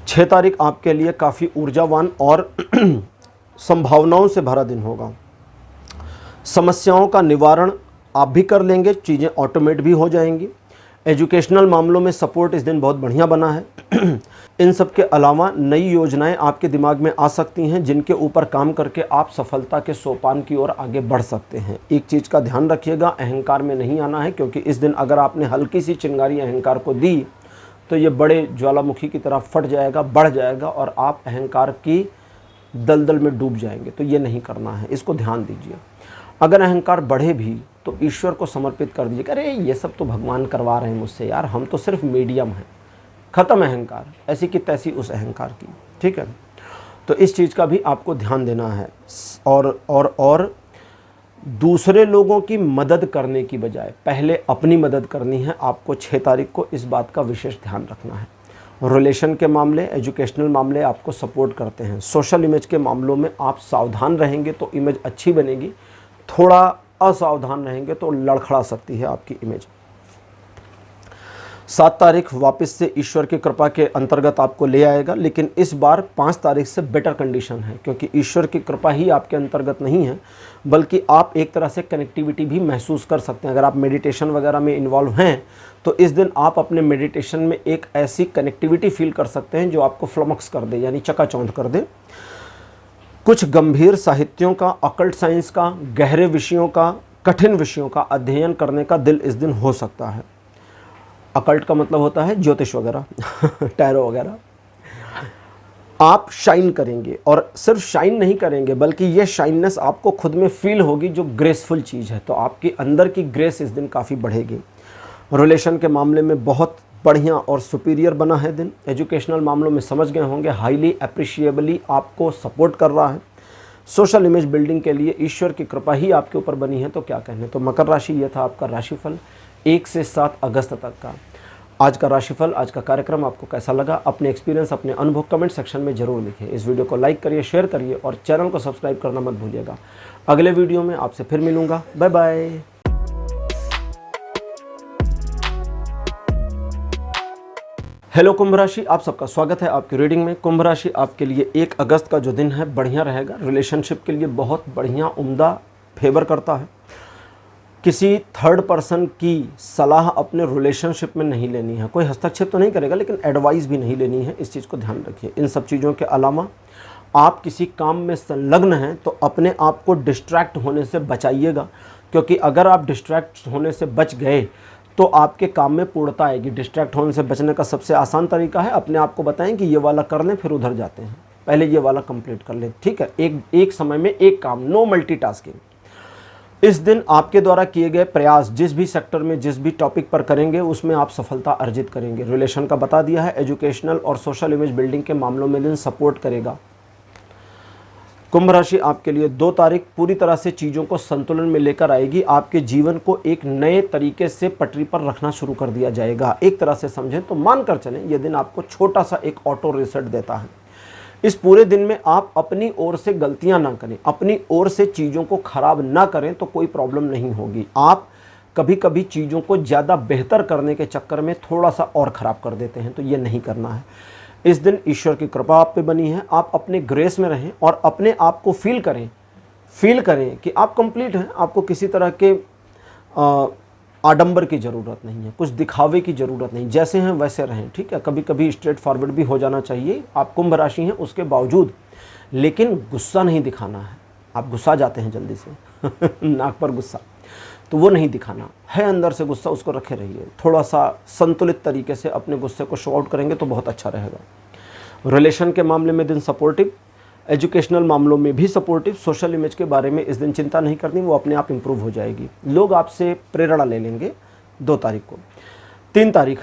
6 तारीख आपके लिए काफ़ी ऊर्जावान और संभावनाओं से भरा दिन होगा। समस्याओं का निवारण आप भी कर लेंगे, चीज़ें ऑटोमेट भी हो जाएंगी। एजुकेशनल मामलों में सपोर्ट इस दिन बहुत बढ़िया बना है। इन सब के अलावा नई योजनाएं आपके दिमाग में आ सकती हैं जिनके ऊपर काम करके आप सफलता के सोपान की ओर आगे बढ़ सकते हैं। एक चीज़ का ध्यान रखिएगा, अहंकार में नहीं आना है, क्योंकि इस दिन अगर आपने हल्की सी चिंगारी अहंकार को दी तो ये बड़े ज्वालामुखी की तरह फट जाएगा, बढ़ जाएगा और आप अहंकार की दलदल में डूब जाएंगे। तो ये नहीं करना है, इसको ध्यान दीजिए। अगर अहंकार बढ़े भी तो ईश्वर को समर्पित कर दीजिए, अरे ये सब तो भगवान करवा रहे हैं मुझसे यार, हम तो सिर्फ मीडियम हैं। ख़त्म अहंकार, ऐसी की तैसी उस अहंकार की, ठीक है। तो इस चीज़ का भी आपको ध्यान देना है। और दूसरे लोगों की मदद करने की बजाय पहले अपनी मदद करनी है। आपको 6 तारीख को इस बात का विशेष ध्यान रखना है। रिलेशन के मामले, एजुकेशनल मामले आपको सपोर्ट करते हैं। सोशल इमेज के मामलों में आप सावधान रहेंगे तो इमेज अच्छी बनेगी, थोड़ा असावधान रहेंगे तो लड़खड़ा सकती है आपकी इमेज। 7 तारीख वापस से ईश्वर की कृपा के अंतर्गत आपको ले आएगा, लेकिन इस बार 5 तारीख से बेटर कंडीशन है, क्योंकि ईश्वर की कृपा ही आपके अंतर्गत नहीं है, बल्कि आप एक तरह से कनेक्टिविटी भी महसूस कर सकते हैं। अगर आप मेडिटेशन वगैरह में इन्वॉल्व हैं तो इस दिन आप अपने मेडिटेशन में एक ऐसी कनेक्टिविटी फील कर सकते हैं जो आपको फ्लमक्स कर दे, यानी चकाचौंध कर दे। कुछ गंभीर साहित्यों का, अकल्ट साइंस का, गहरे विषयों का, कठिन विषयों का अध्ययन करने का दिल इस दिन हो सकता है। अकल्ट का मतलब होता है ज्योतिष वगैरह टैरो वगैरह। आप शाइन करेंगे, और सिर्फ शाइन नहीं करेंगे बल्कि ये शाइननेस आपको खुद में फील होगी, जो ग्रेसफुल चीज़ है। तो आपके अंदर की ग्रेस इस दिन काफ़ी बढ़ेगी। रिलेशन के मामले में बहुत बढ़िया और सुपीरियर बना है दिन। एजुकेशनल मामलों में समझ गए होंगे, हाईली अप्रिशिएबली आपको सपोर्ट कर रहा है। सोशल इमेज बिल्डिंग के लिए ईश्वर की कृपा ही आपके ऊपर बनी है, तो क्या कहने। तो मकर राशि, यह था आपका राशिफल 1 से 7 अगस्त तक का। आज का राशिफल, आज का कार्यक्रम आपको कैसा लगा? अपने एक्सपीरियंस, अपने अनुभव कमेंट सेक्शन में जरूर लिखें। इस वीडियो को लाइक करिए, शेयर करिए और चैनल को सब्सक्राइब करना मत भूलिएगा। अगले वीडियो में आपसे फिर मिलूंगा। Bye bye. हेलो कुंभ राशि, आप सबका स्वागत है आपकी रीडिंग में। कुंभ राशि, आपके लिए 1 अगस्त का जो दिन है बढ़िया रहेगा। रिलेशनशिप के लिए बहुत बढ़िया, उम्दा फेवर करता है। किसी थर्ड पर्सन की सलाह अपने रिलेशनशिप में नहीं लेनी है। कोई हस्तक्षेप तो नहीं करेगा, लेकिन एडवाइस भी नहीं लेनी है, इस चीज़ को ध्यान रखिए। इन सब चीज़ों के अलावा आप किसी काम में संलग्न हैं तो अपने आप को डिस्ट्रैक्ट होने से बचाइएगा, क्योंकि अगर आप डिस्ट्रैक्ट होने से बच गए तो आपके काम में पूर्णता आएगी। डिस्ट्रैक्ट होने से बचने का सबसे आसान तरीका है, अपने आप को बताएं कि ये वाला कर लें फिर उधर जाते हैं, पहले ये वाला कंप्लीट कर लें, ठीक है। एक समय में एक काम, नो मल्टीटास्किंग। इस दिन आपके द्वारा किए गए प्रयास जिस भी सेक्टर में, जिस भी टॉपिक पर करेंगे उसमें आप सफलता अर्जित करेंगे। रिलेशन का बता दिया है। एजुकेशनल और सोशल इमेज बिल्डिंग के मामलों में दिन सपोर्ट करेगा। कुंभ राशि, आपके लिए 2 तारीख पूरी तरह से चीज़ों को संतुलन में लेकर आएगी। आपके जीवन को एक नए तरीके से पटरी पर रखना शुरू कर दिया जाएगा। एक तरह से समझें तो मानकर चलें, यह दिन आपको छोटा सा एक ऑटो रीसेट देता है। इस पूरे दिन में आप अपनी ओर से गलतियां ना करें, अपनी ओर से चीज़ों को खराब ना करें तो कोई प्रॉब्लम नहीं होगी। आप कभी कभी चीज़ों को ज़्यादा बेहतर करने के चक्कर में थोड़ा सा और ख़राब कर देते हैं, तो ये नहीं करना है। इस दिन ईश्वर की कृपा आप पे बनी है। आप अपने ग्रेस में रहें और अपने आप को फील करें कि आप कंप्लीट हैं। आपको किसी तरह के आडंबर की ज़रूरत नहीं है, कुछ दिखावे की ज़रूरत नहीं, जैसे हैं वैसे रहें, ठीक है। कभी कभी स्ट्रेट फॉरवर्ड भी हो जाना चाहिए। आप कुंभ राशि हैं उसके बावजूद, लेकिन गुस्सा नहीं दिखाना है। आप गुस्सा जाते हैं जल्दी से नाक पर गुस्सा, तो वो नहीं दिखाना है। अंदर से गुस्सा उसको रखे रहिए। थोड़ा सा संतुलित तरीके से अपने गुस्से को शो आउट करेंगे तो बहुत अच्छा रहेगा। रिलेशन के मामले में दिन सपोर्टिव, एजुकेशनल मामलों में भी सपोर्टिव। सोशल इमेज के बारे में इस दिन चिंता नहीं करनी, वो अपने आप इंप्रूव हो जाएगी। लोग आपसे प्रेरणा ले लेंगे 2 तारीख को। 3 तारीख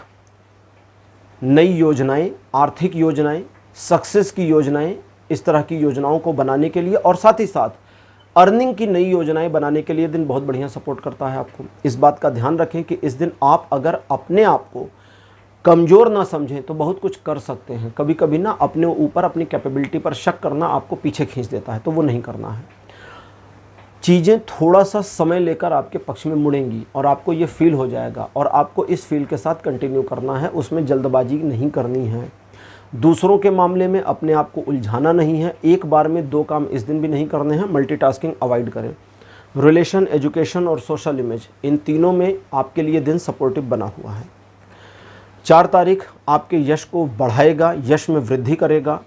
नई योजनाएं, आर्थिक योजनाएं, सक्सेस की योजनाएं, इस तरह की योजनाओं को बनाने के लिए और साथ ही साथ अर्निंग की नई योजनाएं बनाने के लिए दिन बहुत बढ़िया सपोर्ट करता है आपको। इस बात का ध्यान रखें कि इस दिन आप अगर अपने आप को कमज़ोर ना समझें तो बहुत कुछ कर सकते हैं। कभी कभी ना अपने ऊपर, अपनी कैपेबिलिटी पर शक करना आपको पीछे खींच देता है, तो वो नहीं करना है। चीज़ें थोड़ा सा समय लेकर आपके पक्ष में मुड़ेंगी और आपको ये फील हो जाएगा, और आपको इस फील के साथ कंटिन्यू करना है, उसमें जल्दबाजी नहीं करनी है। दूसरों के मामले में अपने आप को उलझाना नहीं है। एक बार में 2 काम इस दिन भी नहीं करने हैं। मल्टीटास्किंग अवॉइड करें। रिलेशन, एजुकेशन और सोशल इमेज, इन तीनों में आपके लिए दिन सपोर्टिव बना हुआ है। 4 तारीख आपके यश को बढ़ाएगा, यश में वृद्धि करेगा।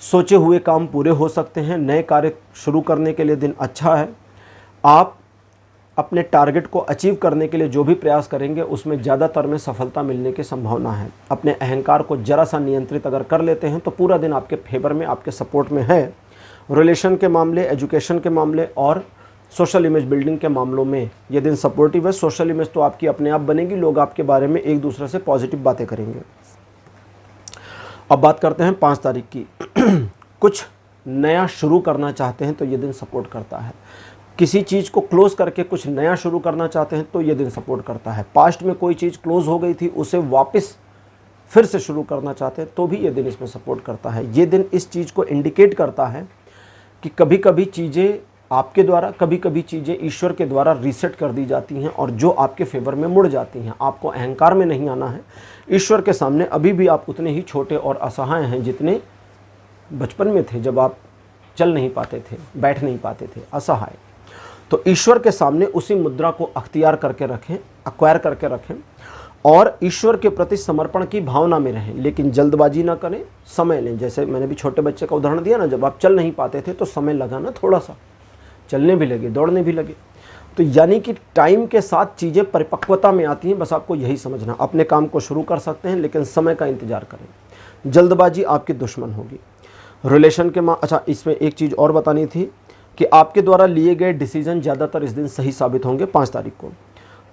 सोचे हुए काम पूरे हो सकते हैं। नए कार्य शुरू करने के लिए दिन अच्छा है। आप अपने टारगेट को अचीव करने के लिए जो भी प्रयास करेंगे उसमें ज़्यादातर में सफलता मिलने की संभावना है। अपने अहंकार को जरा सा नियंत्रित अगर कर लेते हैं तो पूरा दिन आपके फेवर में, आपके सपोर्ट में है। रिलेशन के मामले, एजुकेशन के मामले और सोशल इमेज बिल्डिंग के मामलों में ये दिन सपोर्टिव है। सोशल इमेज तो आपकी अपने आप बनेगी, लोग आपके बारे में एक दूसरे से पॉजिटिव बातें करेंगे। अब बात करते हैं 5 तारीख की। कुछ नया शुरू करना चाहते हैं तो ये दिन सपोर्ट करता है। किसी चीज़ को क्लोज़ करके कुछ नया शुरू करना चाहते हैं तो ये दिन सपोर्ट करता है। पास्ट में कोई चीज़ क्लोज़ हो गई थी, उसे वापस फिर से शुरू करना चाहते हैं तो भी ये दिन इसमें सपोर्ट करता है। ये दिन इस चीज़ को इंडिकेट करता है कि कभी कभी चीज़ें आपके द्वारा, कभी कभी चीज़ें ईश्वर के द्वारा रीसेट कर दी जाती हैं और जो आपके फेवर में मुड़ जाती हैं। आपको अहंकार में नहीं आना है। ईश्वर के सामने अभी भी आप उतने ही छोटे और असहाय हैं जितने बचपन में थे, जब आप चल नहीं पाते थे, बैठ नहीं पाते थे, असहाय। तो ईश्वर के सामने उसी मुद्रा को अख्तियार करके रखें, एक्वायर करके रखें और ईश्वर के प्रति समर्पण की भावना में रहें, लेकिन जल्दबाजी ना करें, समय लें। जैसे मैंने भी छोटे बच्चे का उदाहरण दिया ना, जब आप चल नहीं पाते थे तो समय लगा ना, थोड़ा सा चलने भी लगे, दौड़ने भी लगे। तो यानी कि टाइम के साथ चीज़ें परिपक्वता में आती हैं। बस आपको यही समझना, अपने काम को शुरू कर सकते हैं लेकिन समय का इंतजार करें। जल्दबाजी आपकी दुश्मन होगी। रिलेशन के अच्छा, इसमें एक चीज़ और बतानी थी कि आपके द्वारा लिए गए डिसीजन ज़्यादातर इस दिन सही साबित होंगे 5 तारीख को।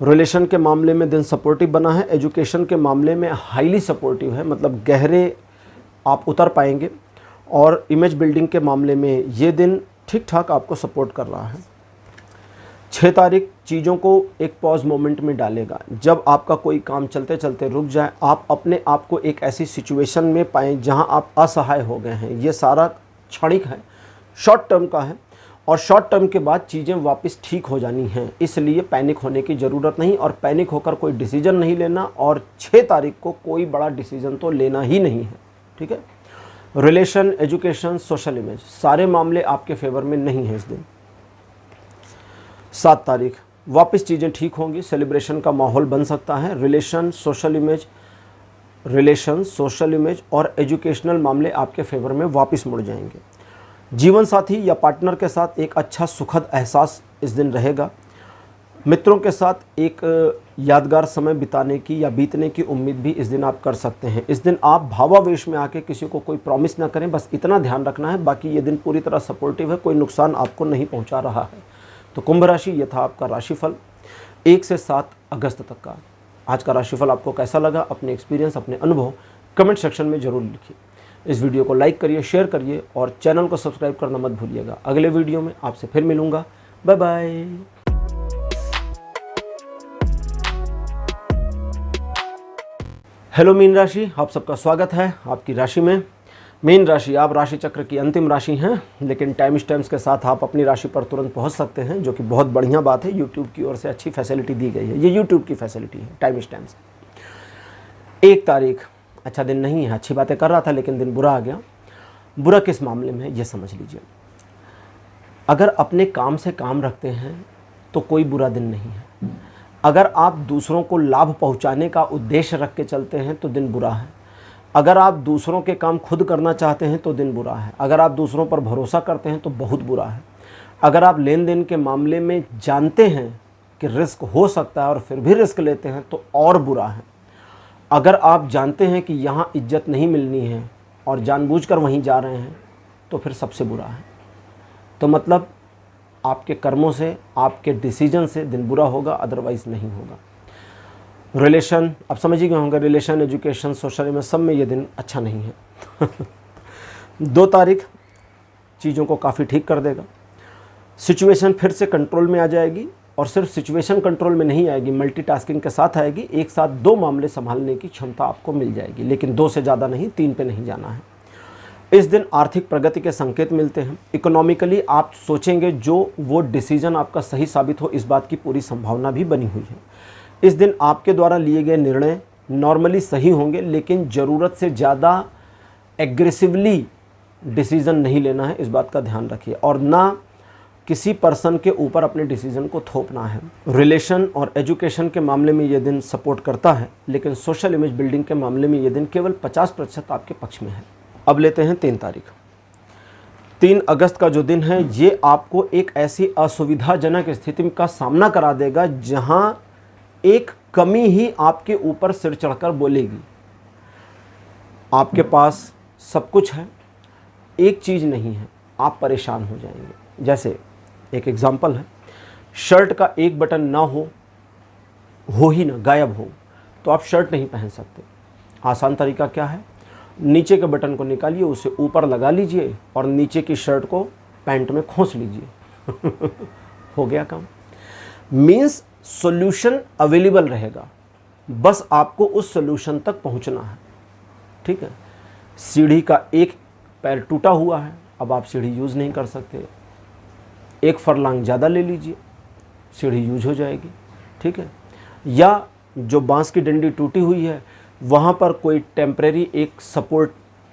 रिलेशन के मामले में दिन सपोर्टिव बना है। एजुकेशन के मामले में हाईली सपोर्टिव है, मतलब गहरे आप उतर पाएंगे। और इमेज बिल्डिंग के मामले में ये दिन ठीक ठाक आपको सपोर्ट कर रहा है। 6 तारीख चीज़ों को एक पॉज मोमेंट में डालेगा। जब आपका कोई काम चलते चलते रुक जाए, आप अपने आप को एक ऐसी सिचुएशन में पाएँ जहां आप असहाय हो गए हैं। ये सारा क्षणिक है, शॉर्ट टर्म का है और शॉर्ट टर्म के बाद चीज़ें वापस ठीक हो जानी हैं। इसलिए पैनिक होने की ज़रूरत नहीं और पैनिक होकर कोई डिसीजन नहीं लेना। और 6 तारीख को कोई बड़ा डिसीजन तो लेना ही नहीं है, ठीक है। रिलेशन, एजुकेशन, सोशल इमेज, सारे मामले आपके फेवर में नहीं है इस दिन। 7 तारीख वापस चीज़ें ठीक होंगी, सेलिब्रेशन का माहौल बन सकता है। रिलेशन, सोशल इमेज और एजुकेशनल मामले आपके फेवर में वापस मुड़ जाएंगे। जीवन साथी या पार्टनर के साथ एक अच्छा सुखद एहसास इस दिन रहेगा। मित्रों के साथ एक यादगार समय बिताने की या बीतने की उम्मीद भी इस दिन आप कर सकते हैं। इस दिन आप भावावेश में आके किसी को कोई प्रॉमिस ना करें, बस इतना ध्यान रखना है। बाकी ये दिन पूरी तरह सपोर्टिव है, कोई नुकसान आपको नहीं पहुंचा रहा है। तो कुंभ राशि, ये था आपका राशिफल 1 से 7 अगस्त तक का। आज का राशिफल आपको कैसा लगा? अपने एक्सपीरियंस, अपने अनुभव कमेंट सेक्शन में ज़रूर लिखिए। इस वीडियो को लाइक करिए, शेयर करिए और चैनल को सब्सक्राइब करना मत भूलिएगा। अगले वीडियो में आपसे फिर मिलूँगा। Bye bye. हेलो मीन राशि, आप सबका स्वागत है आपकी राशि में। मीन राशि, आप राशि चक्र की अंतिम राशि हैं, लेकिन टाइम स्टैम्प्स के साथ आप अपनी राशि पर तुरंत पहुंच सकते हैं, जो कि बहुत बढ़िया बात है। यूट्यूब की ओर से अच्छी फैसिलिटी दी गई है। ये यूट्यूब की फैसिलिटी है, टाइम स्टैम्प्स। 1 तारीख अच्छा दिन नहीं है, अच्छी बातें कर रहा था लेकिन दिन बुरा आ गया। बुरा किस मामले में है ये समझ लीजिए। अगर अपने काम से काम रखते हैं तो कोई बुरा दिन नहीं है। अगर आप दूसरों को लाभ पहुंचाने का उद्देश्य रख के चलते हैं तो दिन बुरा है। अगर आप दूसरों के काम खुद करना चाहते हैं तो दिन बुरा है। अगर आप दूसरों पर भरोसा करते हैं तो बहुत बुरा है। अगर आप लेन देन के मामले में जानते हैं कि रिस्क हो सकता है और फिर भी रिस्क लेते हैं तो और बुरा है। अगर आप जानते हैं कि यहाँ इज्जत नहीं मिलनी है और जानबूझकर वहीं जा रहे हैं तो फिर सबसे बुरा है। तो मतलब आपके कर्मों से, आपके डिसीजन से दिन बुरा होगा, अदरवाइज नहीं होगा। रिलेशन, आप समझ ही गए होंगे, रिलेशन, एजुकेशन, सोशल में सब में ये दिन अच्छा नहीं है। 2 तारीख चीज़ों को काफ़ी ठीक कर देगा। सिचुएशन फिर से कंट्रोल में आ जाएगी और सिर्फ सिचुएशन कंट्रोल में नहीं आएगी, मल्टीटास्किंग के साथ आएगी। एक साथ 2 मामले संभालने की क्षमता आपको मिल जाएगी, लेकिन 2 से ज़्यादा नहीं, 3 पे नहीं जाना है। इस दिन आर्थिक प्रगति के संकेत मिलते हैं। इकोनॉमिकली आप सोचेंगे जो वो डिसीजन आपका सही साबित हो, इस बात की पूरी संभावना भी बनी हुई है। इस दिन आपके द्वारा लिए गए निर्णय नॉर्मली सही होंगे, लेकिन ज़रूरत से ज़्यादा एग्रेसिवली डिसीज़न नहीं लेना है, इस बात का ध्यान रखिए। और ना किसी पर्सन के ऊपर अपने डिसीजन को थोपना है। रिलेशन और एजुकेशन के मामले में ये दिन सपोर्ट करता है, लेकिन सोशल इमेज बिल्डिंग के मामले में ये दिन केवल 50% आपके पक्ष में है। अब लेते हैं 3 तारीख। 3 अगस्त का जो दिन है ये आपको एक ऐसी असुविधाजनक स्थिति का सामना करा देगा जहां एक कमी ही आपके ऊपर सिर चढ़कर बोलेगी। आपके पास सब कुछ है, एक चीज़ नहीं है, आप परेशान हो जाएंगे। जैसे एक एग्जाम्पल है, शर्ट का एक बटन ना हो ही ना, गायब हो, तो आप शर्ट नहीं पहन सकते। आसान तरीका क्या है, नीचे के बटन को निकालिए, उसे ऊपर लगा लीजिए और नीचे की शर्ट को पैंट में खोस लीजिए हो गया काम। मीन्स सॉल्यूशन अवेलेबल रहेगा, बस आपको उस सॉल्यूशन तक पहुंचना है। ठीक है, सीढ़ी का एक पैर टूटा हुआ है, अब आप सीढ़ी यूज़ नहीं कर सकते, एक फरलांग ज़्यादा ले लीजिए, सीढ़ी यूज हो जाएगी। ठीक है, या जो बांस की डंडी टूटी हुई है वहाँ पर कोई टेम्परेरी एक सपोर्ट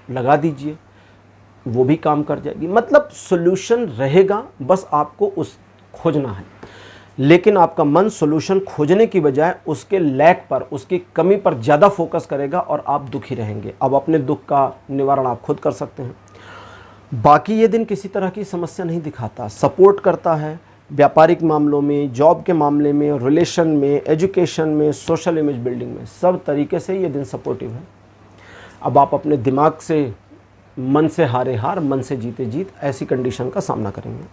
लगा दीजिए, वो भी काम कर जाएगी। मतलब सॉल्यूशन रहेगा, बस आपको उस खोजना है। लेकिन आपका मन सॉल्यूशन खोजने की बजाय उसके लैक पर, उसकी कमी पर ज़्यादा फोकस करेगा और आप दुखी रहेंगे। अब अपने दुख का निवारण आप खुद कर सकते हैं। बाकी ये दिन किसी तरह की समस्या नहीं दिखाता, सपोर्ट करता है व्यापारिक मामलों में, जॉब के मामले में, रिलेशन में, एजुकेशन में, सोशल इमेज बिल्डिंग में, सब तरीके से ये दिन सपोर्टिव है। अब आप अपने दिमाग से, मन से हारे हार, मन से जीते जीत, ऐसी कंडीशन का सामना करेंगे।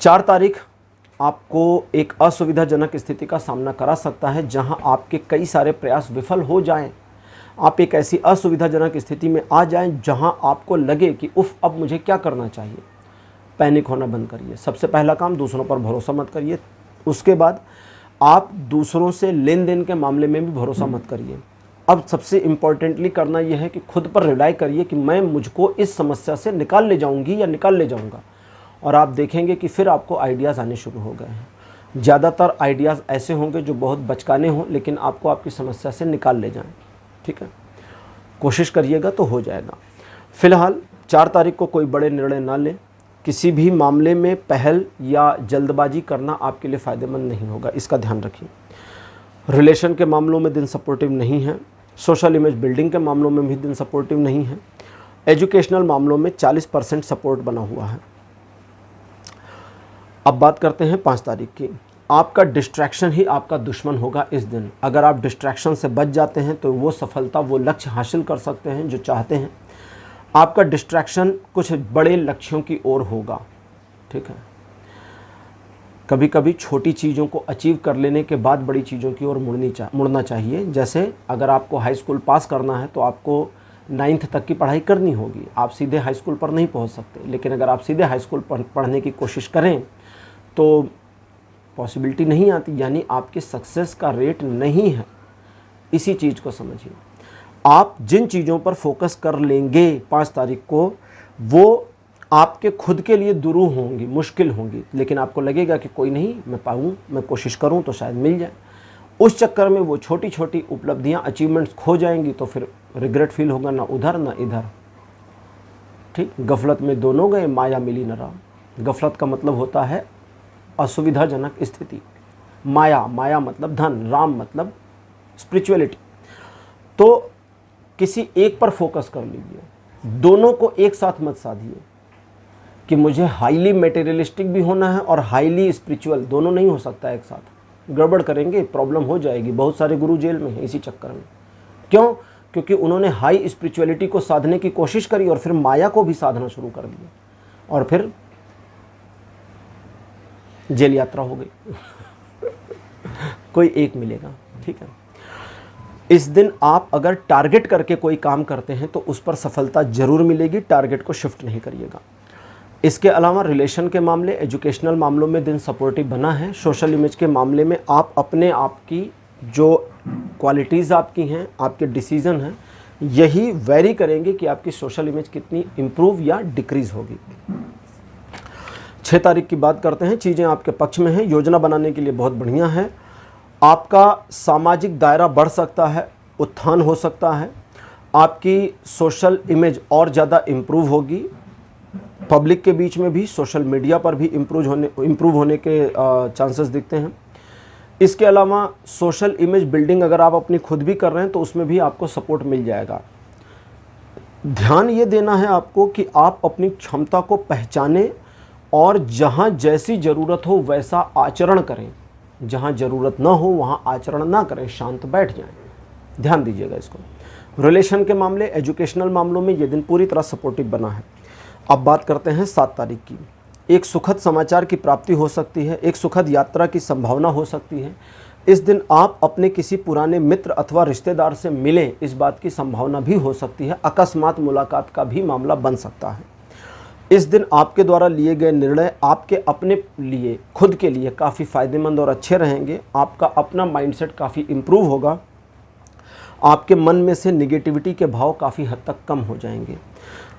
4 तारीख आपको एक असुविधाजनक स्थिति का सामना करा सकता है जहां आपके कई सारे प्रयास विफल हो जाएं। आप एक ऐसी असुविधाजनक स्थिति में आ जाएं जहां आपको लगे कि उफ, अब मुझे क्या करना चाहिए। पैनिक होना बंद करिए। सबसे पहला काम, दूसरों पर भरोसा मत करिए। उसके बाद आप दूसरों से लेन देन के मामले में भी भरोसा मत करिए। अब सबसे इम्पॉर्टेंटली करना यह है कि खुद पर रिलाई करिए कि मैं मुझको इस समस्या से निकाल ले जाऊंगी या निकाल ले जाऊंगा, और आप देखेंगे कि फिर आपको आइडियाज़ आने शुरू हो गए हैं। ज़्यादातर आइडियाज़ ऐसे होंगे जो बहुत बचकाने हों, लेकिन आपको आपकी समस्या से निकाल ले जाएं। ठीक है, कोशिश करिएगा तो हो जाएगा। फिलहाल 4 तारीख को कोई बड़े निर्णय ना लें। किसी भी मामले में पहल या जल्दबाजी करना आपके लिए फ़ायदेमंद नहीं होगा, इसका ध्यान रखिए। रिलेशन के मामलों में दिन सपोर्टिव नहीं है, सोशल इमेज बिल्डिंग के मामलों में भी दिन सपोर्टिव नहीं है, एजुकेशनल मामलों में 40% सपोर्ट बना हुआ है। अब बात करते हैं 5 तारीख की। आपका डिस्ट्रैक्शन ही आपका दुश्मन होगा इस दिन। अगर आप डिस्ट्रैक्शन से बच जाते हैं तो वो सफलता, वो लक्ष्य हासिल कर सकते हैं जो चाहते हैं। आपका डिस्ट्रैक्शन कुछ बड़े लक्ष्यों की ओर होगा। ठीक है, कभी कभी छोटी चीज़ों को अचीव कर लेने के बाद बड़ी चीज़ों की ओर मुड़ना चाहिए। जैसे अगर आपको हाई स्कूल पास करना है तो आपको 9th तक की पढ़ाई करनी होगी, आप सीधे हाई स्कूल पर नहीं पहुंच सकते। लेकिन अगर आप सीधे हाई स्कूल पढ़ने की कोशिश करें तो पॉसिबिलिटी नहीं आती, यानी आपके सक्सेस का रेट नहीं है। इसी चीज़ को समझिए। आप जिन चीज़ों पर फोकस कर लेंगे 5 तारीख को, वो आपके खुद के लिए दुरूह होंगी, मुश्किल होंगी, लेकिन आपको लगेगा कि कोई नहीं, मैं पाऊँ, मैं कोशिश करूँ तो शायद मिल जाए। उस चक्कर में वो छोटी छोटी उपलब्धियाँ, अचीवमेंट्स खो जाएंगी तो फिर रिग्रेट फील होगा, ना उधर ना इधर। ठीक, गफलत में दोनों गए, माया मिली न राम। गफलत का मतलब होता है असुविधाजनक स्थिति। माया, माया मतलब धन, राम मतलब स्पिरिचुअलिटी। तो किसी एक पर फोकस कर लीजिए, दोनों को एक साथ मत साधिए कि मुझे हाईली मटेरियलिस्टिक भी होना है और हाईली स्पिरिचुअल, दोनों नहीं हो सकता एक साथ। गड़बड़ करेंगे, प्रॉब्लम हो जाएगी। बहुत सारे गुरु जेल में हैं इसी चक्कर में। क्यों? क्योंकि उन्होंने हाई स्पिरिचुअलिटी को साधने की कोशिश करी और फिर माया को भी साधना शुरू कर दिया और फिर जेल यात्रा हो गई कोई एक मिलेगा। ठीक है, इस दिन आप अगर टारगेट करके कोई काम करते हैं तो उस पर सफलता जरूर मिलेगी, टारगेट को शिफ्ट नहीं करिएगा। इसके अलावा रिलेशन के मामले, एजुकेशनल मामलों में दिन सपोर्टिव बना है। सोशल इमेज के मामले में आप अपने आप की जो क्वालिटीज़ आपकी हैं, आपके डिसीज़न हैं, यही वेरी करेंगे कि आपकी सोशल इमेज कितनी इम्प्रूव या डिक्रीज़ होगी। 6 तारीख की बात करते हैं। चीज़ें आपके पक्ष में हैं, योजना बनाने के लिए बहुत बढ़िया है। आपका सामाजिक दायरा बढ़ सकता है, उत्थान हो सकता है, आपकी सोशल इमेज और ज़्यादा इम्प्रूव होगी। पब्लिक के बीच में भी, सोशल मीडिया पर भी इम्प्रूव होने के चांसेस दिखते हैं। इसके अलावा सोशल इमेज बिल्डिंग अगर आप अपनी खुद भी कर रहे हैं तो उसमें भी आपको सपोर्ट मिल जाएगा। ध्यान ये देना है आपको कि आप अपनी क्षमता को पहचानें और जहाँ जैसी ज़रूरत हो वैसा आचरण करें, जहाँ ज़रूरत ना हो वहाँ आचरण ना करें, शांत बैठ जाएं। ध्यान दीजिएगा इसको। रिलेशन के मामले, एजुकेशनल मामलों में ये दिन पूरी तरह सपोर्टिव बना है। अब बात करते हैं 7 तारीख की। एक सुखद समाचार की प्राप्ति हो सकती है, एक सुखद यात्रा की संभावना हो सकती है। इस दिन आप अपने किसी पुराने मित्र अथवा रिश्तेदार से मिलें, इस बात की संभावना भी हो सकती है। अकस्मात मुलाकात का भी मामला बन सकता है। इस दिन आपके द्वारा लिए गए निर्णय आपके अपने लिए, खुद के लिए काफ़ी फ़ायदेमंद और अच्छे रहेंगे। आपका अपना माइंडसेट काफ़ी इम्प्रूव होगा। आपके मन में से निगेटिविटी के भाव काफ़ी हद तक कम हो जाएंगे।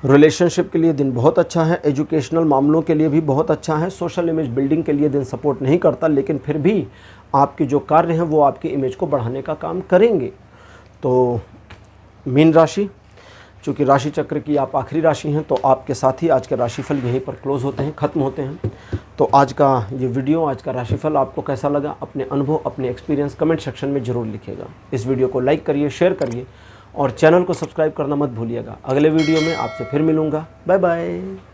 रिलेशनशिप के लिए दिन बहुत अच्छा है, एजुकेशनल मामलों के लिए भी बहुत अच्छा है। सोशल इमेज बिल्डिंग के लिए दिन सपोर्ट नहीं करता, लेकिन फिर भी आपके जो कार्य हैं वो आपकी इमेज को बढ़ाने का काम करेंगे। तो मीन राशि, चूँकि राशि चक्र की आप आखिरी राशि हैं, तो आपके साथ ही आज के राशिफल यहीं पर क्लोज़ होते हैं, ख़त्म होते हैं। तो आज का ये वीडियो, आज का राशिफल आपको कैसा लगा, अपने अनुभव, अपने एक्सपीरियंस कमेंट सेक्शन में ज़रूर लिखिएगा। इस वीडियो को लाइक करिए, शेयर करिए और चैनल को सब्सक्राइब करना मत भूलिएगा। अगले वीडियो में आपसे फिर मिलूँगा। Bye bye.